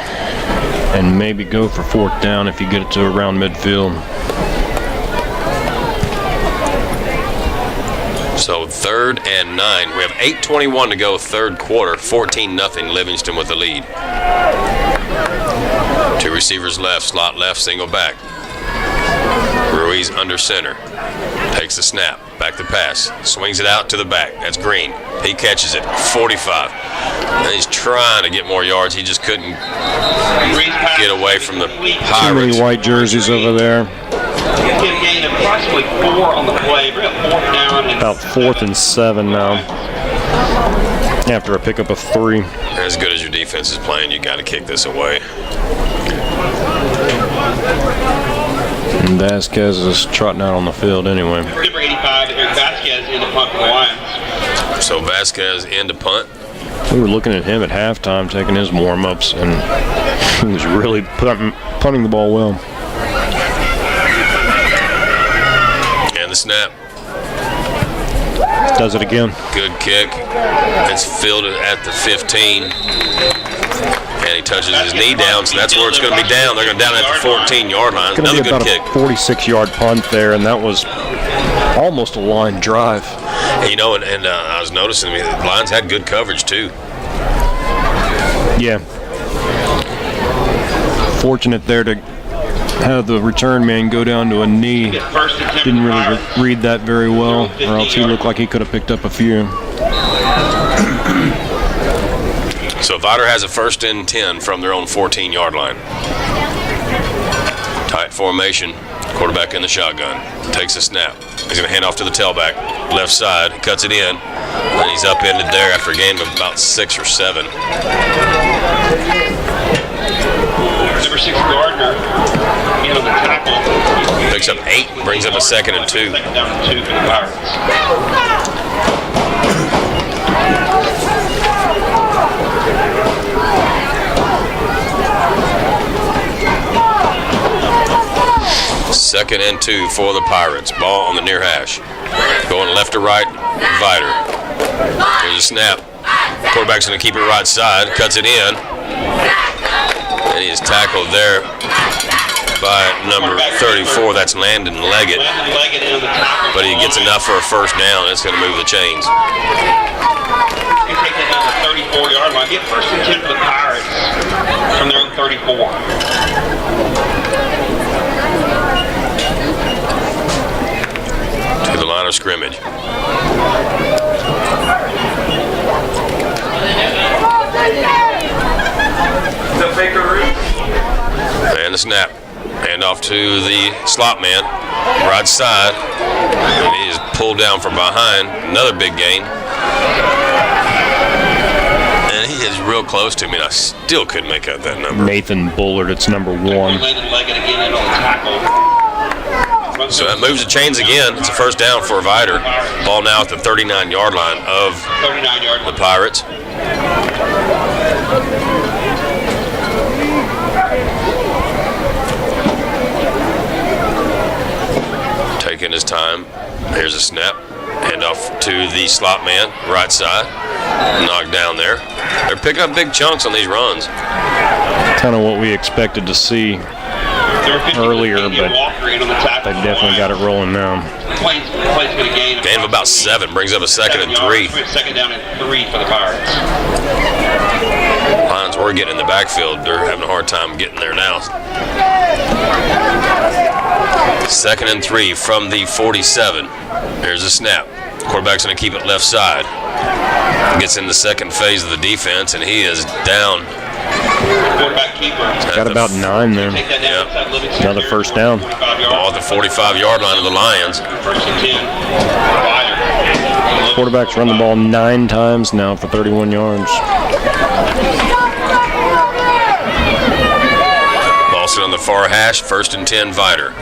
and maybe go for 4th down if you get it to around midfield. So 3rd and 9. We have 8:21 to go, 3rd quarter. 14-0 Livingston with the lead. 2 receivers left, slot left, single back. Ruiz under center. Takes the snap. Back to pass. Swings it out to the back. That's Green. He catches it. 45. And he's trying to get more yards. He just couldn't get away from the Pirates. Too many white jerseys over there. He's going to gain approximately 4 on the play. 4th down. About 4th and 7 now. After a pickup of 3. As good as your defense is playing, you got to kick this away. And Vasquez is trotting out on the field anyway. Number 85, Eric Vasquez in the punt for the Lions. So Vasquez in to punt. We were looking at him at halftime taking his warm-ups, and he was really punting the ball well. And the snap. Does it again. Good kick. It's fielded at the 15. And he touches his knee down, so that's where it's going to be down. They're going to down at the 14-yard line. It's going to be Another about good kick. a 46-yard punt there, and that was almost a line drive. You know, and I was noticing, the Lions had good coverage, too. Yeah. Fortunate there to have the return man go down to a knee. Didn't really read that very well, or else he looked like he could have picked up a few. So Vidor has a 1st and 10 from their own 14-yard line. Tight formation. Quarterback in the shotgun. Takes a snap. He's going to hand off to the tailback. Left side. He cuts it in. And he's upended there after a gain of about 6 or 7. Number 6, Gardner, in on the tackle. Picks up 8. Brings up a 2nd and 2. 2nd down and 2 for the Pirates. Second and 2 for the Pirates. Ball on the near hash. Going left to right, Vidor. Here's a snap. Quarterback's going to keep it right side. Cuts it in. And he is tackled there by number 34. That's Landon Leggett. But he gets enough for a 1st down. It's going to move the chains. They take that down to the 34-yard line. Get 1st and 10 for the Pirates from their own 34. To the line of scrimmage. And the snap. Hand off to the slot man. Right side. And he is pulled down from behind. Another big gain. And he is real close to me. I still couldn't make out that number. Nathan Bullard, it's number 1. So that moves the chains again. It's a 1st down for Vidor. Ball now at the 39-yard line of the Pirates. Taking his time. Here's a snap. Hand off to the slot man, right side. Knocked down there. They're picking up big chunks on these runs. Kind of what we expected to see earlier, but they've definitely got it rolling now. Gain of about 7, brings up a 2nd and 3. 2nd down and 3 for the Pirates. Lions were getting in the backfield. They're having a hard time getting there now. 2nd and 3 from the 47. Here's a snap. Quarterback's going to keep it left side. Gets in the 2nd phase of the defense, and he is down. Got about 9 there. Yep. Another 1st down. Ball at the 45-yard line of the Lions. Quarterback's run the ball 9 times now for 31 yards. Ball sit on the far hash. 1st and 10, Vidor.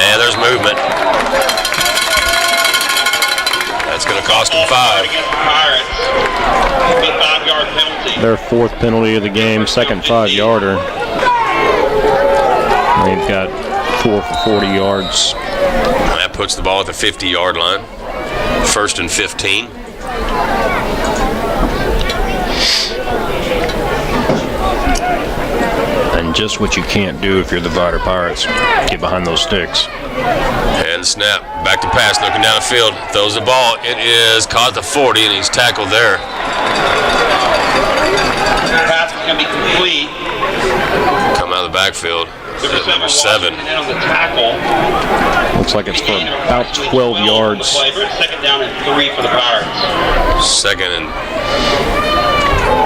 And there's movement. That's going to cost them 5. Their 4th penalty of the game, 2nd 5-yarder. They've got 4 for 40 yards. That puts the ball at the 50-yard line. 1st and 15. And just what you can't do if you're the Vidor Pirates. Get behind those sticks. And snap. Back to pass. Looking down the field. Throws the ball. It is caught at the 40, and he's tackled there. Pass is going to be complete. Come out of the backfield. Number 7. Looks like it's for about 12 yards. 2nd down and 3 for the Pirates. 2nd and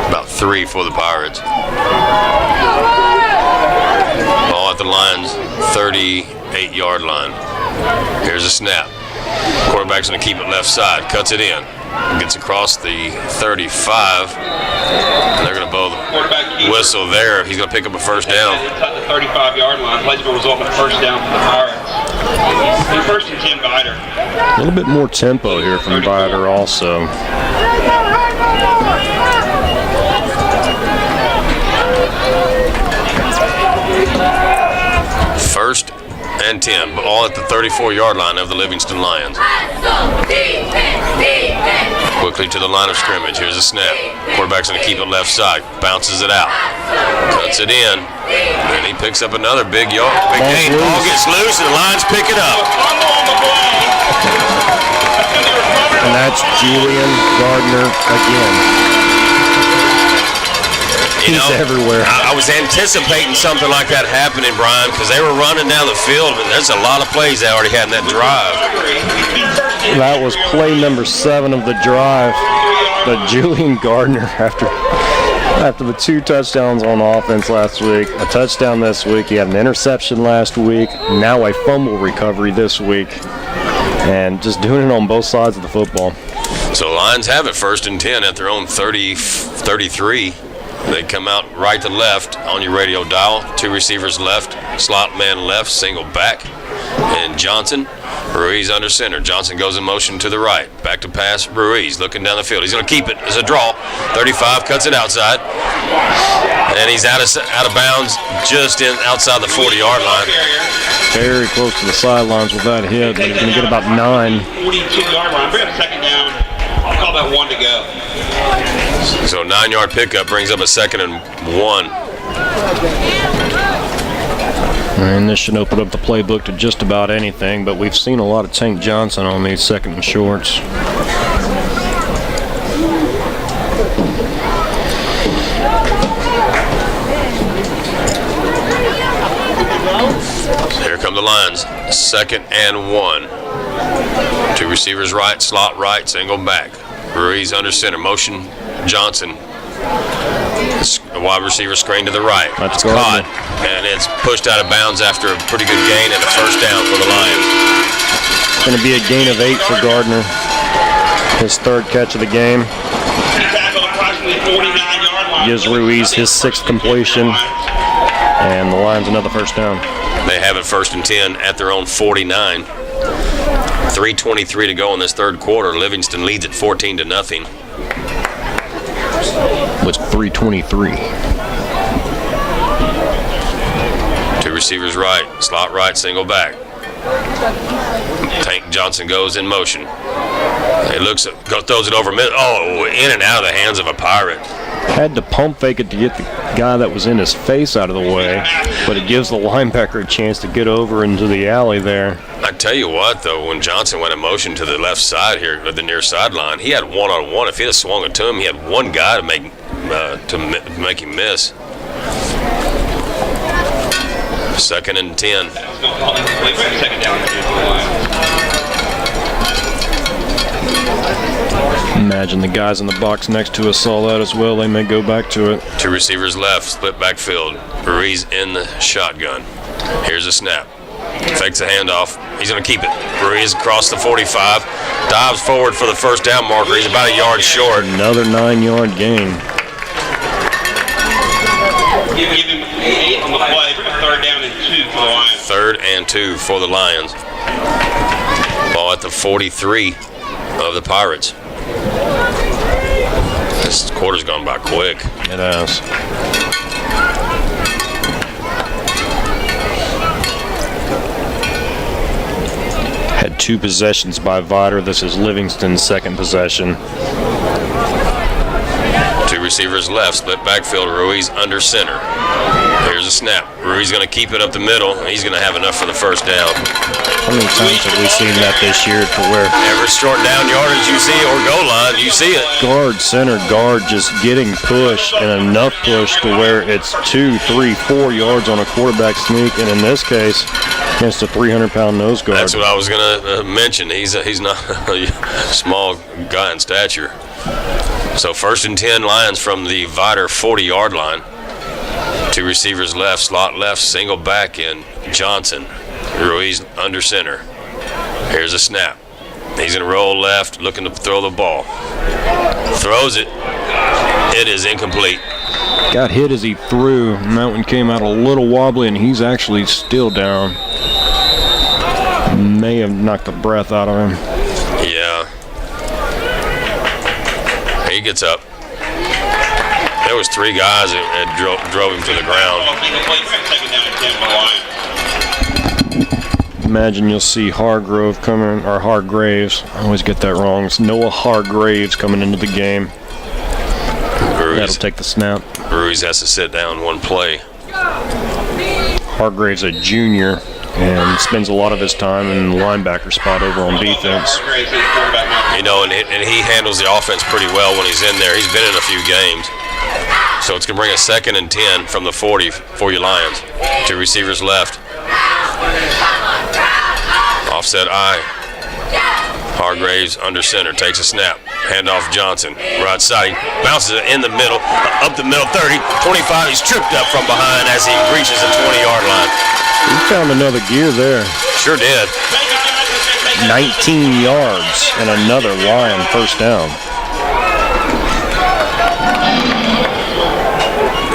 about 3 for the Pirates. Ball at the Lions' 38-yard line. Here's a snap. Quarterback's going to keep it left side. Cuts it in. Gets across the 35. And they're going to blow the whistle there. He's going to pick up a 1st down. Inside the 35-yard line. Plays will result in a 1st down for the Pirates. And 1st and 10, Vidor. A little bit more tempo here from Vidor also. First and 10, but all at the 34-yard line of the Livingston Lions. Quickly quickly to the line of scrimmage. Here's a snap. Quarterback's going to keep it left side. Bounces it out. Cuts it in. And he picks up another big gain. Ball gets loose, and the Lions pick it up. And that's Julian Gardner again. He's everywhere. I was anticipating something like that happening, Brian, because they were running down the field, but there's a lot of plays they already had in that drive. That was play number 7 of the drive. But Julian Gardner, after the 2 touchdowns on offense last week, a touchdown this week, he had an interception last week, now a fumble recovery this week, and just doing it on both sides of the football. So Lions have it 1st and 10 at their own 33. They come out right to left on your radio dial. 2 receivers left, slot man left, single back. And Johnson, Ruiz under center. Johnson goes in motion to the right. Back to pass, Ruiz looking down the field. He's going to keep it as a draw. 35, cuts it outside. And he's out of bounds just outside the 40-yard line. Very close to the sidelines with that hit, but he's going to get about 9. 42-yard line. Bring up 2nd down. I'll call that 1 to go. So 9-yard pickup brings up a 2nd and 1. And this should open up the playbook to just about anything, but we've seen a lot of Tank Johnson on these 2nd and shorts. Here come the Lions. 2nd and 1. 2 receivers right, slot right, single back. Ruiz under center, motion Johnson. A wide receiver screen to the right. It's caught, and it's pushed out of bounds after a pretty good gain and a 1st down for the Lions. It's going to be a gain of 8 for Gardner. His 3rd catch of the game. Gives Ruiz his 6th completion, and the Lions another 1st down. They have it 1st and 10 at their own 49. 3:23 to go in this 3rd quarter. Livingston leads at 14-0. With 3:23. 2 receivers right, slot right, single back. Tank Johnson goes in motion. He throws it over mid. Oh, in and out of the hands of a Pirate. Had to pump fake it to get the guy that was in his face out of the way, but it gives the linebacker a chance to get over into the alley there. I tell you what, though, when Johnson went in motion to the left side here, at the near sideline, he had one-on-one. If he'd have swung it to him, he had one guy to make him miss. 2nd and 10. Imagine the guys in the box next to us saw that as well. They may go back to it. 2 receivers left, split backfield. Ruiz in the shotgun. Here's a snap. Fakes a handoff. He's going to keep it. Ruiz across the 45. Dives forward for the 1st down marker. He's about a yard short. Another 9-yard gain. Give him 8 on the play. Bring a 3rd down and 2 for the Lions. 3rd and 2 for the Lions. Ball at the 43 of the Pirates. This quarter's gone by quick. It has. Had 2 possessions by Vidor. This is Livingston's 2nd possession. 2 receivers left, split backfield. Ruiz under center. Here's a snap. Ruiz going to keep it up the middle. He's going to have enough for the 1st down. How many times have we seen that this year to where every short down yardage you see or goal line, you see it. Guard, center, guard just getting push and enough push to where it's 2, 3, 4 yards on a quarterback sneak, and in this case, against a 300-pound nose guard. That's what I was going to mention. He's not a small guy in stature. So 1st and 10 Lions from the Vidor 40-yard line. 2 receivers left, slot left, single back in Johnson. Ruiz under center. Here's a snap. He's going to roll left, looking to throw the ball. Throws it. It is incomplete. Got hit as he threw, and that one came out a little wobbly, and he's actually still down. May have knocked the breath out of him. Yeah. He gets up. There was 3 guys that drove him to the ground. imagine you'll see Hargraves. I always get that wrong. It's Noah Hargraves coming into the game. That'll take the snap. Ruiz has to sit down one play. Hargraves, a junior, and spends a lot of his time in the linebacker spot over on defense. You know, and he handles the offense pretty well when he's in there. He's been in a few games. So it's going to bring a 2nd and 10 from the 40 for your Lions. 2 receivers left. Offset I. Hargraves under center, takes a snap. Handoff Johnson, right side, bounces it in the middle, up the middle, 30, 25. He's tripped up from behind as he reaches the 20-yard line. He found another gear there. Sure did. 19 yards and another Lion first down.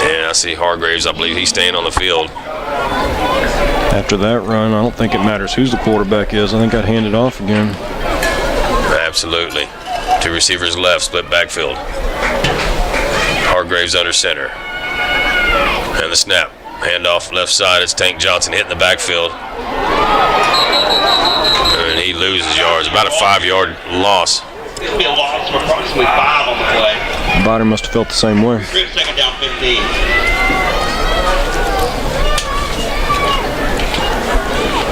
And I see Hargraves, I believe he's staying on the field. After that run, I don't think it matters who the quarterback is. I think I'd hand it off again. Absolutely. 2 receivers left, split backfield. Hargraves under center. And the snap. Handoff left side. It's Tank Johnson hitting the backfield. And he loses yards. About a 5-yard loss. It'll be a loss of approximately 5 on the play. Vidor must have felt the same way. 2nd down 15.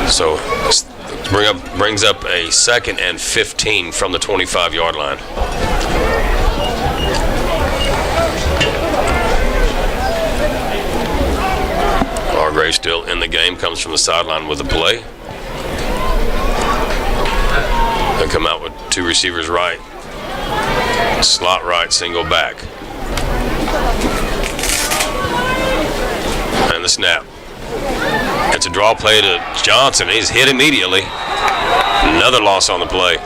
So brings up a 2nd and 15 from the 25-yard line. Hargraves still in the game, comes from the sideline with a play. They come out with 2 receivers right. Slot right, single back. And the snap. It's a draw play to Johnson. He's hit immediately. Another loss on the play.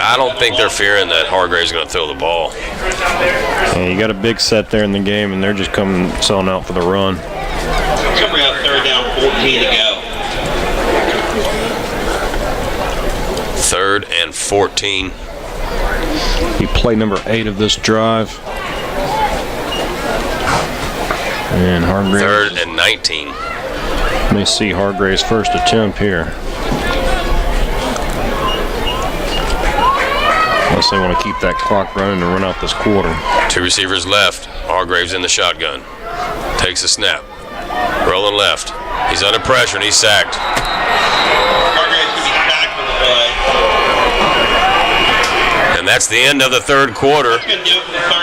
I don't think they're fearing that Hargraves is going to throw the ball. Yeah, you got a big set there in the game, and they're just selling out for the run. It's going to bring up 3rd down 14 to go. 3rd and 14. He play number 8 of this drive. And Hargraves. 3rd and 19. Let me see Hargraves' first attempt here. Unless they want to keep that clock running and run out this quarter. 2 receivers left. Hargraves in the shotgun. Takes a snap. Rolling left. He's under pressure and he's sacked. Hargraves can be sacked on the play. And that's the end of the 3rd quarter.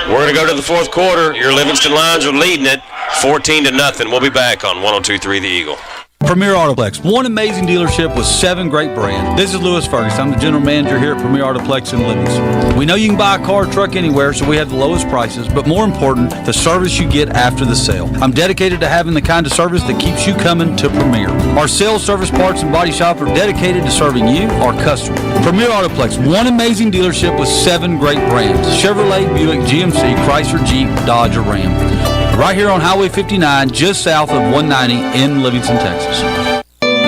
We're going to go to the 4th quarter. Your Livingston Lions are leading it 14-0. We'll be back on 102.3 The Eagle. Premier Autoplex, one amazing dealership with 7 great brands. This is Lewis Ferguson. I'm the general manager here at Premier Autoplex in Livingston. We know you can buy a car or truck anywhere, so we have the lowest prices, but more important, the service you get after the sale. I'm dedicated to having the kind of service that keeps you coming to Premier. Our sales, service, parts, and body shop are dedicated to serving you, our customer. Premier Autoplex, one amazing dealership with 7 great brands. Chevrolet, Buick, GMC, Chrysler, Jeep, Dodge, or Ram. Right here on Highway 59, just south of 190 in Livingston, Texas.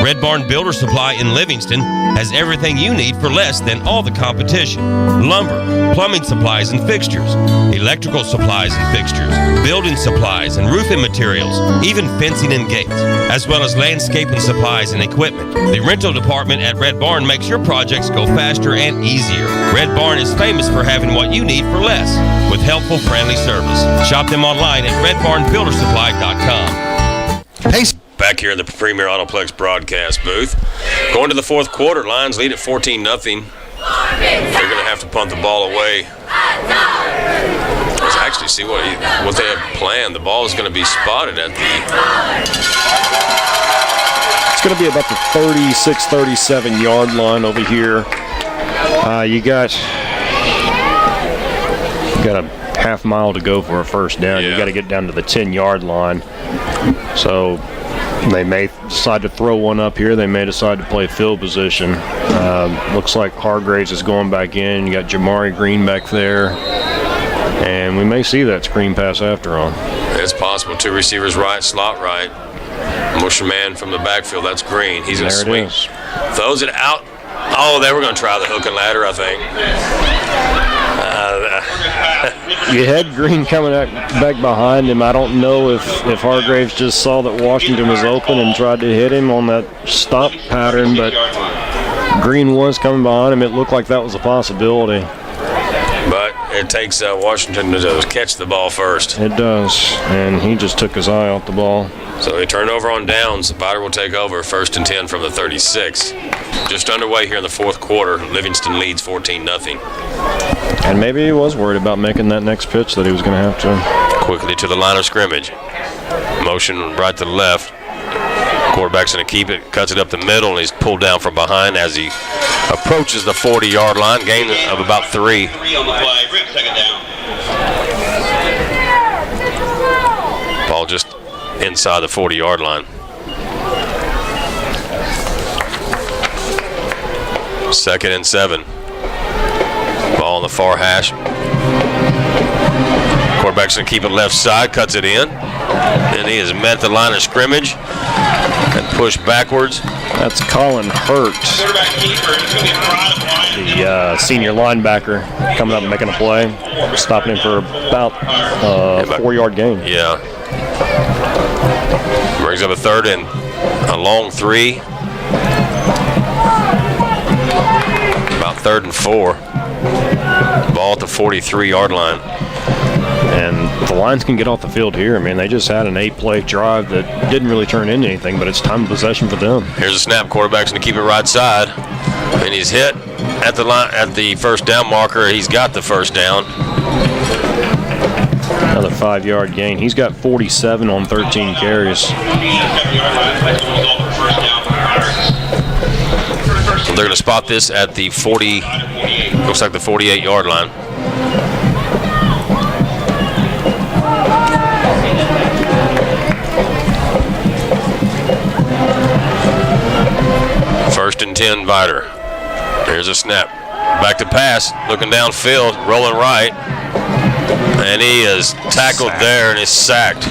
Red Barn Builder Supply in Livingston has everything you need for less than all the competition. Lumber, plumbing supplies and fixtures, electrical supplies and fixtures, building supplies and roofing materials, even fencing and gates, as well as landscaping supplies and equipment. The rental department at Red Barn makes your projects go faster and easier. Red Barn is famous for having what you need for less, with helpful, friendly service. Shop them online at redbarnbuildersupply.com. Hey. Back here in the Premier Autoplex broadcast booth. Going to the 4th quarter, Lions lead at 14-0. They're going to have to punt the ball away. Let's actually see what they have planned. The ball is going to be spotted at the... It's going to be about the 36, 37-yard line over here. You got a half mile to go for a first down. You got to get down to the 10-yard line. So they may decide to throw one up here. They may decide to play field position. Looks like Hargraves is going back in. You got Jamari Green back there. And we may see that screen pass after all. It's possible. 2 receivers right, slot right. Motion man from the backfield. That's Green. He's going to swing. Throws it out. Oh, they were going to try the hook and ladder, I think. You had Green coming back behind him. I don't know if Hargraves just saw that Washington was open and tried to hit him on that stop pattern, but Green was coming behind him. It looked like that was a possibility. But it takes Washington to catch the ball first. It does, and he just took his eye off the ball. So they turn over on downs. Vidor will take over 1st and 10 from the 36. Just underway here in the fourth quarter. Livingston leads 14-0. And maybe he was worried about making that next pitch that he was going to have to. Quickly to the line of scrimmage. Motion right to the left. Quarterback's going to keep it, cuts it up the middle, and he's pulled down from behind as he approaches the 40-yard line. Gain of about 3. 3 on the play. Rip, second down. Ball just inside the 40-yard line. 2nd and 7. Ball on the far hash. Quarterback's going to keep it left side, cuts it in. And he has met the line of scrimmage and pushed backwards. That's Colin Hurt, the senior linebacker, coming up and making a play. Stopping him for about a 4-yard gain. Yeah. Brings up a 3rd and a long 3. About 3rd and 4. Ball at the 43-yard line. And the Lions can get off the field here. I mean, they just had an 8-play drive that didn't really turn into anything, but it's time of possession for them. Here's a snap. Quarterback's going to keep it right side. And he's hit at the line at the first down marker. He's got the first down. Another 5-yard gain. He's got 47 on 13 carries. So they're going to spot this at the 40, looks like the 48-yard line. First and 10, Vidor. Here's a snap. Back to pass, looking downfield, rolling right. And he is tackled there and is sacked.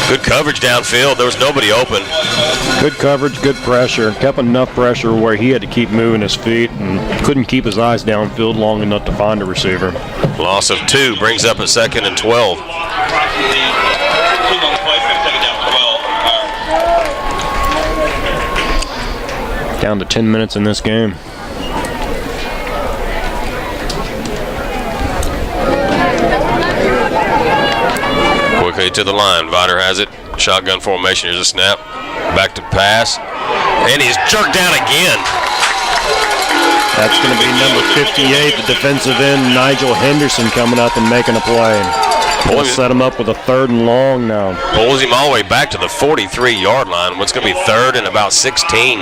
Good coverage downfield. There was nobody open. Good coverage, good pressure. Kept enough pressure where he had to keep moving his feet and couldn't keep his eyes downfield long enough to find a receiver. Loss of 2 brings up a 2nd and 12. Down to 10 minutes in this game. Quickly to the line. Vidor has it. Shotgun formation. Here's a snap. Back to pass. And he's jerked down again. That's going to be number 58, the defensive end, Nigel Henderson, coming up and making a play. We'll set him up with a 3rd and long now. Pulls him all the way back to the 43-yard line. What's going to be 3rd and about 16.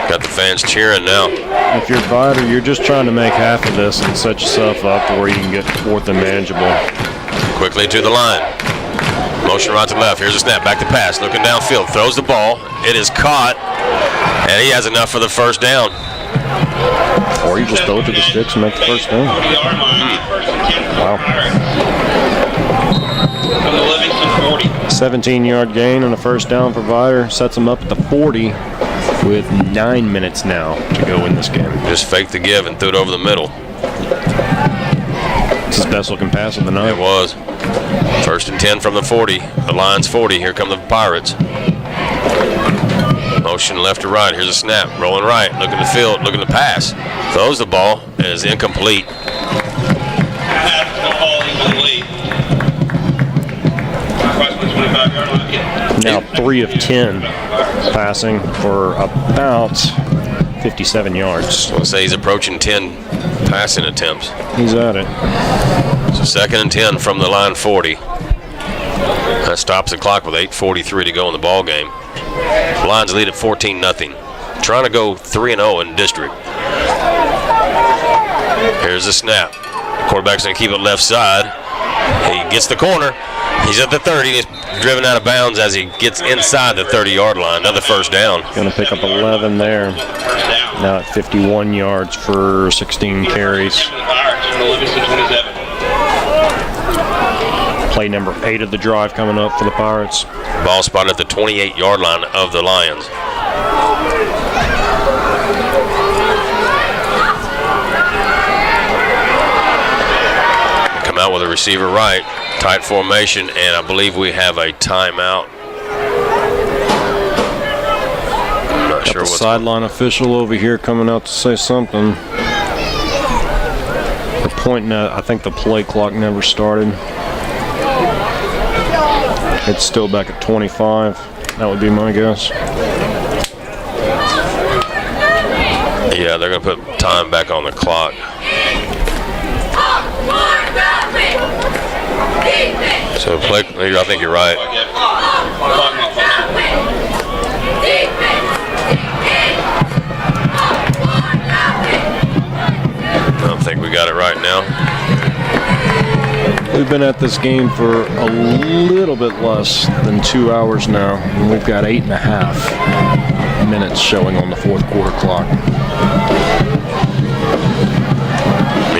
Got the fans cheering now. If you're Vidor, you're just trying to make half of this and set yourself up to where you can get 4th and manageable. Quickly to the line. Motion right to left. Here's a snap. Back to pass. Looking downfield. Throws the ball. It is caught. And he has enough for the first down. Or you just throw it to the sticks and make the first down. Wow. 17-yard gain on the first down for Vidor. Sets him up at the 40 with 9 minutes now to go in this game. Just faked the give and threw it over the middle. It's his best looking pass of the night. It was. 1st and 10 from the 40. The Lions 40. Here come the Pirates. Motion left to right. Here's a snap. Rolling right. Looking to field. Looking to pass. Throws the ball. It is incomplete. Now 3 of 10 passing for about 57 yards. I want to say he's approaching 10 passing attempts. He's at it. So 2nd and 10 from the line 40. That stops the clock with 8:43 to go in the ball game. Lions lead at 14-0. Trying to go 3-0 in district. Here's the snap. Quarterback's going to keep it left side. He gets the corner. He's at the 30. He's driven out of bounds as he gets inside the 30-yard line. Another first down. Going to pick up 11 there. Now at 51 yards for 16 carries. Play number 8 of the drive coming up for the Pirates. Ball spotted at the 28-yard line of the Lions. Come out with a receiver right, tight formation, and I believe we have a timeout. I'm not sure The what's sideline official over here coming out to say something. They're pointing at, I think the play clock never started. It's still back at 25. That would be my guess. Yeah, they're going to put time back on the clock. So play, I think you're right. I don't think we got it right now. We've been at this game for a little bit less than 2 hours now, and we've got 8.5 minutes showing on the fourth quarter clock.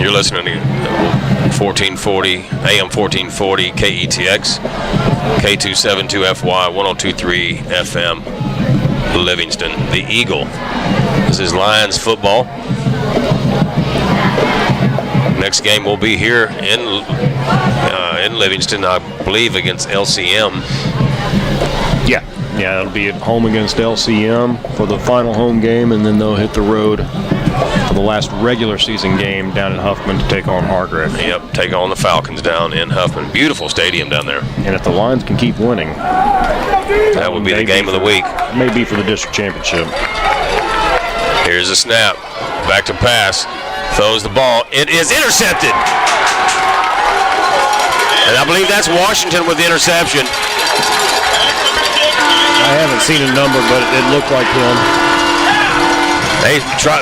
You're listening to 1440, AM 1440, KETX, K272FY, 1023 FM, Livingston, the Eagle. This is Lions football. Next game will be here in Livingston, I believe, against LCM. Yeah, it'll be at home against LCM for the final home game, and then they'll hit the road for the last regular season game down in Huffman to take on Hargrave. Yep, take on the Falcons down in Huffman. Beautiful stadium down there. And if the Lions can keep winning, that would be the game of the week. Maybe for the district championship. Here's a snap. Back to pass. Throws the ball. It is intercepted. And I believe that's Washington with the interception. I haven't seen a number, but it looked like him.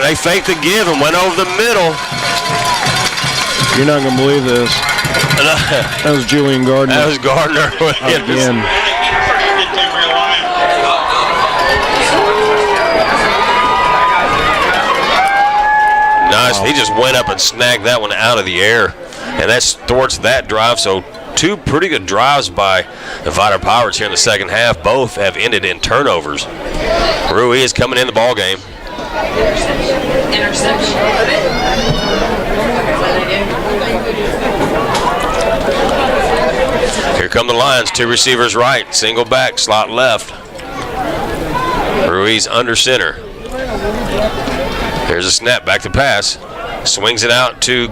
They faked the give and went over the middle. You're not going to believe this. That was Julian Gardner. That was Gardner. Again. Nice. He just went up and snagged that one out of the air. And that thwarts that drive. So two pretty good drives by the Vidor Pirates here in the second half. Both have ended in turnovers. Rui is coming in the ball game. Interception. Here come the Lions. Two receivers right, single back, slot left. Ruiz under center. Here's a snap, back to pass. Swings it out to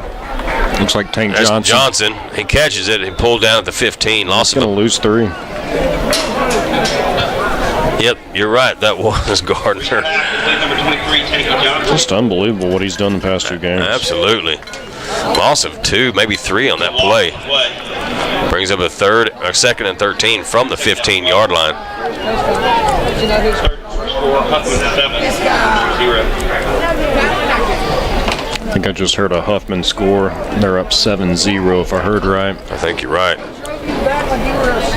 looks like Tank Johnson. He catches it and pulled down at the 15. Lost him. Going to lose 3. Yep, you're right. That was Gardner. Just unbelievable what he's done the past 2 games. Absolutely. Loss of 2, maybe 3 on that play. Brings up a second and 13 from the 15-yard line. I think I just heard a Huffman score. They're up 7-0 if I heard right. I think you're right.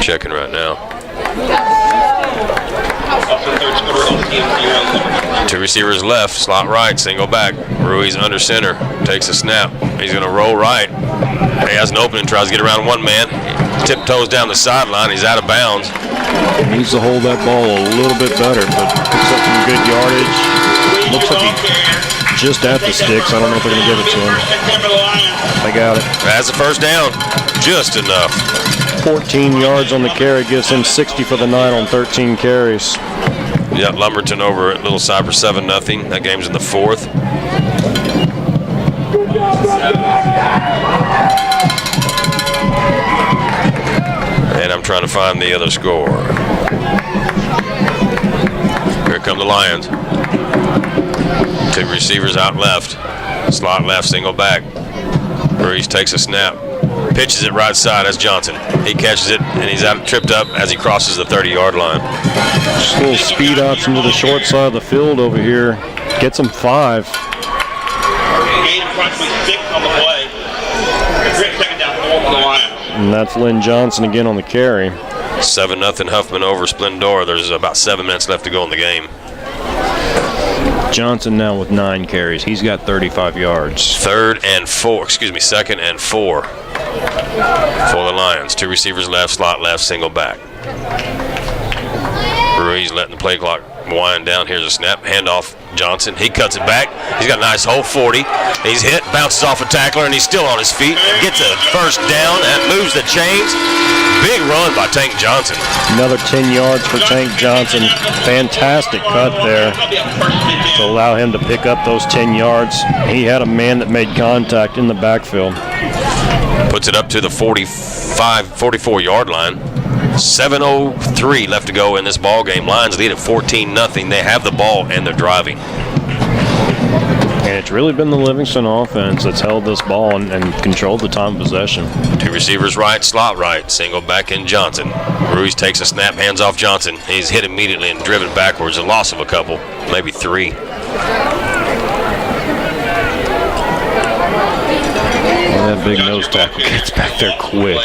Checking right now. Two receivers left, slot right, single back. Ruiz under center, takes a snap. He's going to roll right. He has an opening, tries to get around one man. Tiptoes down the sideline. He's out of bounds. He needs to hold that ball a little bit better, but picks up some good yardage. Looks like he just at the sticks. I don't know if they're going to give it to him. They got it. That's the first down. Just enough. 14 yards on the carry, gives him 60 for the night on 13 carries. Yeah, Lumberton over at Little Cypress 7-0. That game's in the 4th. And I'm trying to find the other score. Here come the Lions. Two receivers out left. Slot left, single back. Ruiz takes a snap. Pitches it right side. That's Johnson. He catches it, and he's tripped up as he crosses the 30-yard line. Just a little speed option to the short side of the field over here. Gets him 5. Gain approximately 6 on the play. Second down, 4 for the Lions. And that's Lynn Johnson again on the carry. 7-0 Huffman over Splendor. There's about 7 minutes left to go in the game. Johnson now with 9 carries. He's got 35 yards. Second and 4 for the Lions. Two receivers left, slot left, single back. Ruiz letting the play clock wind down. Here's a snap, handoff. Johnson, he cuts it back. He's got a nice hole, 40. He's hit, bounces off a tackler, and he's still on his feet. Gets a first down. That moves the chains. Big run by Tank Johnson. Another 10 yards for Tank Johnson. Fantastic cut there to allow him to pick up those 10 yards. He had a man that made contact in the backfield. Puts it up to the 44-yard line. 7:03 left to go in this ball game. Lions lead at 14-0. They have the ball and they're driving. And it's really been the Livingston offense that's held this ball and controlled the time of possession. Two receivers right, slot right, single back in Johnson. Ruiz takes a snap, hands off Johnson. He's hit immediately and driven backwards. A loss of a couple, maybe 3. That big nose tackle gets back there quick.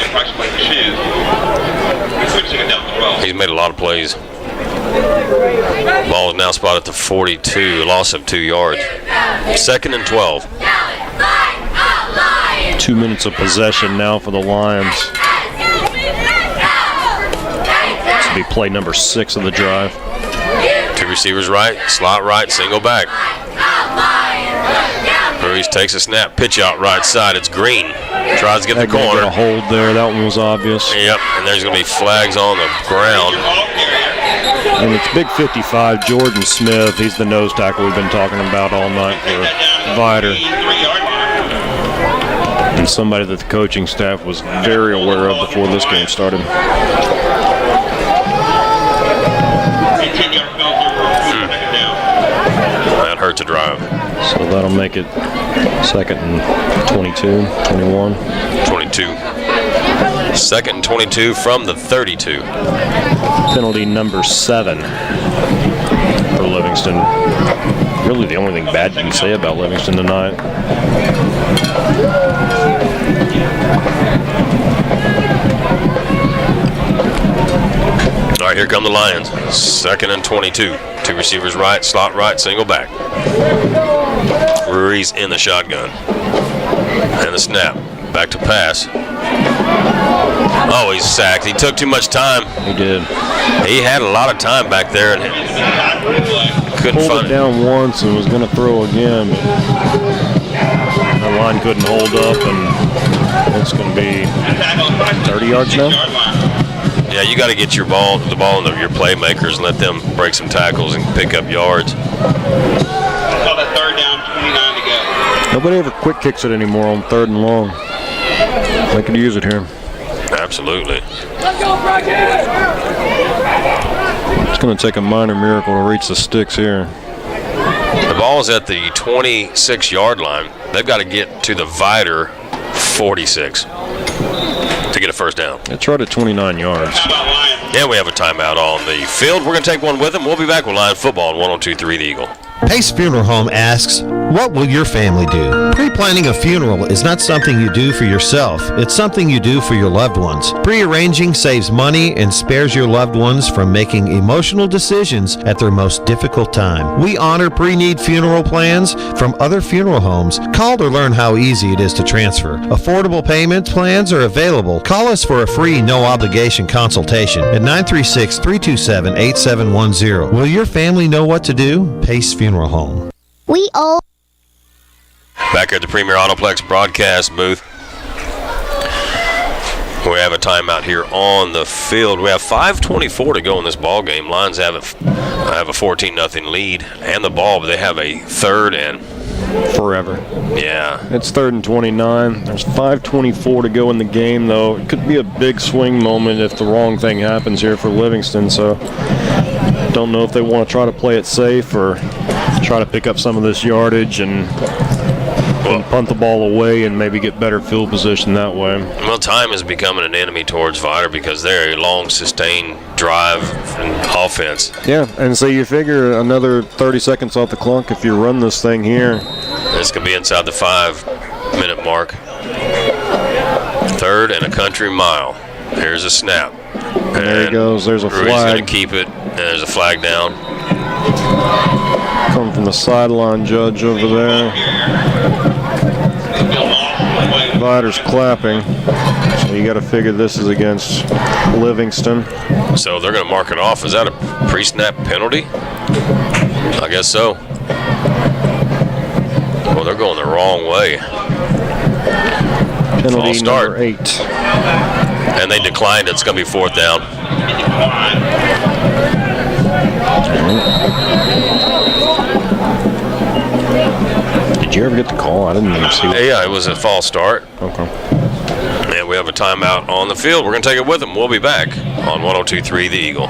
He's made a lot of plays. Ball is now spotted at the 42, a loss of 2 yards. 2nd and 12. 2 minutes of possession now for the Lions. This will be play number 6 of the drive. Two receivers right, slot right, single back. Ruiz takes a snap, pitch out right side. It's Green. Tries to get the corner. A hold there. That one was obvious. Yep, and there's going to be flags on the ground. And it's big 55, Jordan Smith. He's the nose tackle we've been talking about all night for Vidor. And somebody that the coaching staff was very aware of before this game started. That hurt to drive. So that'll make it 2nd and 22, 21. 22. 2nd and 22 from the 32. Penalty number 7 for Livingston. Really the only thing bad you can say about Livingston tonight. All right, here come the Lions. 2nd and 22. Two receivers right, slot right, single back. Ruiz in the shotgun. And the snap. Back to pass. Oh, he's sacked. He took too much time. He did. He had a lot of time back there and couldn't find it. Down once and was going to throw again, but the line couldn't hold up, and it's going to be 30 yards now. Yeah, you got to get the ball into your playmakers and let them break some tackles and pick up yards. Call that 3rd down, 29 to go. Nobody ever quick kicks it anymore on 3rd and long. They could use it here. Absolutely. It's going to take a minor miracle to reach the sticks here. The ball is at the 26-yard line. They've got to get to the Vidor 46 to get a first down. It's right at 29 yards. Yeah, we have a timeout on the field. We're going to take one with them. We'll be back with Lion football on 102.3 The Eagle. Pace Funeral Home asks, what will your family do? Pre-planning a funeral is not something you do for yourself. It's something you do for your loved ones. Pre-arranging saves money and spares your loved ones from making emotional decisions at their most difficult time. We honor pre-need funeral plans from other funeral homes. Call to learn how easy it is to transfer. Affordable payment plans are available. Call us for a free, no-obligation consultation at 936-327-8710. Will your family know what to do? Pace Funeral Home. We all back at the Premier Autoplex broadcast booth. We have a timeout here on the field. We have 5:24 to go in this ball game. Lions have a 14-0 lead and the ball, but they have a 3rd and forever. Yeah. It's 3rd and 29. There's 5:24 to go in the game, though. It could be a big swing moment if the wrong thing happens here for Livingston. So don't know if they want to try to play it safe or try to pick up some of this yardage and punt the ball away and maybe get better field position that way. Well, time is becoming an enemy towards Vidor because they're a long, sustained drive and offense. Yeah, and so you figure another 30 seconds off the clock if you run this thing here. This could be inside the 5-minute mark. 3rd and a country mile. Here's a snap. And there he goes. There's a flag. Ruiz going to keep it, and there's a flag down. Coming from the sideline judge over there. Vidor's clapping. So You got to figure this is against Livingston. So they're going to mark it off. Is that a pre-snap penalty? I guess so. Well, they're going the wrong way. Penalty False start. number 8. And they declined it. It's going to be 4th down. Did you ever get the call? I didn't even see it. Yeah, it was a false start. Okay. And we have a timeout on the field. We're going to take it with them. We'll be back on 102.3 The Eagle.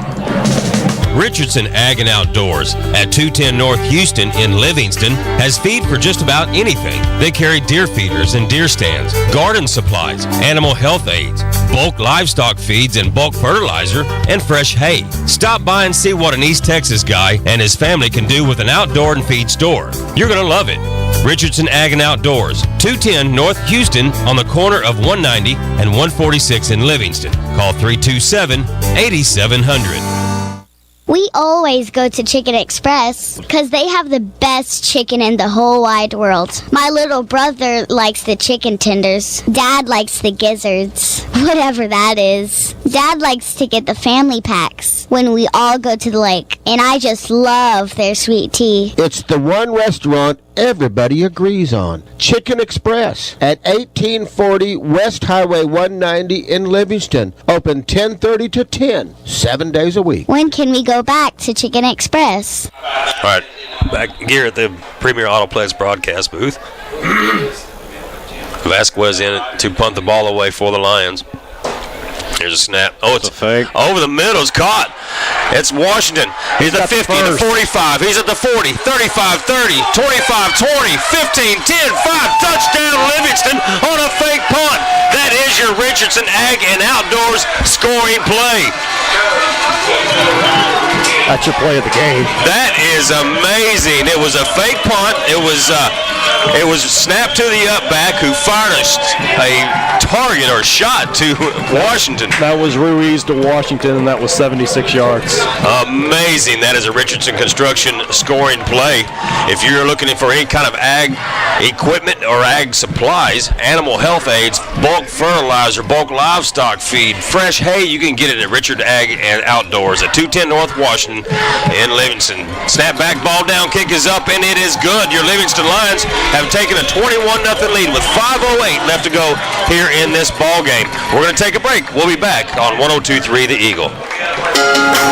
Richardson Ag and Outdoors at 210 North Houston in Livingston has feed for just about anything. They carry deer feeders and deer stands, garden supplies, animal health aids, bulk livestock feeds and bulk fertilizer, and fresh hay. Stop by and see what an East Texas guy and his family can do with an outdoor and feed store. You're going to love it. Richardson Ag and Outdoors, 210 North Houston on the corner of 190 and 146 in Livingston. Call 327-8700. We always go to Chicken Express because they have the best chicken in the whole wide world. My little brother likes the chicken tenders. Dad likes the gizzards, whatever that is. Dad likes to get the family packs when we all go to the lake, and I just love their sweet tea. It's the one restaurant everybody agrees on. Chicken Express at 1840 West Highway 190 in Livingston. Open 10:30 to 10, 7 days a week. When can we go back to Chicken Express? All right, back here at the Premier Autoplex broadcast booth. Vasquez in it to punt the ball away for the Lions. Here's a snap. Oh, it's a fake. Over the middle. It's caught. It's Washington. He's at 50, the 45. He's at the 40, 35, 30, 25, 20, 15, 10, 5. Touchdown Livingston on a fake punt. That is your Richardson Ag and Outdoors scoring play. That's your play of the game. That is amazing. It was a fake punt. It was snapped to the up back who fired a target or shot to Washington. That was Ruiz to Washington, and that was 76 yards. Amazing. That is a Richardson Construction scoring play. If you're looking for any kind of ag equipment or ag supplies, animal health aids, bulk fertilizer, bulk livestock feed, fresh hay, you can get it at Richard Ag and Outdoors at 210 North Washington in Livingston. Snap back, ball down, kick is up, and it is good. Your Livingston Lions have taken a 21-0 lead with 5:08 left to go here in this ball game. We're going to take a break. We'll be back on 102.3 The Eagle.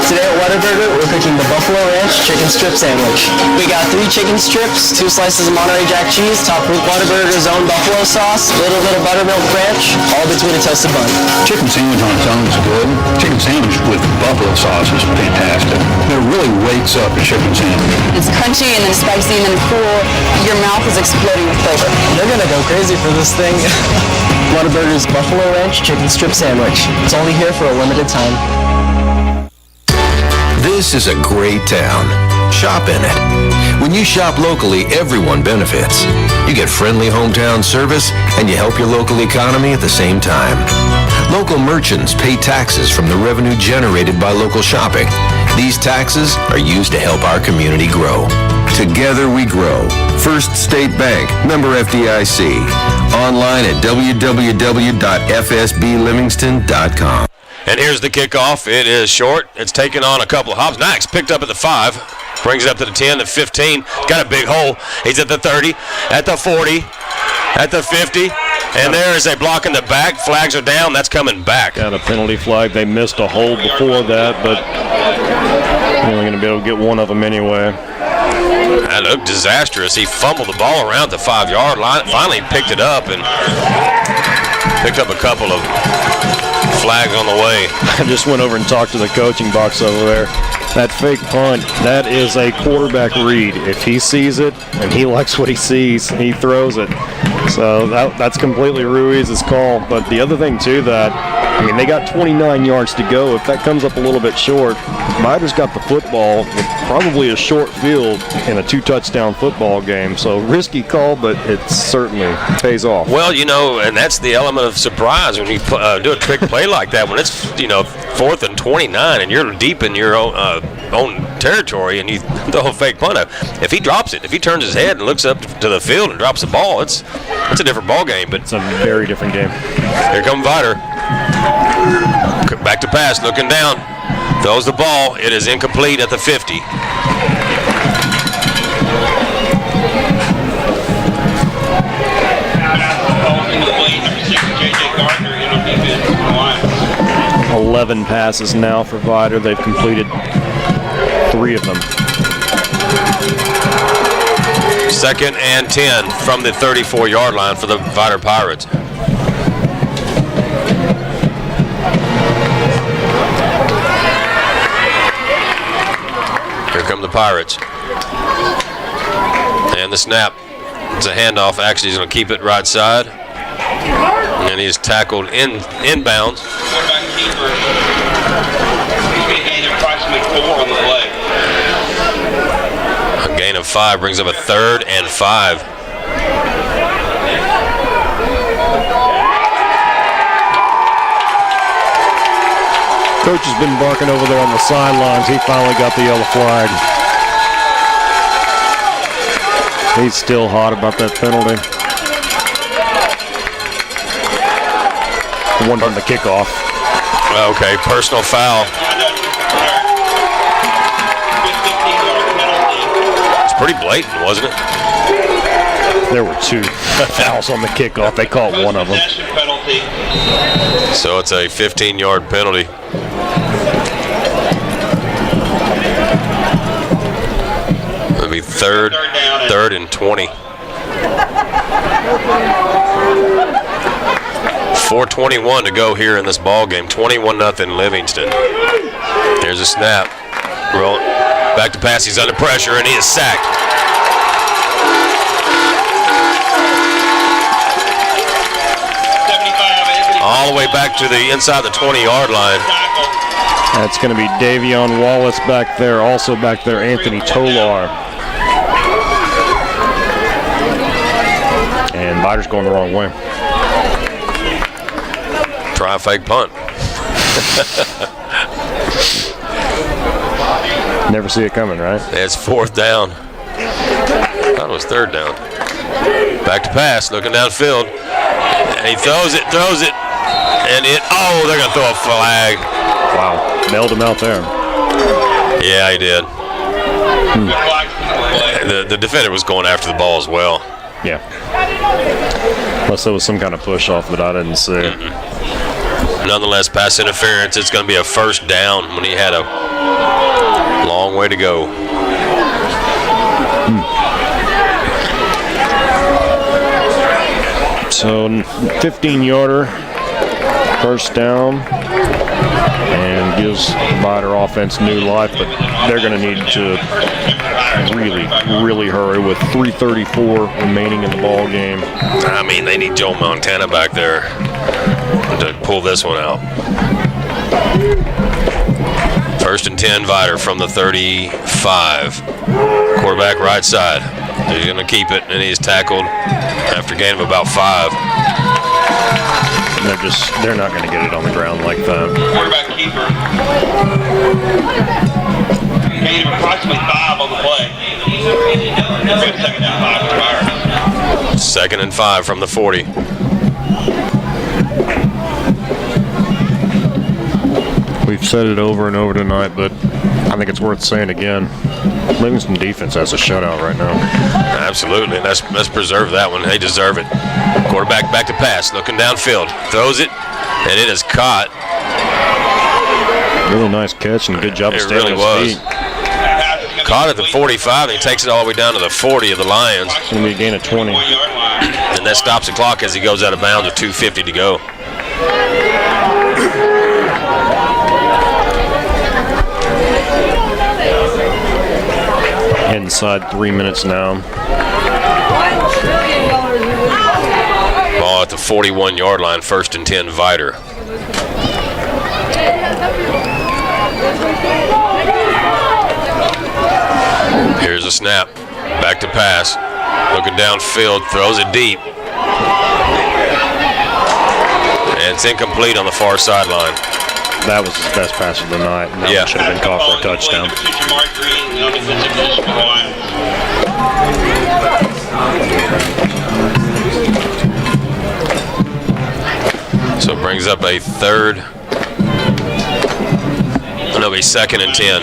Today at Whataburger, we're cooking the Buffalo Ranch chicken strip sandwich. We got 3 chicken strips, 2 slices of Monterey Jack cheese, topped with Whataburger's own buffalo sauce, a little bit of buttermilk ranch, all between a toasted bun. Chicken sandwich on its own is good. Chicken sandwich with buffalo sauce is fantastic. It really wakes up a chicken sandwich. It's crunchy and then spicy and then cool. Your mouth is exploding with flavor. They're gonna go crazy for this thing. Whataburger's Buffalo Ranch chicken strip sandwich. It's only here for a limited time. This is a great town. Shop in it. When you shop locally, everyone benefits. You get friendly hometown service, and you help your local economy at the same time. Local merchants pay taxes from the revenue generated by local shopping. These taxes are used to help our community grow. Together we grow. First State Bank, member FDIC. Online at www.fsblivingston.com. And here's the kickoff. It is short. It's taken on a couple of hops. Knox picked up at the 5. Brings it up to the 10, the 15. Got a big hole. He's at the 30, at the 40, at the 50. And there is a block in the back. Flags are down. That's coming back. Got a penalty flag. They missed a hold before that, but you're only going to be able to get one of them anyway. That looked disastrous. He fumbled the ball around the 5-yard line. Finally picked it up and picked up a couple of flags on the way. I just went over and talked to the coaching box over there. That fake punt, that is a quarterback read. If he sees it and he likes what he sees, he throws it. So that's completely Ruiz's call. But the other thing, too, they got 29 yards to go. If that comes up a little bit short, Vidor's got the football with probably a short field in a 2-touchdown football game. So risky call, but it certainly pays off. Well, and that's the element of surprise when you do a trick play like that. When it's, 4th and 29 and you're deep in your own territory and you throw a fake punt out. If he drops it, if he turns his head and looks up to the field and drops the ball, it's a different ball game. But it's a very different game. Here comes Vidor. Back to pass, looking down. Throws the ball. It is incomplete at the 50. JJ 11 passes now for Vidor. They've completed 3 of them. 2nd and 10 from the 34-yard line for the Vidor Pirates. Here come the Pirates. And the snap. It's a handoff. Actually, he's going to keep it right side. And he's tackled inbounds. A gain of 5 brings up a 3rd and 5. Coach has been barking over there on the sidelines. He finally got the yellow flag. He's still hot about that penalty. The one from the kickoff. Okay, personal foul. It's pretty blatant, wasn't it? There were 2 fouls on the kickoff. They caught one of them. So it's a 15-yard penalty. It'll be third and 20. 4:21 to go here in this ball game. 21-0 Livingston. Here's a snap. Roll back to pass. He's under pressure and he is sacked. All the way back to the inside the 20-yard line. That's going to be Davion Wallace back there. Also back there, Anthony Tolar. And Vidor's going the wrong way. Try a fake punt. Never see it coming, right? It's 4th down. I thought it was 3rd down. Back to pass, looking downfield. And he throws it. And they're going to throw a flag. Wow, nailed him out there. Yeah, he did. The defender was going after the ball as well. Yeah. Unless there was some kind of push off that I didn't see. Mm-hmm. Nonetheless, pass interference. It's going to be a 1st down when he had a long way to go. So 15-yarder, 1st down, and gives Vidor offense new life, but they're going to need to really, really hurry with 3:34 remaining in the ball game. I mean, they need Joe Montana back there to pull this one out. 1st and 10, Vidor from the 35. Quarterback right side. He's going to keep it, and he's tackled after a gain of about 5. They're not going to get it on the ground like that. Quarterback keeper. Gain of approximately 5 on the play. 2nd down, 5 for Pirates. 2nd and 5 from the 40. We've said it over and over tonight, but I think it's worth saying again. Livingston defense has a shutout right now. Absolutely, and let's preserve that one. They deserve it. Quarterback back to pass, looking downfield, throws it, and it is caught. Really nice catch and good job of staying really on his feet. Caught at the 45, and he takes it all the way down to the 40 of the Lions. It's going to be a gain of 20. And that stops the clock as he goes out of bounds with 2:50 to go. Inside 3 minutes now. Ball at the 41-yard line, 1st and 10, Vidor. Here's a snap. Back to pass. Looking downfield, throws it deep. And it's incomplete on the far sideline. that was his best pass of the night, and that one should have been caught for a touchdown. So it brings up a third. It'll be 2nd and 10.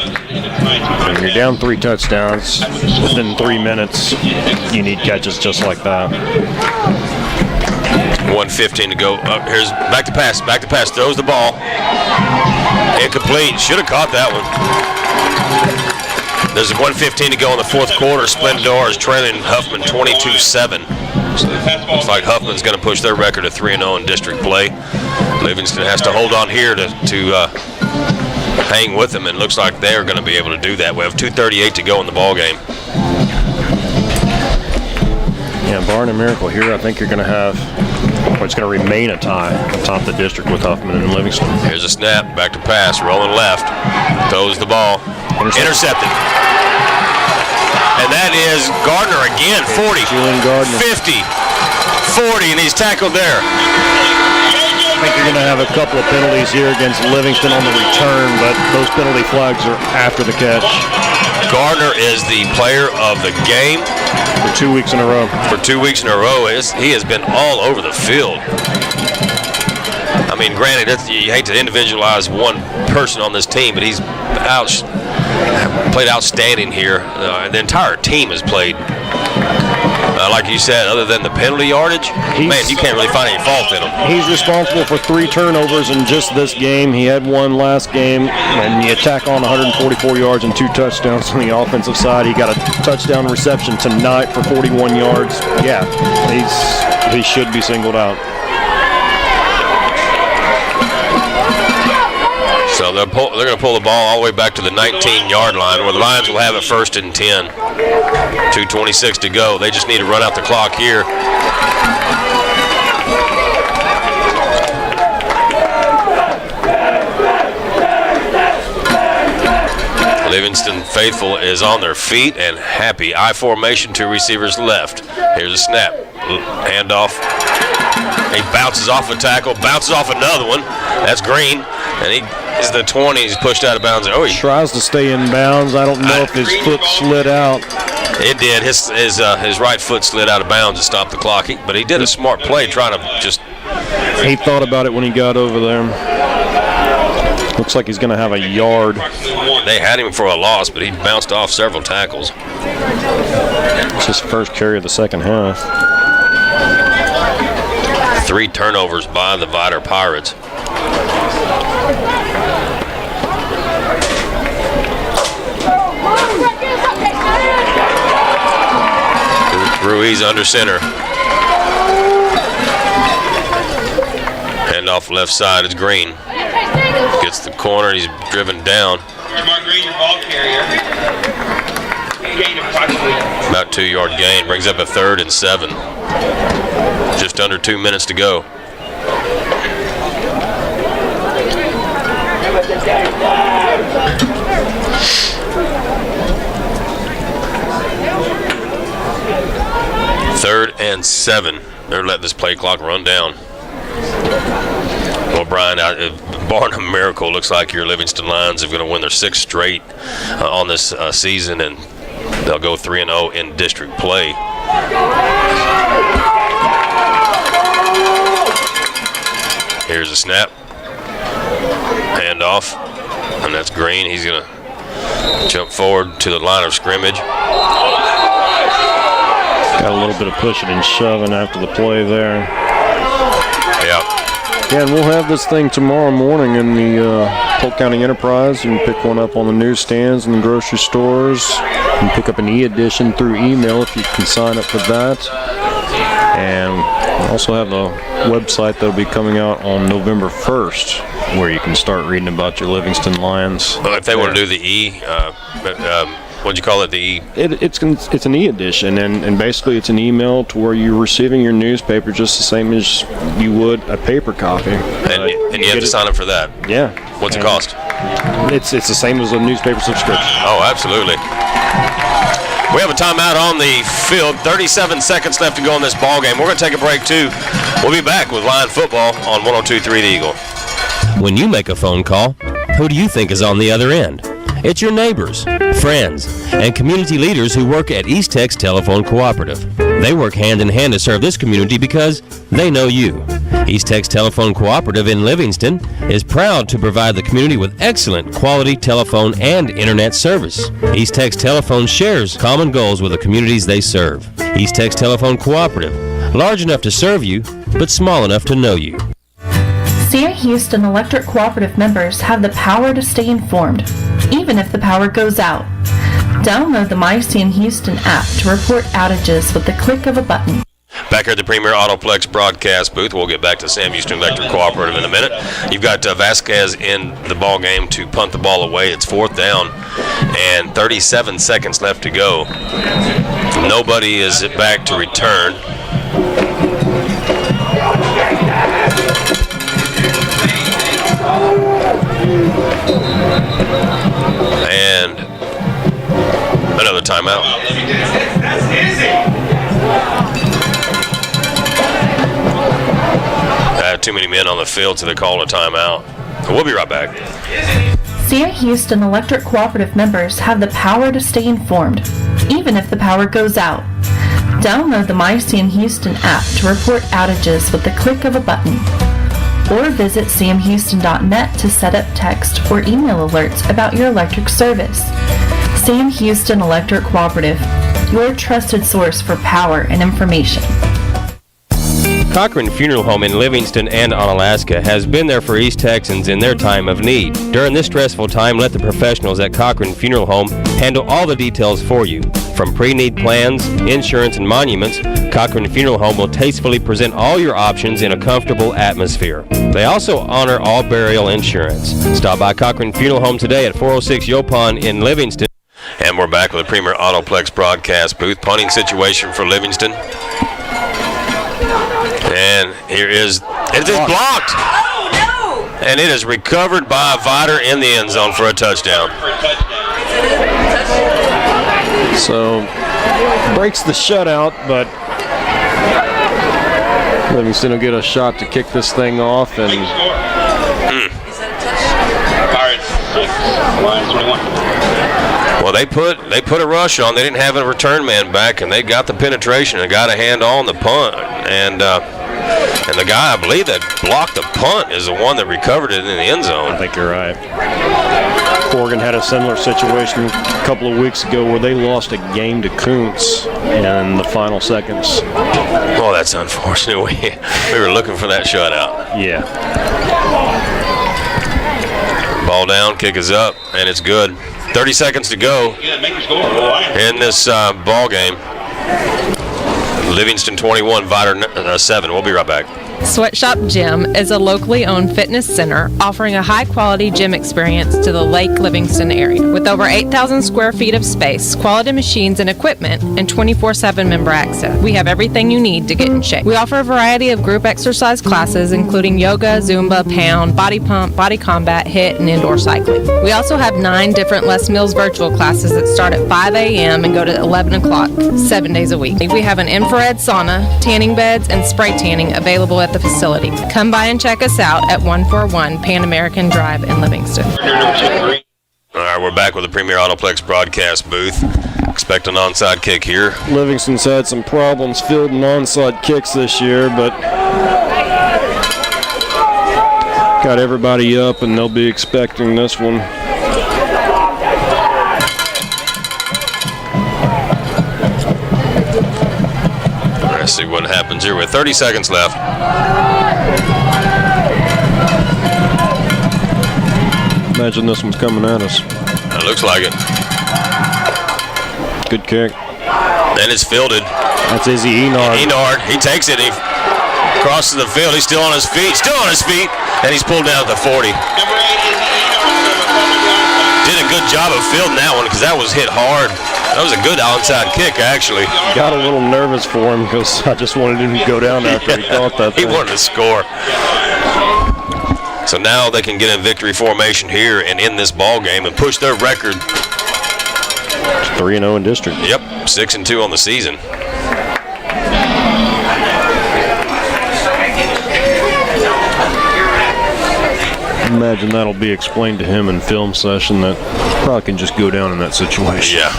When you're down 3 touchdowns within 3 minutes, you need catches just like that. 1:15 to go. Here's back to pass. Throws the ball. Incomplete. Should have caught that one. There's 1:15 to go in the 4th quarter. Splendor is trailing Huffman 22-7. So looks like Huffman's going to push their record to 3-0 in district play. Livingston has to hold on here to hang with them, and looks like they're going to be able to do that. We have 2:38 to go in the ball game. Yeah, barring a miracle here, I think you're going to have, it's going to remain a tie atop the district with Huffman and Livingston. Here's a snap, back to pass, rolling left, throws the ball, intercepted. And that is Gardner again, 40, 50, 40, and he's tackled there. I think you're going to have a couple of penalties here against Livingston on the return, but those penalty flags are after the catch. Gardner is the player of the game. For 2 weeks in a row. He has been all over the field. I mean, granted, you hate to individualize one person on this team, but he's played outstanding here. The entire team has played. Like you said, other than the penalty yardage, man, you can't really find any fault in him. He's responsible for 3 turnovers in just this game. He had one last game, and you attack on 144 yards and 2 touchdowns on the offensive side. He got a touchdown reception tonight for 41 yards. Yeah, he should be singled out. So they're going to pull the ball all the way back to the 19-yard line, where the Lions will have it 1st and 10. 2:26 to go. They just need to run out the clock here. Livingston faithful is on their feet and happy. I formation, 2 receivers left. Here's a snap. Handoff. He bounces off a tackle, bounces off another one. That's Green. And he is the 20. He's pushed out of bounds. Oh, he tries to stay in bounds. I don't know if his foot slid out. It did. His right foot slid out of bounds to stop the clock. But he did a smart play trying to just... He thought about it when he got over there. Looks like he's going to have a yard. They had him for a loss, but he bounced off several tackles. It's his first carry of the second half. 3 turnovers by the Vidor Pirates. Ruiz under center. Hand off left side, it's Green. Gets the corner, he's driven down. Mark Green, your ball carrier. Gain approximately. About 2-yard gain, brings up a 3rd and 7. Just under 2 minutes to go. Third and 7. They're letting this play clock run down. Well, Brian, barring a miracle, looks like your Livingston Lions are going to win their 6th straight on this season, and they'll go 3-0 in district play. Here's a snap. Handoff. And that's Green. He's going to jump forward to the line of scrimmage. Got a little bit of pushing and shoving after the play there. Yeah. Yeah, and we'll have this thing tomorrow morning in the Polk County Enterprise. You can pick one up on the newsstands and the grocery stores. You can pick up an e-edition through email if you can sign up for that. And we also have a website that'll be coming out on November 1st where you can start reading about your Livingston Lions. Well, if they want to do the what'd you call it, the E? It's an e-edition, and basically it's an email to where you're receiving your newspaper just the same as you would a paper copy. And you have to sign up for that? Yeah. What's it cost? It's the same as a newspaper subscription. Oh, absolutely. We have a timeout on the field. 37 seconds left to go in this ball game. We're going to take a break, too. We'll be back with Lion football on 102.3 The Eagle. When you make a phone call, who do you think is on the other end? It's your neighbors, friends, and community leaders who work at East Tex Telephone Cooperative. They work hand in hand to serve this community because they know you. East Tex Telephone Cooperative in Livingston is proud to provide the community with excellent quality telephone and internet service. East Tex Telephone shares common goals with the communities they serve. East Tex Telephone Cooperative, large enough to serve you, but small enough to know you. Sam Houston Electric Cooperative members have the power to stay informed, even if the power goes out. Download the My Sam Houston app to report outages with the click of a button. Back here at the Premier Autoplex broadcast booth. We'll get back to Sam Houston Electric Cooperative in a minute. You've got Vasquez in the ball game to punt the ball away. It's 4th down and 37 seconds left to go. Nobody is back to return. And another timeout. Too many men on the field, so they call a timeout. We'll be right back. Sam Houston Electric Cooperative members have the power to stay informed, even if the power goes out. Download the My Sam Houston app to report outages with the click of a button. Or visit samhouston.net to set up text or email alerts about your electric service. Sam Houston Electric Cooperative, your trusted source for power and information. Cochran Funeral Home in Livingston and Onalaska has been there for East Texans in their time of need. During this stressful time, let the professionals at Cochran Funeral Home handle all the details for you. From pre-need plans, insurance, and monuments, Cochran Funeral Home will tastefully present all your options in a comfortable atmosphere. They also honor all burial insurance. Stop by Cochran Funeral Home today at 406 Yopon in Livingston. And we're back with the Premier Autoplex broadcast booth. Punting situation for Livingston. And here is, it is blocked. Oh, no! And it is recovered by Vidor in the end zone for a touchdown. So, breaks the shutout, but Livingston will get a shot to kick this thing off. And well, they put a rush on. They didn't have a return man back, and they got the penetration and got a hand on the punt. And the guy, I believe, that blocked the punt is the one that recovered it in the end zone. I think you're right. Oregon had a similar situation a couple of weeks ago where they lost a game to Kuntz in the final seconds. Oh, that's unfortunate. We were looking for that shutout. Yeah. Ball down, kick is up, and it's good. 30 seconds to go in this ball game. Livingston 21, Vidor 7. We'll be right back. Sweatshop Gym is a locally owned fitness center offering a high-quality gym experience to the Lake Livingston area. With over 8,000 square feet of space, quality machines and equipment, and 24/7 member access, we have everything you need to get in shape. We offer a variety of group exercise classes, including yoga, Zumba, pound, body pump, body combat, HIIT, and indoor cycling. We also have 9 different Les Mills virtual classes that start at 5 a.m. and go to 11 o'clock, 7 days a week. We have an infrared sauna, tanning beds, and spray tanning available at the facility. Come by and check us out at 141 Pan American Drive in Livingston. All right, we're back with the Premier Autoplex broadcast booth. Expect an onside kick here. Livingston's had some problems fielding onside kicks this year, but got everybody up, and they'll be expecting this one. Let's see what happens here with 30 seconds left. Imagine this one's coming at us. It looks like it. Good kick. And it's fielded. That's Izzy Enard. Enard, he takes it. He crosses the field. He's still on his feet. And he's pulled down at the 40. Did a good job of fielding that one because that was hit hard. That was a good onside kick, actually. Got a little nervous for him because I just wanted him to go down after he caught that thing. He wanted to score. So now they can get in victory formation here and in this ball game and push their record. 3-0 in district. Yep, 6-2 on the season. imagine that'll be explained to him in film session. That probably can just go down in that situation. Yeah.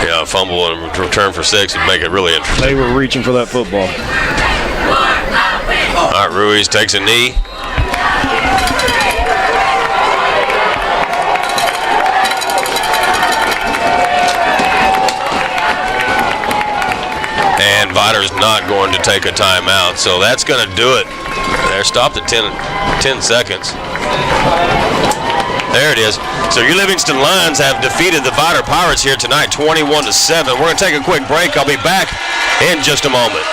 Yeah, fumble and return for 6 would make it really interesting. They were reaching for that football. All right, Ruiz takes a knee. And Vidor's not going to take a timeout, so that's going to do it. They're stopped at 10 seconds. There it is. So your Livingston Lions have defeated the Vidor Pirates here tonight, 21-7. We're going to take a quick break. I'll be back in just a moment.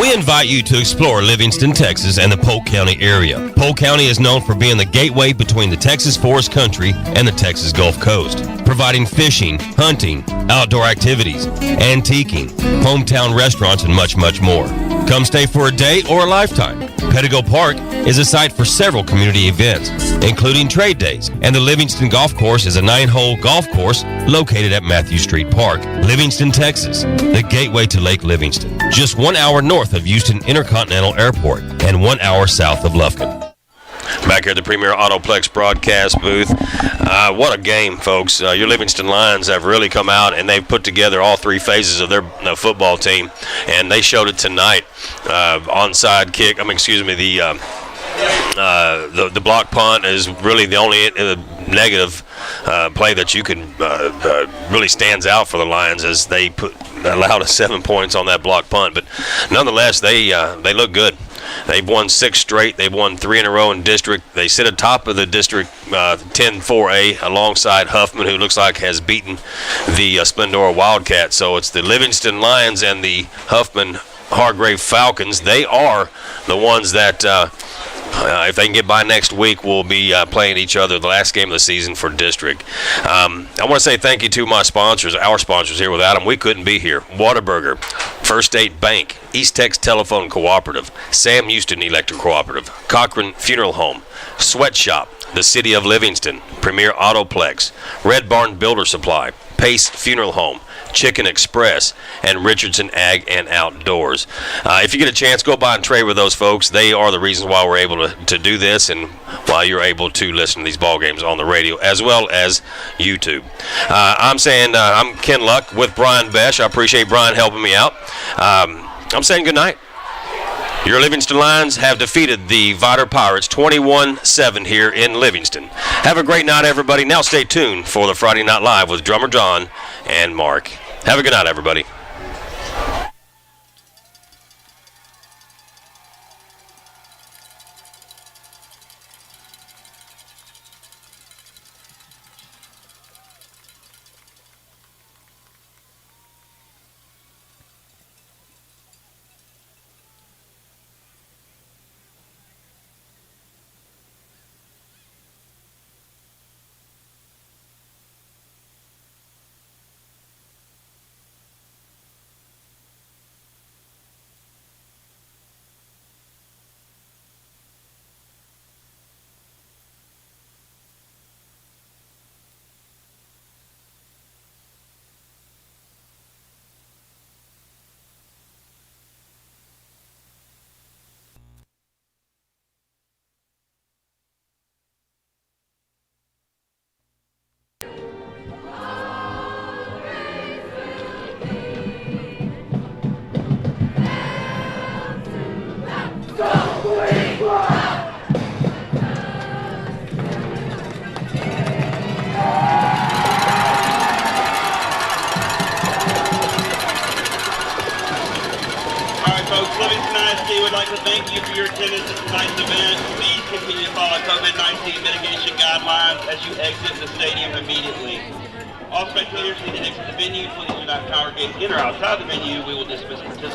We invite you to explore Livingston, Texas, and the Polk County area. Polk County is known for being the gateway between the Texas Forest Country and the Texas Gulf Coast, providing fishing, hunting, outdoor activities, antiquing, hometown restaurants, and much, much more. Come stay for a day or a lifetime. Pettigo Park is a site for several community events, including trade days, and the Livingston Golf Course is a 9-hole golf course located at Matthew Street Park, Livingston, Texas, the gateway to Lake Livingston, just 1 hour north of Houston Intercontinental Airport and 1 hour south of Lufkin. Back here at the Premier Autoplex broadcast booth. What a game, folks. Your Livingston Lions have really come out, and they've put together all 3 phases of their football team, and they showed it tonight. Onside kick, the block punt is really the only negative play that you can really stands out for the Lions, as they allowed us 7 points on that block punt. But nonetheless, they look good. They've won 6 straight. They've won 3 in a row in district. They sit atop of the district 10-4A alongside Huffman, who looks like has beaten the Splendora Wildcats. So it's the Livingston Lions and the Huffman Hargrave Falcons. They are the ones that, if they can get by next week, will be playing each other the last game of the season for district. I want to say thank you to my sponsors, our sponsors here. Without them, we couldn't be here. Whataburger, First State Bank, East Tex Telephone Cooperative, Sam Houston Electric Cooperative, Cochran Funeral Home, Sweatshop, the City of Livingston, Premier Autoplex, Red Barn Builder Supply, Pace Funeral Home, Chicken Express, and Richardson Ag and Outdoors. If you get a chance, go by and trade with those folks. They are the reasons why we're able to do this, and why you're able to listen to these ball games on the radio as well as YouTube. I'm Ken Luck with Brian Besh. I appreciate Brian helping me out. I'm saying good night. Your Livingston Lions have defeated the Vidor Pirates 21-7 here in Livingston. Have a great night, everybody. Now stay tuned for the Friday Night Live with Drummer John and Mark. Have a good night, everybody. All spectators need to exit the venue. Please do not congregate in or outside the venue. We will dismiss participants.